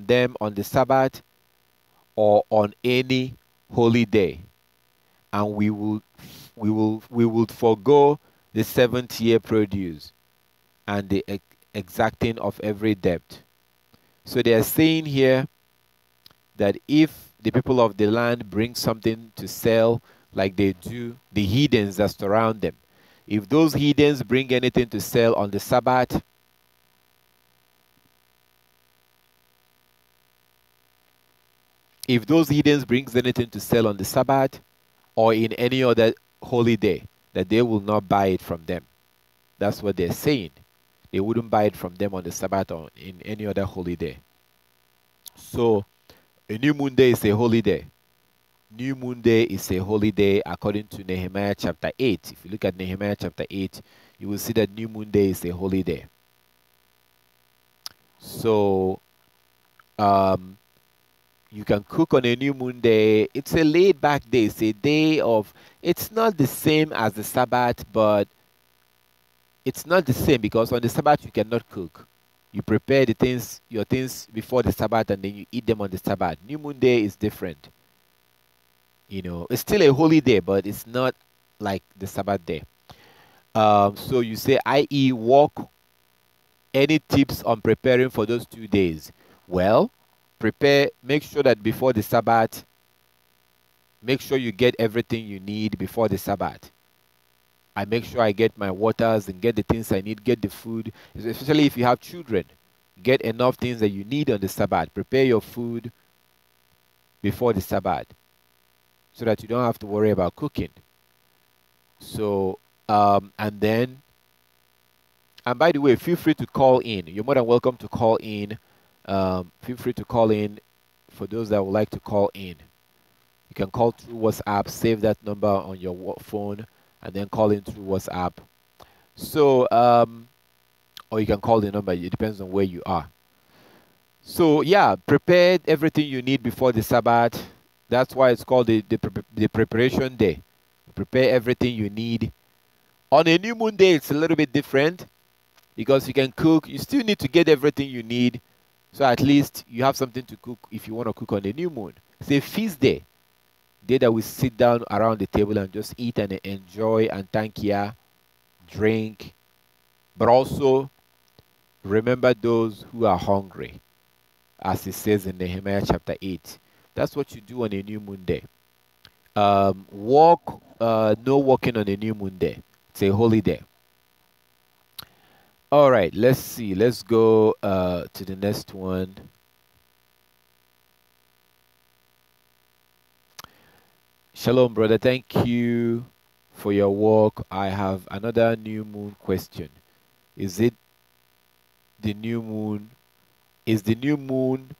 them on the Sabbath or on any holy day, and we would forego the 7th year produce and the exacting of every debt. So they are saying here that if the people of the land bring something to sell, like they do the heathens that surround them, if those heathens bring anything to sell on the Sabbath, if those heathens brings anything to sell on the Sabbath or in any other holy day, that they will not buy it from them. That's what they're saying. They wouldn't buy it from them on the Sabbath or in any other holy day. So a new moon day is a holy day. New moon day is a holy day according to Nehemiah chapter 8. If you look at Nehemiah chapter 8, you will see that new moon day is a holy day. So you can cook on a new moon day. It's a laid back day. It's a day of, it's not the same as the Sabbath, but it's not the same because on the Sabbath you cannot cook. You prepare your things before the Sabbath, and then you eat them on the Sabbath. New moon day is different. It's still a holy day, but it's not like the Sabbath day. So you say, i.e., walk. Any tips on preparing for those 2 days? Well, make sure that before the Sabbath, make sure you get everything you need before the Sabbath. I make sure I get my waters and get the things I need, get the food, especially if you have children. Get enough things that you need on the Sabbath. Prepare your food before the Sabbath so that you don't have to worry about cooking. So, and by the way, feel free to call in. You're more than welcome to call in. Feel free to call in for those that would like to call in. You can call through WhatsApp, save that number on your phone, and then call in through WhatsApp. So, or you can call the number. It depends on where you are. So, yeah, prepare everything you need before the Sabbath. That's why it's called the preparation day. Prepare everything you need. On a new moon day, it's a little bit different because you can cook. You still need to get everything you need. So at least you have something to cook if you want to cook on the new moon. It's a feast day. Day that we sit down around the table and just eat and enjoy and thank Yah, drink. But also remember those who are hungry, as it says in Nehemiah chapter 8. That's what you do on a new moon day. No walking on a new moon day. It's a holy day. All right, let's see. Let's go to the next one. Shalom, brother. Thank you for your work. I have another new moon question. Is it the new moon? Is the new moon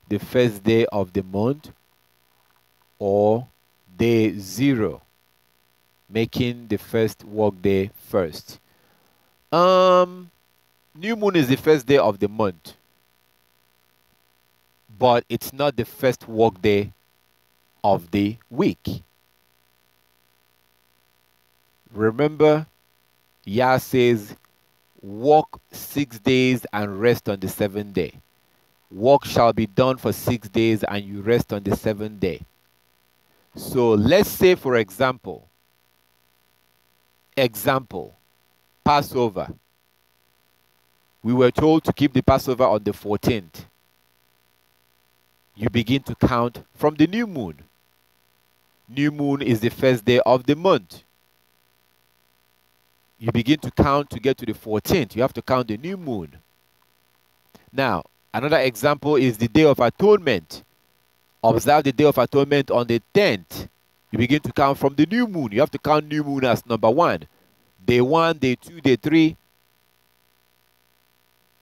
the first day of the month or day 0, making the first work day first? New moon is the first day of the month, but it's not the first work day of the week. Remember, Yah says, work 6 days and rest on the 7th day. Work shall be done for 6 days and you rest on the 7th day. So let's say, for example, Passover. We were told to keep the Passover on the 14th. You begin to count from the new moon. New moon is the first day of the month. You begin to count to get to the 14th. You have to count the new moon. Now, another example is the Day of Atonement. Observe the Day of Atonement on the 10th. You begin to count from the new moon. You have to count new moon as number 1. Day 1, day 2, day 3.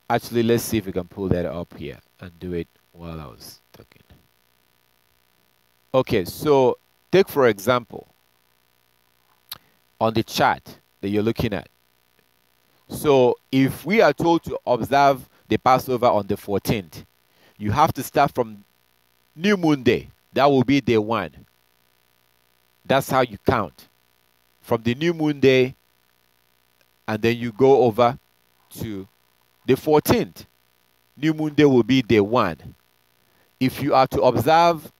Actually, let's see if we can pull that up here and do it while I was talking. Okay, so take for example, on the chart that you're looking at. So if we are told to observe the Passover on the 14th, you have to start from new moon day. That will be day 1. That's how you count. From the new moon day, and then you go over to the 14th. New moon day will be day 1. If you are to observe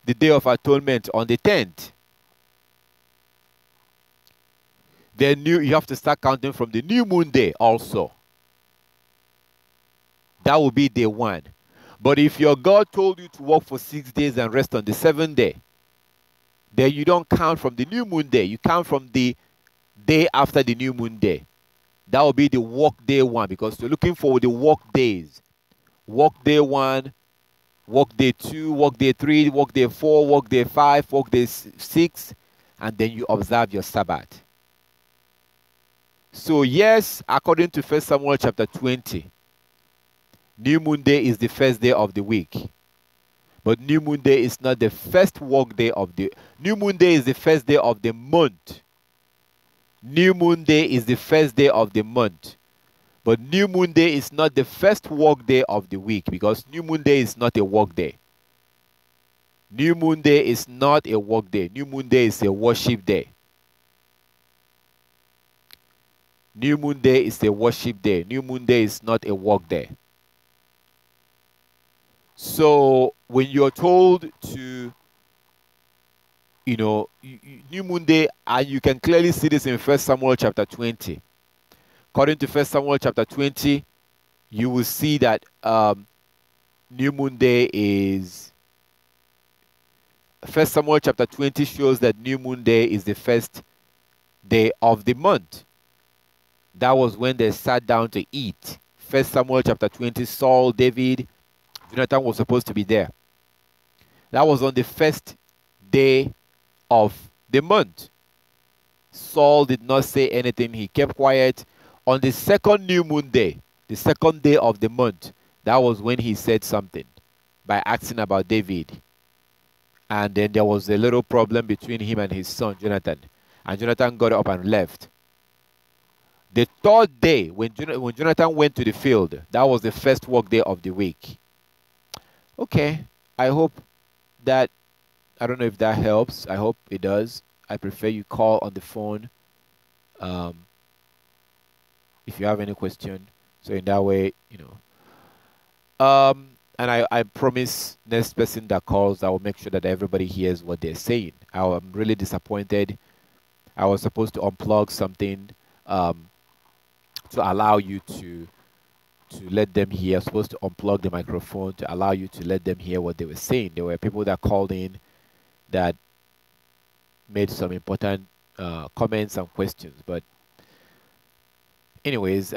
the Day of Atonement on the 10th, then you have to start counting from the new moon day also. That will be day 1. But if your God told you to work for 6 days and rest on the 7th day, then you don't count from the new moon day. You count from the day after the new moon day. That will be the work day 1, because you're looking for the work days. Work day 1, work day 2, work day 3, work day 4, work day 5, work day 6, and then you observe your Sabbath. So yes, according to 1 Samuel chapter 20, new moon day is the first day of the week. But new moon day is not the first work day of the... New moon day is the first day of the month. New moon day is the first day of the month. But new moon day is not the first work day of the week, because new moon day is not a work day. New moon day is not a work day. New moon day is a worship day. New moon day is a worship day. New moon day is not a work day. So when you're told to, new moon day, and you can clearly see this in 1 Samuel chapter 20. According to 1 Samuel chapter 20, you will see that new moon day is 1 Samuel chapter 20 shows that new moon day is the first day of the month. That was when they sat down to eat. 1 Samuel chapter 20, Saul, David, Jonathan was supposed to be there. That was on the first day of the month. Saul did not say anything. He kept quiet. On the second new moon day, the second day of the month, that was when he said something by asking about David. And then there was a little problem between him and his son, Jonathan. And Jonathan got up and left. The third day, when Jonathan went to the field, that was the first work day of the week. Okay, I hope that, I don't know if that helps. I hope it does. I prefer you call on the phone if you have any question. So in that way, and I promise next person that calls, I will make sure that everybody hears what they're saying. I'm really disappointed. I was supposed to unplug something to allow you to let them hear. I was supposed to unplug the microphone to allow you to let them hear what they were saying. There were people that called in that made some important comments and questions. But anyways,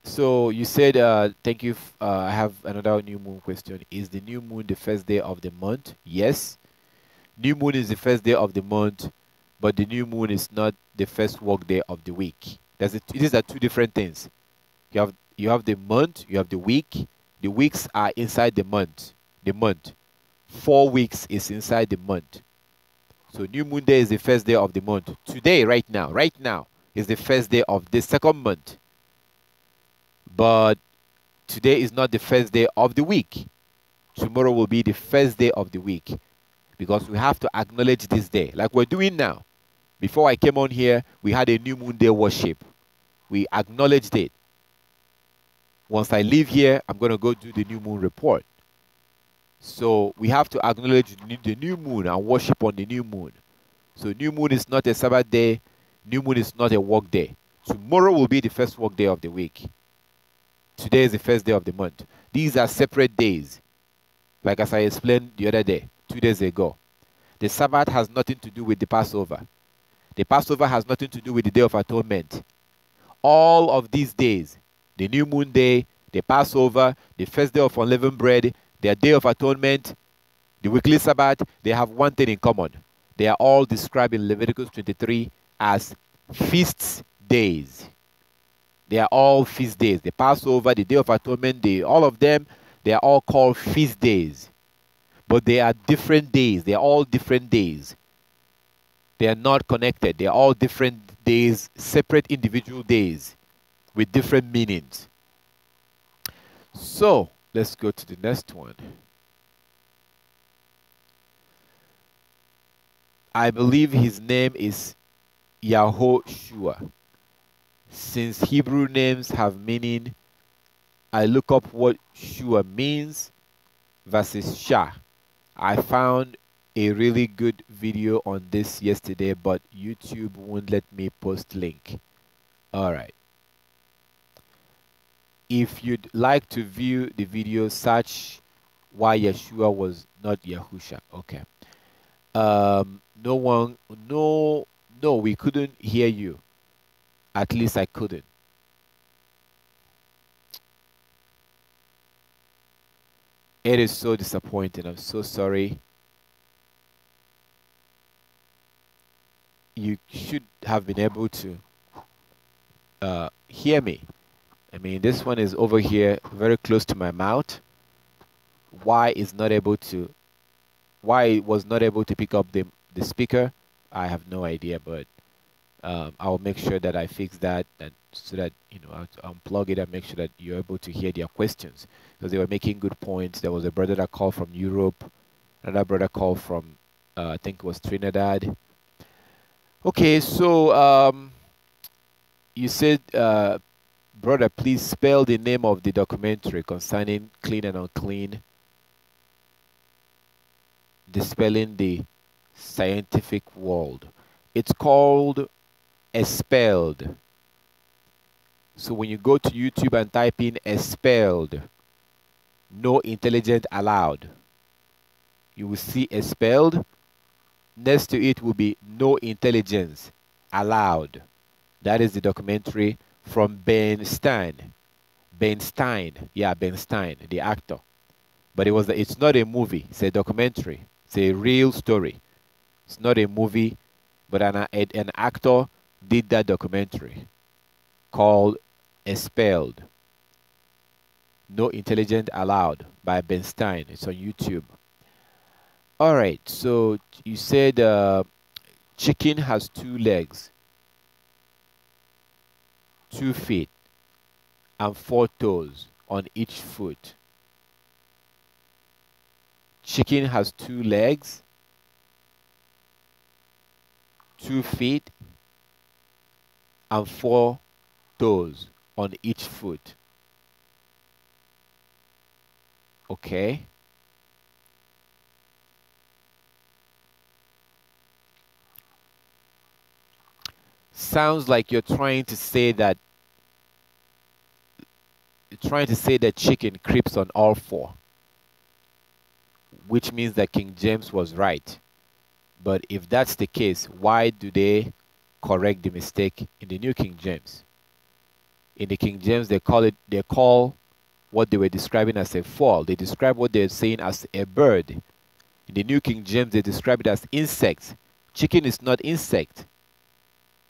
so you said, thank you. I have another new moon question. Is the new moon the first day of the month? Yes. New moon is the first day of the month, but the new moon is not the first work day of the week. These are two different things. You have the month, you have the week. The weeks are inside the month. The month. 4 weeks is inside the month. So new moon day is the first day of the month. Today, right now, is the first day of the second month. But today is not the first day of the week. Tomorrow will be the first day of the week, because we have to acknowledge this day, like we're doing now. Before I came on here, we had a new moon day worship. We acknowledged it. Once I leave here, I'm going to go do the new moon report. So we have to acknowledge the new moon and worship on the new moon. So new moon is not a Sabbath day. New moon is not a work day. Tomorrow will be the first work day of the week. Today is the first day of the month. These are separate days, like as I explained the other day, 2 days ago. The Sabbath has nothing to do with the Passover. The Passover has nothing to do with the Day of Atonement. All of these days, the new moon day, the Passover, the first day of unleavened bread, their Day of Atonement, the weekly Sabbath, they have one thing in common. They are all described in Leviticus 23 as feast days. They are all feast days. The Passover, the Day of Atonement, all of them, they are all called feast days. But they are different days. They are all different days. They are not connected. They are all different days, separate individual days with different meanings. So, let's go to the next one. I believe his name is Yahoshua. Since Hebrew names have meaning, I look up what Shua means versus Shah. I found a really good video on this yesterday, but YouTube won't let me post link. All right. If you'd like to view the video, search why Yeshua was not Yahusha. Okay. No, we couldn't hear you. At least I couldn't. It is so disappointing. I'm so sorry. You should have been able to hear me. I mean, this one is over here, very close to my mouth. Why it was not able to pick up the speaker, I have no idea, but I'll make sure that I fix that, so that I'll unplug it and make sure that you're able to hear their questions, because they were making good points. There was a brother that called from Europe, another brother called from I think it was Trinidad. Okay, so You said, brother, please spell the name of the documentary concerning clean and unclean, dispelling the scientific world. It's called Expelled. So when you go to YouTube and type in Expelled, no intelligent allowed, you will see Expelled. Next to it will be no intelligence allowed. That is the documentary from Ben Stein. Ben Stein, yeah, Ben Stein, the actor. But it's not a movie. It's a documentary. It's a real story. It's not a movie, but an actor did that documentary called Expelled. No Intelligent Allowed by Ben Stein. It's on YouTube. All right. So you said chicken has 2 legs, 2 feet, and 4 toes on each foot. Chicken has 2 legs, 2 feet, and 4 toes on each foot. Okay. Sounds like you're trying to say that chicken creeps on all four, which means that King James was right. But if that's the case, why do they correct the mistake in the New King James? In the King James, they call what they were describing as a fall. They describe what they're saying as a bird. In the New King James, they describe it as insects. Chicken is not insect.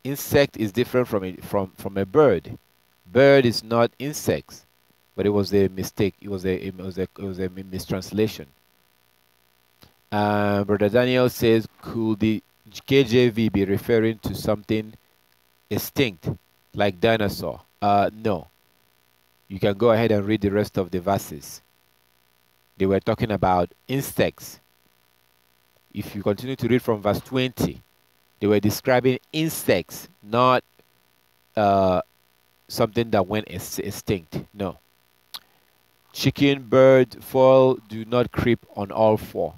Insect is different from a bird. Bird is not insects. But it was a mistake. It was a mistranslation. Brother Daniel says, could the KJV be referring to something extinct, like dinosaur? No. You can go ahead and read the rest of the verses. They were talking about insects. If you continue to read from verse 20, they were describing insects, not something that went extinct. No. Chicken, bird, fowl do not creep on all four.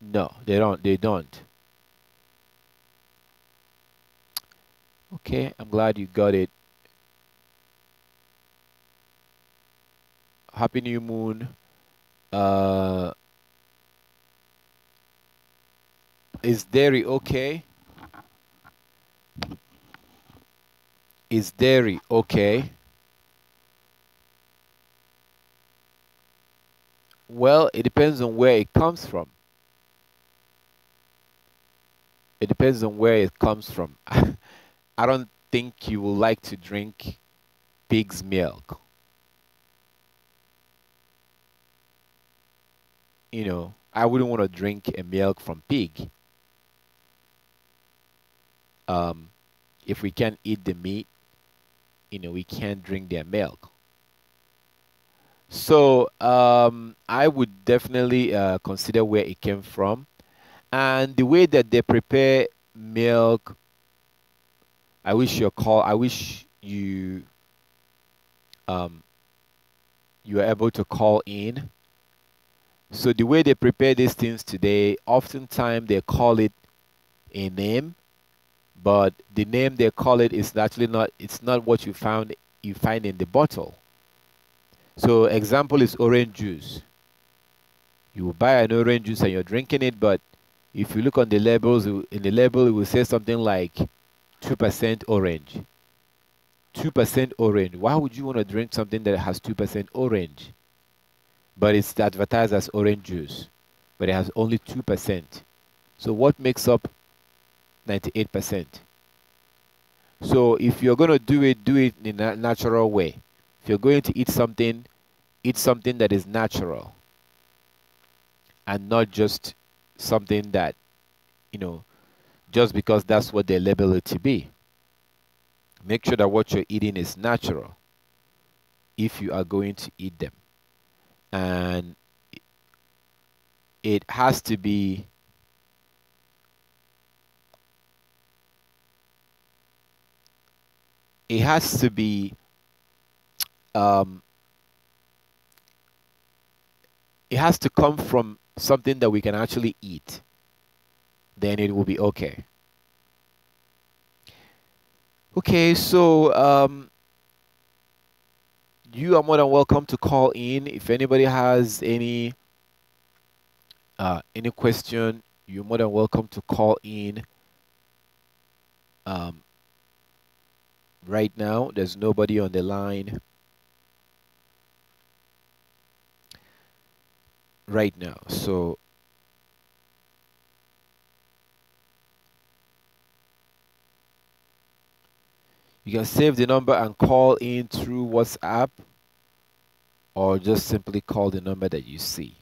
No, they don't. They don't. Okay, I'm glad you got it. Happy New Moon. Is dairy okay? Is dairy okay? Well, it depends on where it comes from. It depends on where it comes from. I don't think you would like to drink pig's milk. I wouldn't want to drink a milk from pig. If we can't eat the meat, we can't drink their milk. So I would definitely consider where it came from, and the way that they prepare milk. I wish you you were able to call in. So the way they prepare these things today, oftentimes they call it a name, but the name they call it is actually not. It's not what you find in the bottle. So example is orange juice. You will buy an orange juice and you're drinking it, but if you look on the labels, in the label it will say something like 2% orange. 2% orange. Why would you want to drink something that has 2% orange? But it's advertised as orange juice, but it has only 2%. So what makes up 98%? So if you're going to do it in a natural way. If you're going to eat something that is natural and not just something that, just because that's what they label it to be. Make sure that what you're eating is natural if you are going to eat them. And it has to be it has to be um, it has to come from something that we can actually eat. Then it will be okay. Okay, so you are more than welcome to call in. If anybody has any question, you're more than welcome to call in. Um, right now, there's nobody on the line right now, so you can save the number and call in through WhatsApp, or just simply call the number that you see.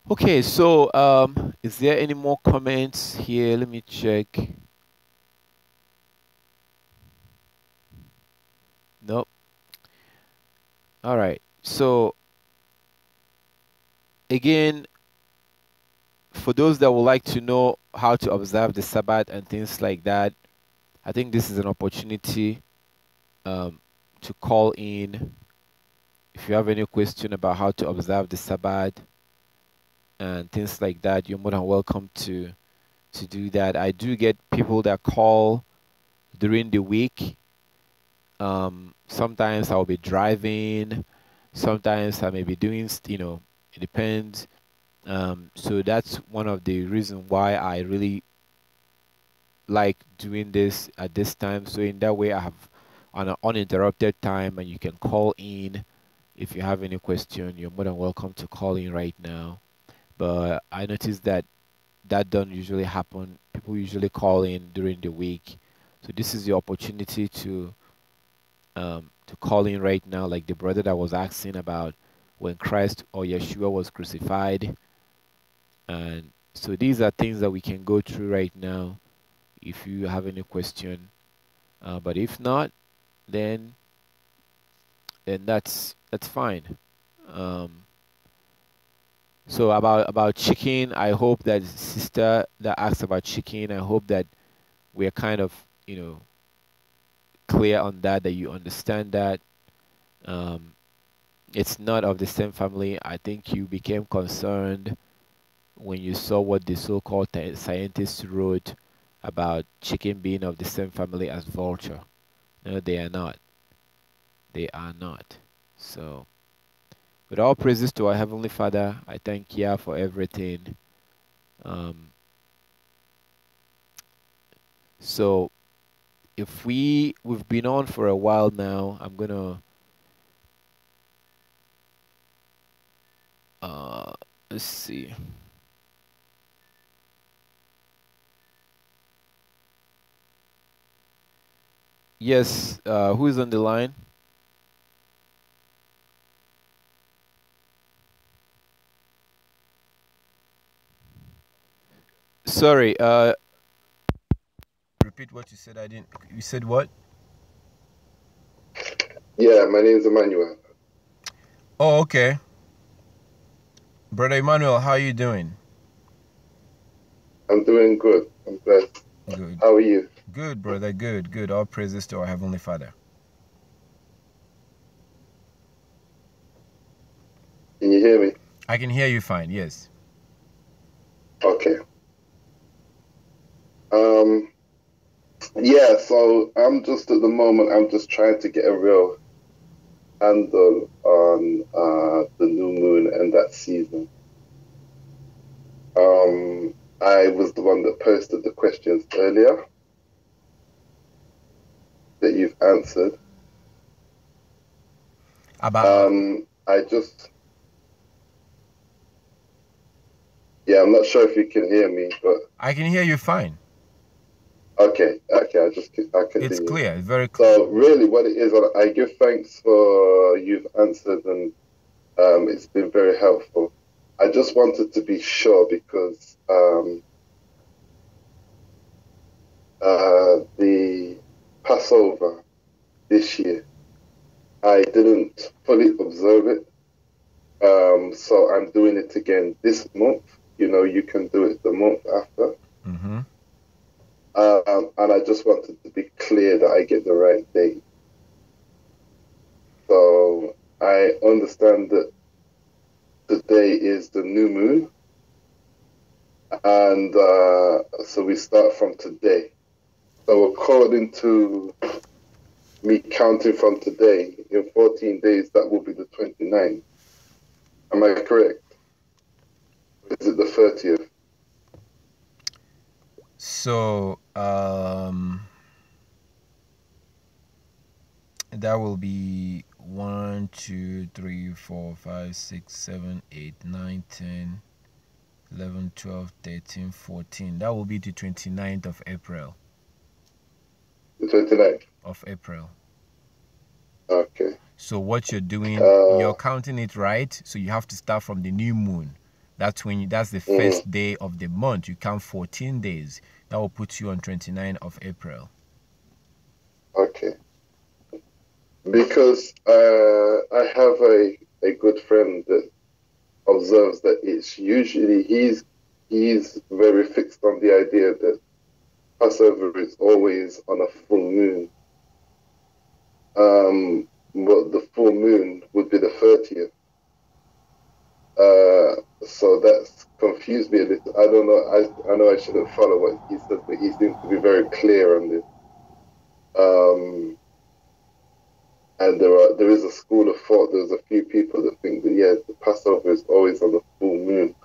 Okay, so is there any more comments here? Let me check. Nope. All right. So again, for those that would like to know how to observe the Sabbath and things like that, I think this is an opportunity to call in. If you have any question about how to observe the Sabbath and things like that, you're more than welcome to do that. I do get people that call during the week. Sometimes I'll be driving. Sometimes I may be doing, it depends. So that's one of the reasons why I really like doing this at this time. So in that way, I have an uninterrupted time, and you can call in if you have any question. You're more than welcome to call in right now. But I noticed that that don't usually happen. People usually call in during the week, so this is the opportunity to call in right now, like the brother that was asking about when Christ or Yeshua was crucified. And so these are things that we can go through right now if you have any question. But if not, then that's fine. Um, so about chicken, I hope that sister that asked about chicken, I hope that we're kind of clear on that you understand that um, it's not of the same family. I think you became concerned when you saw what the so-called scientists wrote about chicken being of the same family as vulture. No, they are not. They are not. So, with all praises to our Heavenly Father, I thank Yah for everything. Um, so, if we've been on for a while now, I'm gonna uh, let's see. Yes, who is on the line? Sorry, repeat what you said. I didn't. You said what? Yeah, my name is Emmanuel. Oh, okay. Brother Emmanuel, how are you doing? I'm doing good. I'm blessed. Good. How are you? Good, brother. Good, good. All praises to our Heavenly Father. Can you hear me? I can hear you fine, yes. Okay. Um, yeah, so I'm just trying to get a real handle on the new moon and that season. I was the one that posted the questions earlier that you've answered. About I'm not sure if you can hear me, but I can hear you fine. Okay. I continue. It's clear, it's very clear. So really, what it is, I give thanks for you've answered, and it's been very helpful. I just wanted to be sure because the Passover this year, I didn't fully observe it. So I'm doing it again this month. You know, you can do it the month after. Mm-hmm. And I just wanted to be clear that I get the right date. So I understand that today is the new moon. And so we start from today. So according to me counting from today, in 14 days, that will be the 29th. Am I correct? Or is it the 30th? So that will be 1, 2, 3, 4, 5, 6, 7, 8, 9, 10, 11, 12, 13, 14. That will be the 29th of April. The 29th of April. Okay. So what you're doing, you're counting it right. So you have to start from the new moon. That's the first day of the month. You count 14 days. That will put you on 29th of April. Okay. Because I have a good friend that observes that it's usually he's very fixed on the idea that Passover is always on a full moon. But the full moon would be the 30th. So that's confused me a little. I don't know. I know I shouldn't follow what he says, but he seems to be very clear on this. And there is a school of thought. There's a few people that think that the Passover is always on the full moon,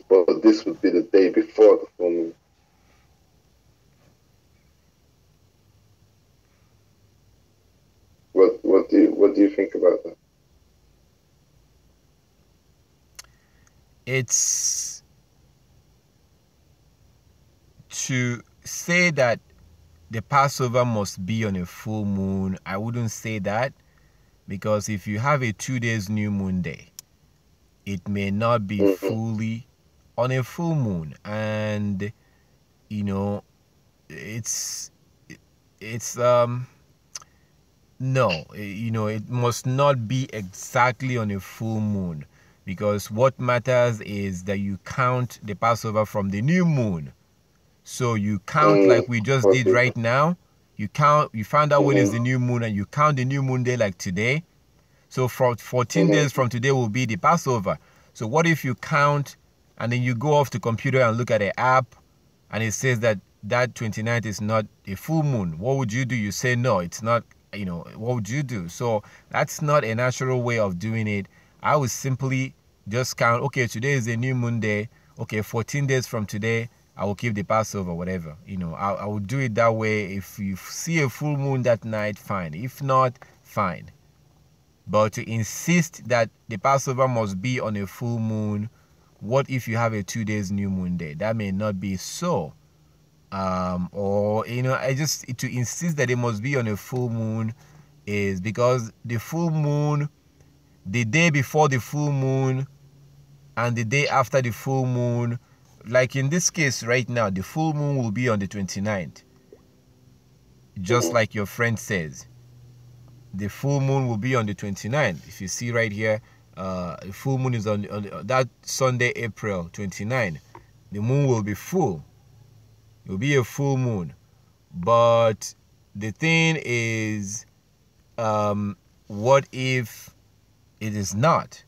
but this would be the day before the full moon. What do you think about that? It's to say that the Passover must be on a full moon. I wouldn't say that, because if you have a 2 days new moon day, it may not be fully on a full moon, and it's no, it must not be exactly on a full moon, because what matters is that you count the Passover from the new moon. So you count like we just did right now. You find out when is the new moon, and you count the new moon day like today. So for 14 days from today will be the Passover. So what if you count and then you go off the computer and look at the app and it says that 29th is not a full moon? What would you do? You say, no, it's not, what would you do? So that's not a natural way of doing it. I would simply just count, okay, today is a new moon day. Okay, 14 days from today, I will keep the Passover, whatever. I will do it that way. If you see a full moon that night, fine. If not, fine. But to insist that the Passover must be on a full moon, what if you have a 2 days new moon day? That may not be so. I just, to insist that it must be on a full moon is because the full moon, the day before the full moon and the day after the full moon, like in this case right now, the full moon will be on the 29th. Just like your friend says. The full moon will be on the 29th. If you see right here, the full moon is on that Sunday, April 29. The moon will be full. It will be a full moon. But the thing is, what if it is not?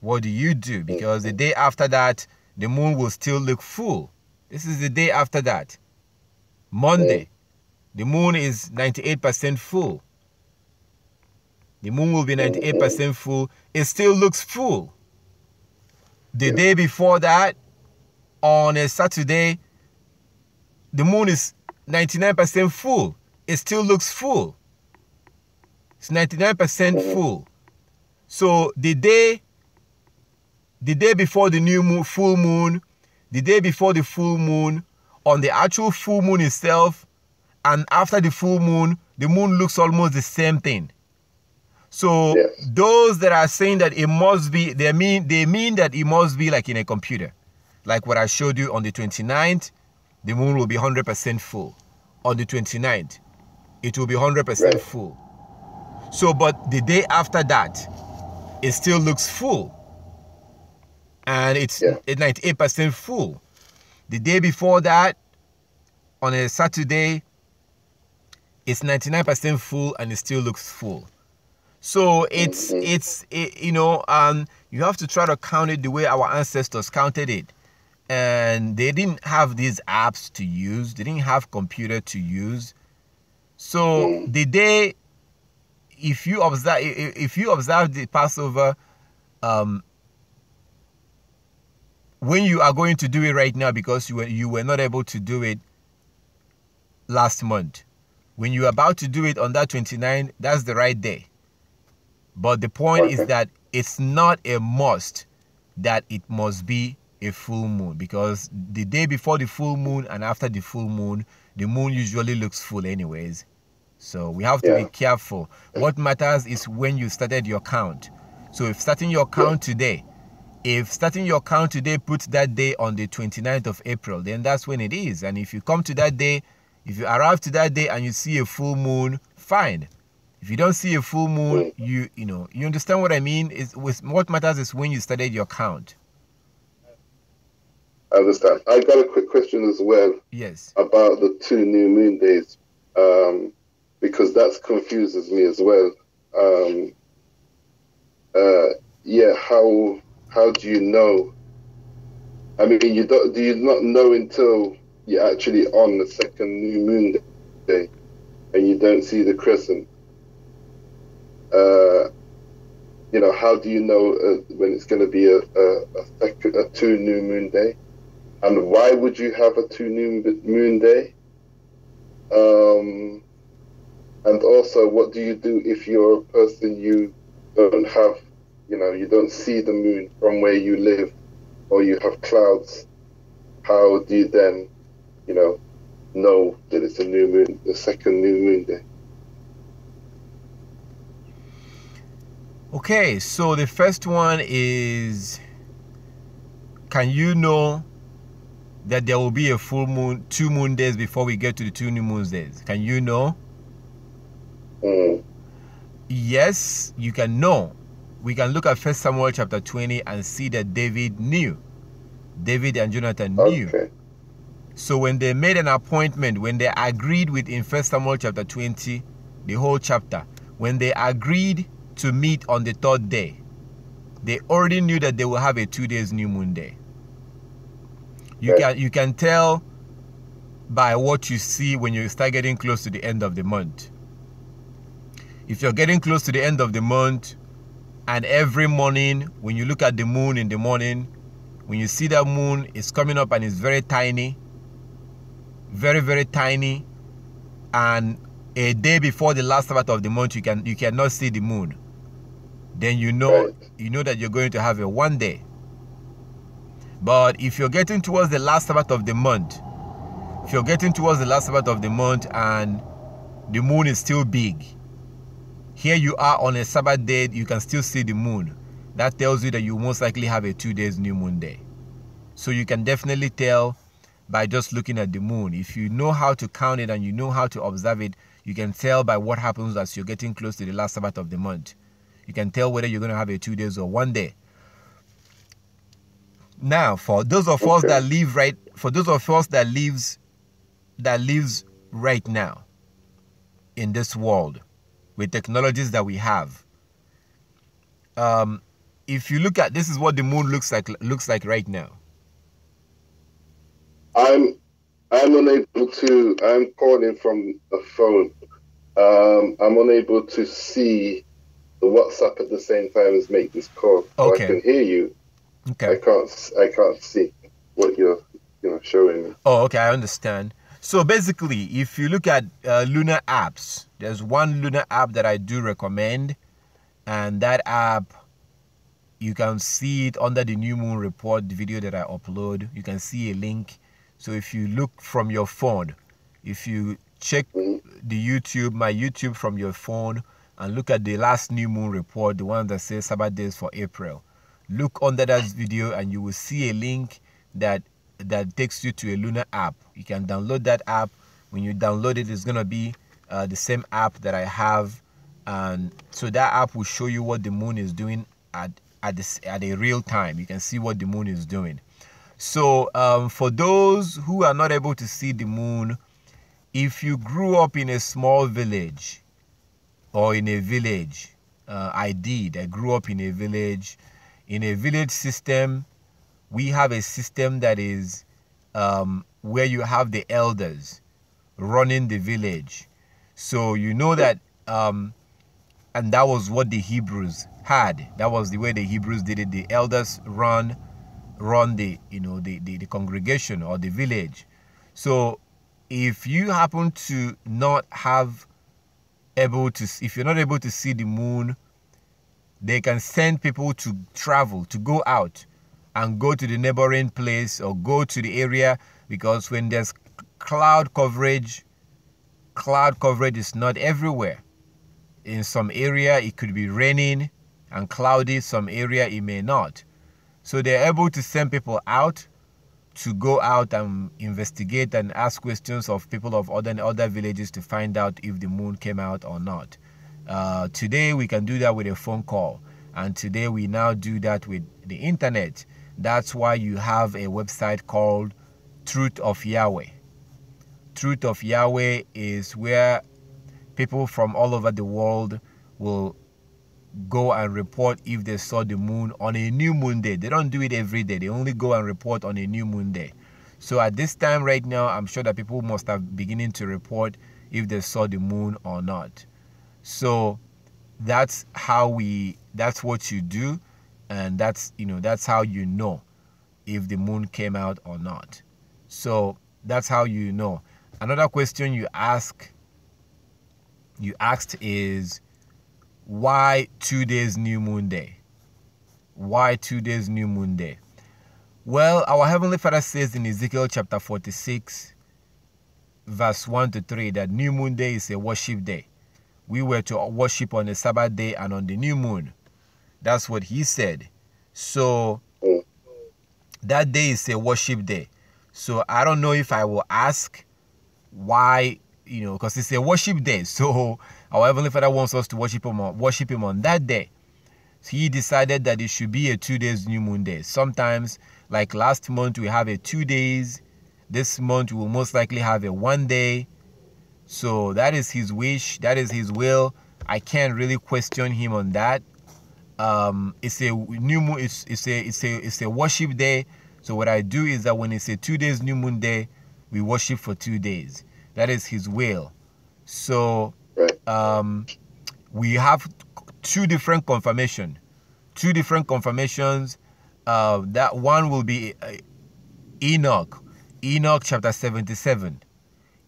What do you do? Because the day after that, the moon will still look full. This is the day after that. Monday, the moon is 98% full. The moon will be 98% full. It still looks full. The day before that, on a Saturday, the moon is 99% full. It still looks full. It's 99% full. So the day before the new moon, full moon, the day before the full moon, on the actual full moon itself, and after the full moon, the moon looks almost the same thing. So those that are saying that it must be, they mean that it must be like in a computer. Like what I showed you on the 29th, the moon will be 100% full. On the 29th, it will be 100% full. So, but the day after that, it still looks full. And it's 98% full. The day before that, on a Saturday, it's 99% full and it still looks full. So it's you know, you have to try to count it the way our ancestors counted it. And they didn't have these apps to use. They didn't have computer to use. So the day, if you observe the Passover, when you are going to do it right now, because you were not able to do it last month, when you're about to do it on that 29, that's the right day. But the point is that it's not a must that it must be a full moon, because the day before the full moon and after the full moon, the moon usually looks full anyways. So we have to be careful. What matters is when you started your count. So if starting your count today, puts that day on the 29th of April, then that's when it is. And if you come to that day, if you arrive to that day and you see a full moon, fine. If you don't see a full moon, you understand what I mean? What matters is when you started your count. I understand. I got a quick question as well. Yes. About the 2 new moon days, because that confuses me as well. How do you know? I mean, do you not know until you're actually on the second new moon day and you don't see the crescent? How do you know when it's going to be a 2 new moon day? And why would you have a 2 new moon day? And also, what do you do if you're a person you don't have, you don't see the moon from where you live, or you have clouds? How do you then, know that it's a new moon, the second new moon day? Okay, so the first one is, can you know that there will be a full moon, 2 moon days before we get to the 2 new moon days? Can you know? Yes, you can know. We can look at 1 Samuel chapter 20 and see that David knew. David and Jonathan knew. So when they made an appointment, when they agreed with in 1 Samuel chapter 20, the whole chapter, when they agreed to meet on the 3rd day, they already knew that they will have a 2 days new moon day. You can tell by what you see when you start getting close to the end of the month. If you're getting close to the end of the month, and every morning when you look at the moon in the morning, when you see that moon is coming up and it's very tiny, very, very tiny, and a day before the last Sabbath of the month you cannot see the moon, then you know that you're going to have a 1 day. But if you're getting towards the last Sabbath of the month, and the moon is still big, here you are on a Sabbath day, you can still see the moon. That tells you that you most likely have a 2 days new moon day. So you can definitely tell by just looking at the moon. If you know how to count it and you know how to observe it, you can tell by what happens as you're getting close to the last Sabbath of the month. You can tell whether you're going to have a 2 days or 1 day. Now, for those of us that live right now in this world with technologies that we have, if you look at, this is what the moon looks like right now. I'm unable to. I'm calling from a phone. I'm unable to see the WhatsApp at the same time as make this call. So I can hear you. Okay. I can't see what you're showing me. Oh, okay, I understand. So basically, if you look at Lunar apps, there's one Lunar app that I do recommend, and that app, you can see it under the new moon report video that I upload. You can see a link. So if you look from your phone, if you check the YouTube, my YouTube from your phone, and look at the last new moon report, the one that says Sabbath days for April, look under that video and you will see a link that takes you to a Lunar app. You can download that app. When you download it, it's going to be the same app that I have, and so that app will show you what the moon is doing at a real time. You can see what the moon is doing. So for those who are not able to see the moon, if you grew up in a small village or in a village, I grew up in a village. In a village system, we have a system that is where you have the elders running the village. So you know that, and that was what the Hebrews had. That was the way the Hebrews did it. The elders run the the congregation or the village. So if you happen to not have if you're not able to see the moon, they can send people to travel, to go out and go to the neighboring place or go to the area, because when there's cloud coverage is not everywhere. In some area it could be raining and cloudy, some area it may not. So they're able to send people out to go out and investigate and ask questions of people of other villages to find out if the moon came out or not. Today we can do that with a phone call, and today we now do that with the internet. That's why you have a website called Truth of Yahweh. Truth of Yahweh is where people from all over the world will go and report if they saw the moon on a new moon day. They don't do it every day. They only go and report on a new moon day. So at this time right now, I'm sure that people must have beginning to report if they saw the moon or not. So that's what you do, and that's how you know if the moon came out or not. So that's how you know. Another question you asked is, why 2 days new moon day? Why 2 days new moon day? Well, our Heavenly Father says in Ezekiel chapter 46, verse 1 to 3, that new moon day is a worship day. We were to worship on the Sabbath day and on the new moon. That's what he said. So that day is a worship day. So I don't know if I will ask why, because it's a worship day. So our Heavenly Father wants us to worship him on that day. So he decided that it should be a 2 days new moon day. Sometimes, like last month, we have a 2 days. This month, we will most likely have a 1 day. So that is his wish. That is his will. I can't really question him on that. It's a new moon. It's a worship day. So what I do is that when it's a 2 days new moon day, we worship for 2 days. That is his will. So we have two different confirmations. That one will be Enoch chapter 77.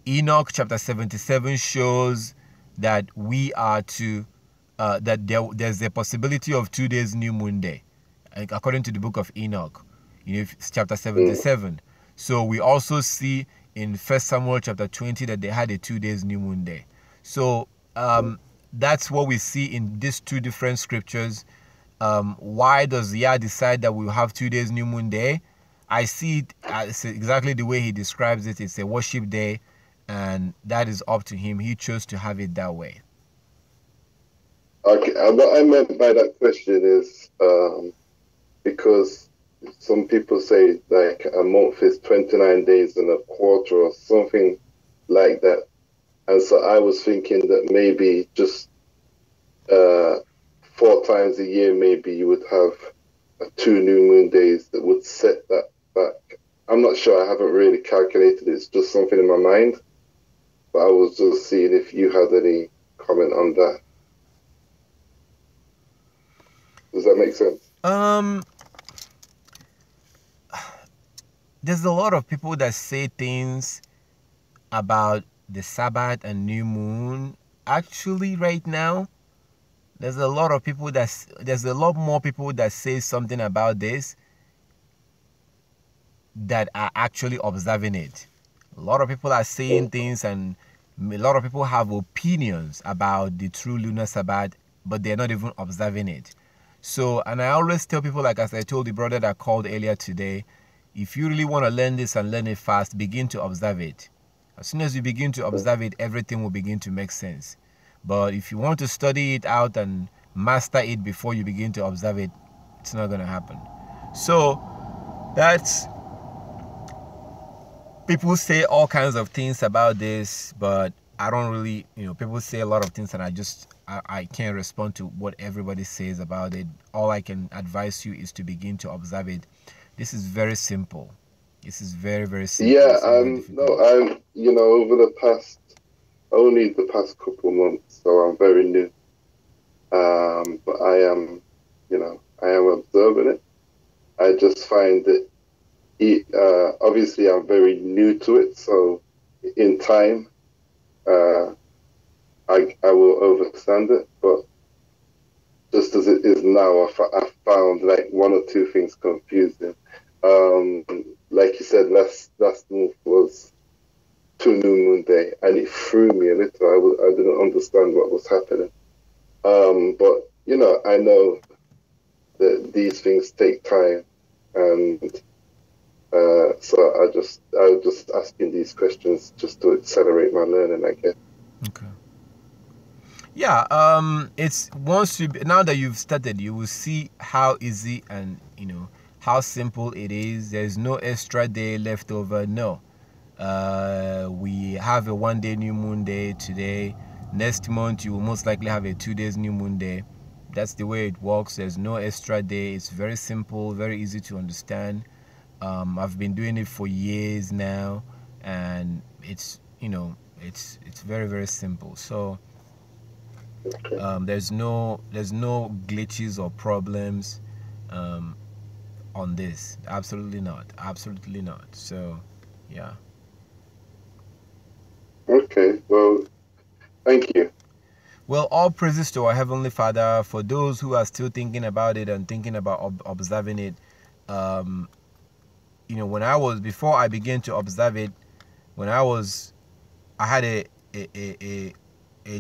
Enoch chapter 77 shows that we are to that there's a possibility of 2 days new moon day, according to the book of Enoch, chapter 77. So we also see in 1 Samuel chapter 20 that they had a 2 days new moon day. So that's what we see in these two different scriptures. Why does Yah decide that we'll have 2 days new moon day? I see it as exactly the way he describes it. It's a worship day, and that is up to him. He chose to have it that way. Okay, what I meant by that question is because some people say like a month is 29 days and a quarter or something like that. And so I was thinking that maybe just 4 times a year, maybe you would have 2 new moon days that would set that back. I'm not sure. I haven't really calculated it. It's just something in my mind. But I was just seeing if you had any comment on that. Does that make sense? There's a lot of people that say things about the Sabbath and new moon, actually right now there's a lot more people that say something about this that are actually observing it. A lot of people are saying things, and a lot of people have opinions about the true lunar Sabbath, but they're not even observing it. So, and I always tell people, like as I told the brother that called earlier today, if you really want to learn this and learn it fast, begin to observe it. As soon as you begin to observe it, everything will begin to make sense. But if you want to study it out and master it before you begin to observe it, it's not going to happen. So that's, people say all kinds of things about this, but I don't really, people say a lot of things, and I can't respond to what everybody says about it. All I can advise you is to begin to observe it. This is very simple. This is very, very simple. Yeah, It's not no, difficult. I'm, over only the past couple months, so I'm very new. But I am observing it. I just find it, obviously I'm very new to it, so in time, I will understand it, but just as it is now, I found like one or two things confusing. Like you said, last month was to New Moon Day, and it threw me a little. I didn't understand what was happening. But I know that these things take time, and so I was just asking these questions just to accelerate my learning, I guess. Okay. Yeah, it's once you, now that you've started, you will see how easy and how simple it is. There's no extra day left over. No, we have a 1 day new moon day today. Next month you will most likely have a 2 days new moon day. That's the way it works. There's no extra day. It's very simple, very easy to understand. I've been doing it for years now, and it's it's very, very simple. So there's no glitches or problems on this. Absolutely not. Absolutely not. So yeah. Okay, well, thank you. Well, all praises to our Heavenly Father. For those who are still thinking about it and thinking about observing it, before I began to observe it, when I had a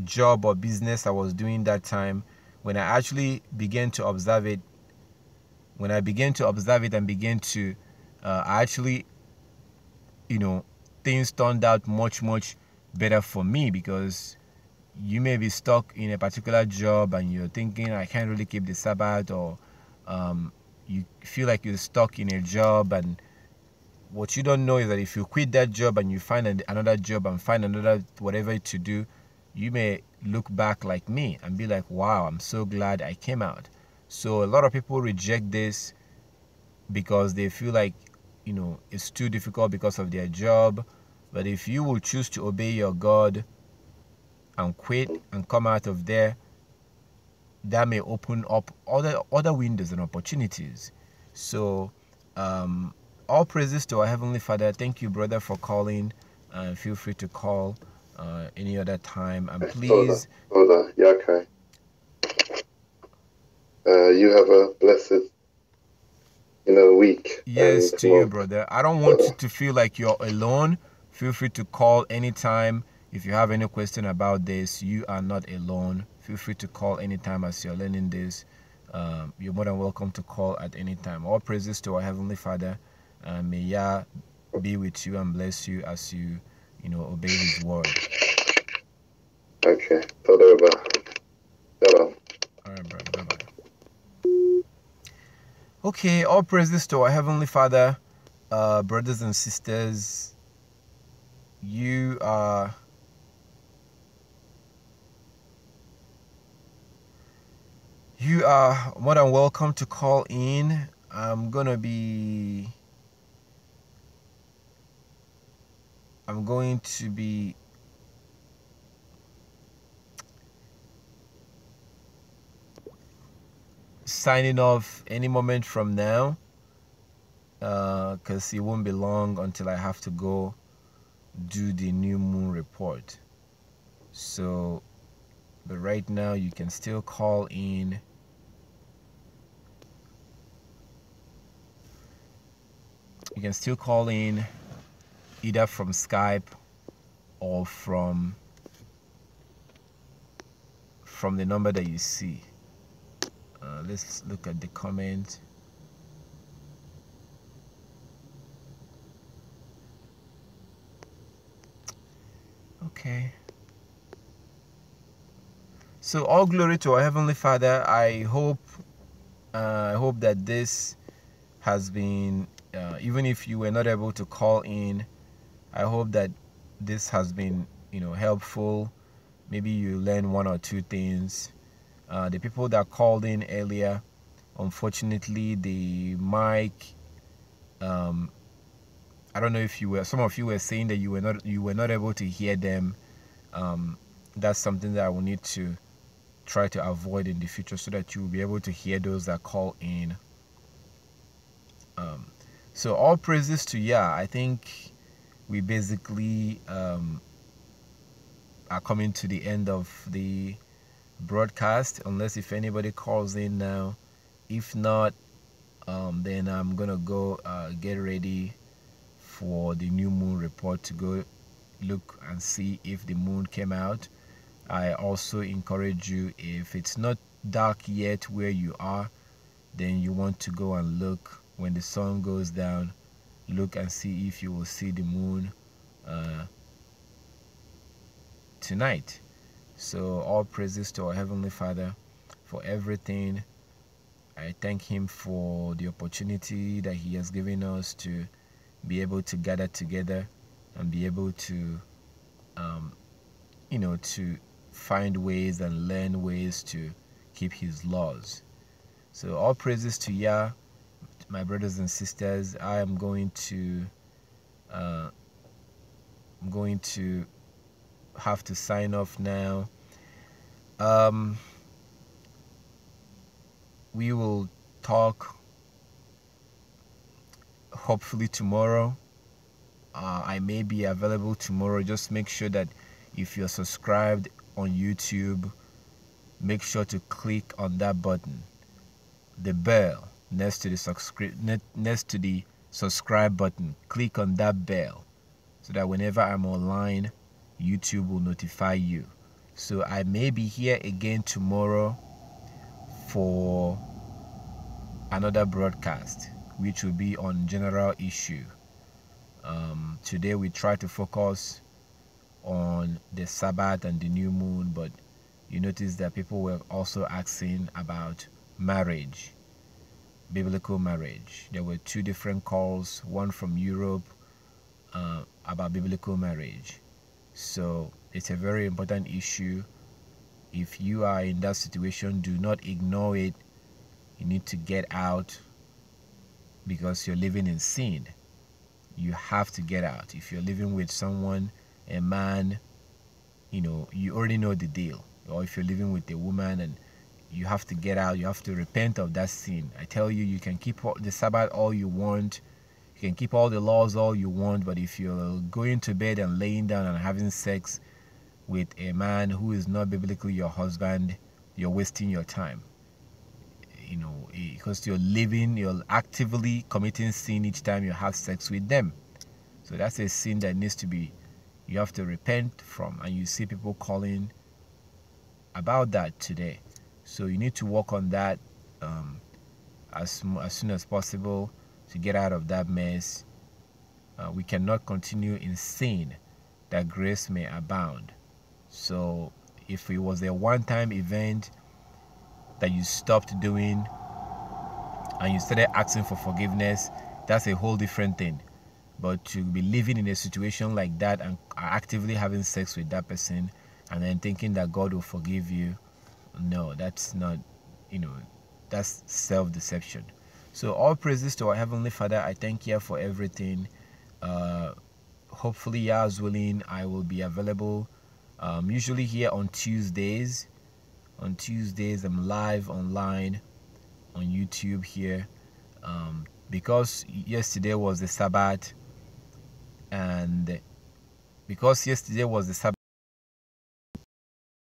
job or business I was doing that time. When I actually began to observe it, and began to, I actually, things turned out much, much better for me, because you may be stuck in a particular job and you're thinking, I can't really keep the Sabbath, or you feel like you're stuck in a job, and what you don't know is that if you quit that job and you find another job and find another whatever to do, you may look back like me and be like, wow, I'm so glad I came out. So a lot of people reject this because they feel like, it's too difficult because of their job. But if you will choose to obey your God and quit and come out of there, that may open up other windows and opportunities. So all praises to our Heavenly Father. Thank you, brother, for calling. Feel free to call any other time, and please. Yeah, okay. You have a blessed week. Yes, And to you, brother. I don't want you to feel like you're alone. Feel free to call anytime. If you have any question about this, you are not alone. Feel free to call anytime as you're learning this. You're more than welcome to call at any time. All praises to our Heavenly Father. May Yah be with you and bless you as you, obey His word. Okay. All right, brother. Bye-bye. Okay, all praises to our Heavenly Father. Brothers and sisters, you are more than welcome to call in. I'm going to be signing off any moment from now, because it won't be long until I have to go do the new moon report. So, but right now you can still call in. You can still call in either from Skype or from the number that you see. Let's look at the comment. Okay. So all glory to our Heavenly Father. I hope that this has been, even if you were not able to call in, I hope that this has been, helpful. Maybe you learn one or two things. The people that called in earlier, unfortunately, the mic, I don't know if some of you were saying that you were not able to hear them. That's something that I will need to try to avoid in the future, so that you will be able to hear those that call in. So all praises to Yah. I think we basically are coming to the end of the broadcast, unless if anybody calls in now. If not, then I'm gonna go get ready for the new moon report to go look and see if the moon came out. I also encourage you, if it's not dark yet where you are, then you want to go and look when the sun goes down. Look and see if you will see the moon tonight. So all praises to our Heavenly Father for everything. I thank Him for the opportunity that He has given us to be able to gather together and be able to, to find ways and learn ways to keep His laws. So all praises to Yah, my brothers and sisters. I'm going to have to sign off now. We will talk hopefully tomorrow. I may be available tomorrow. Just make sure that if you're subscribed on YouTube, make sure to click on that button, the bell next to the subscribe button. Click on that bell so that whenever I'm online, YouTube will notify you. So I may be here again tomorrow for another broadcast, which will be on general issue. Today we try to focus on the Sabbath and the new moon, but you notice that people were also asking about marriage, biblical marriage. There were two different calls, one from Europe about biblical marriage. So it's a very important issue. If you are in that situation, do not ignore it. You need to get out, because you're living in sin. You have to get out. If you're living with someone, a man, you already know the deal. Or if you're living with a woman, and you have to get out, you have to repent of that sin. I tell you, you can keep the Sabbath all you want, you can keep all the laws all you want, but if you're going to bed and laying down and having sex with a man who is not biblically your husband, you're wasting your time. Because you're actively committing sin each time you have sex with them. So that's a sin that you have to repent from, and you see people calling about that today. So you need to work on that as soon as possible to get out of that mess. We cannot continue in sin that grace may abound. So if it was a one-time event that you stopped doing and you started asking for forgiveness, that's a whole different thing. But to be living in a situation like that and actively having sex with that person and then thinking that God will forgive you, no, that's not, that's self-deception. So all praises to our Heavenly Father. I thank you for everything. Hopefully, Yah's willing, I will be available usually here on Tuesdays. On Tuesdays, I'm live online on YouTube here. Because yesterday was the Sabbath, and because yesterday was the Sabbath,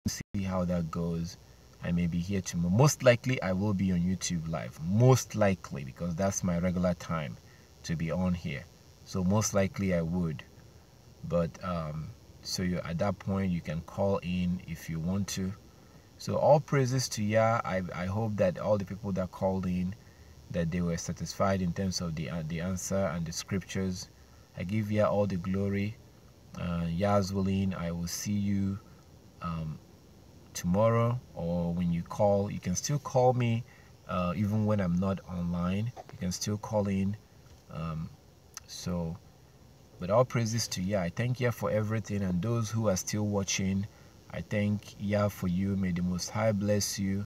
see how that goes. I may be here tomorrow. Most likely I will be on YouTube live, most likely, because that's my regular time to be on here. So most likely I would, but so you, at that point you can call in if you want to. So all praises to Yah. I hope that all the people that called in, that they were satisfied in terms of the answer and the scriptures. I give Yah all the glory. Yah's willing, I will see you tomorrow, or when you call. You can still call me even when I'm not online. You can still call in. So, but all praises to Yah. I thank Yah for everything, and those who are still watching, I thank Yah for you. May the Most High bless you.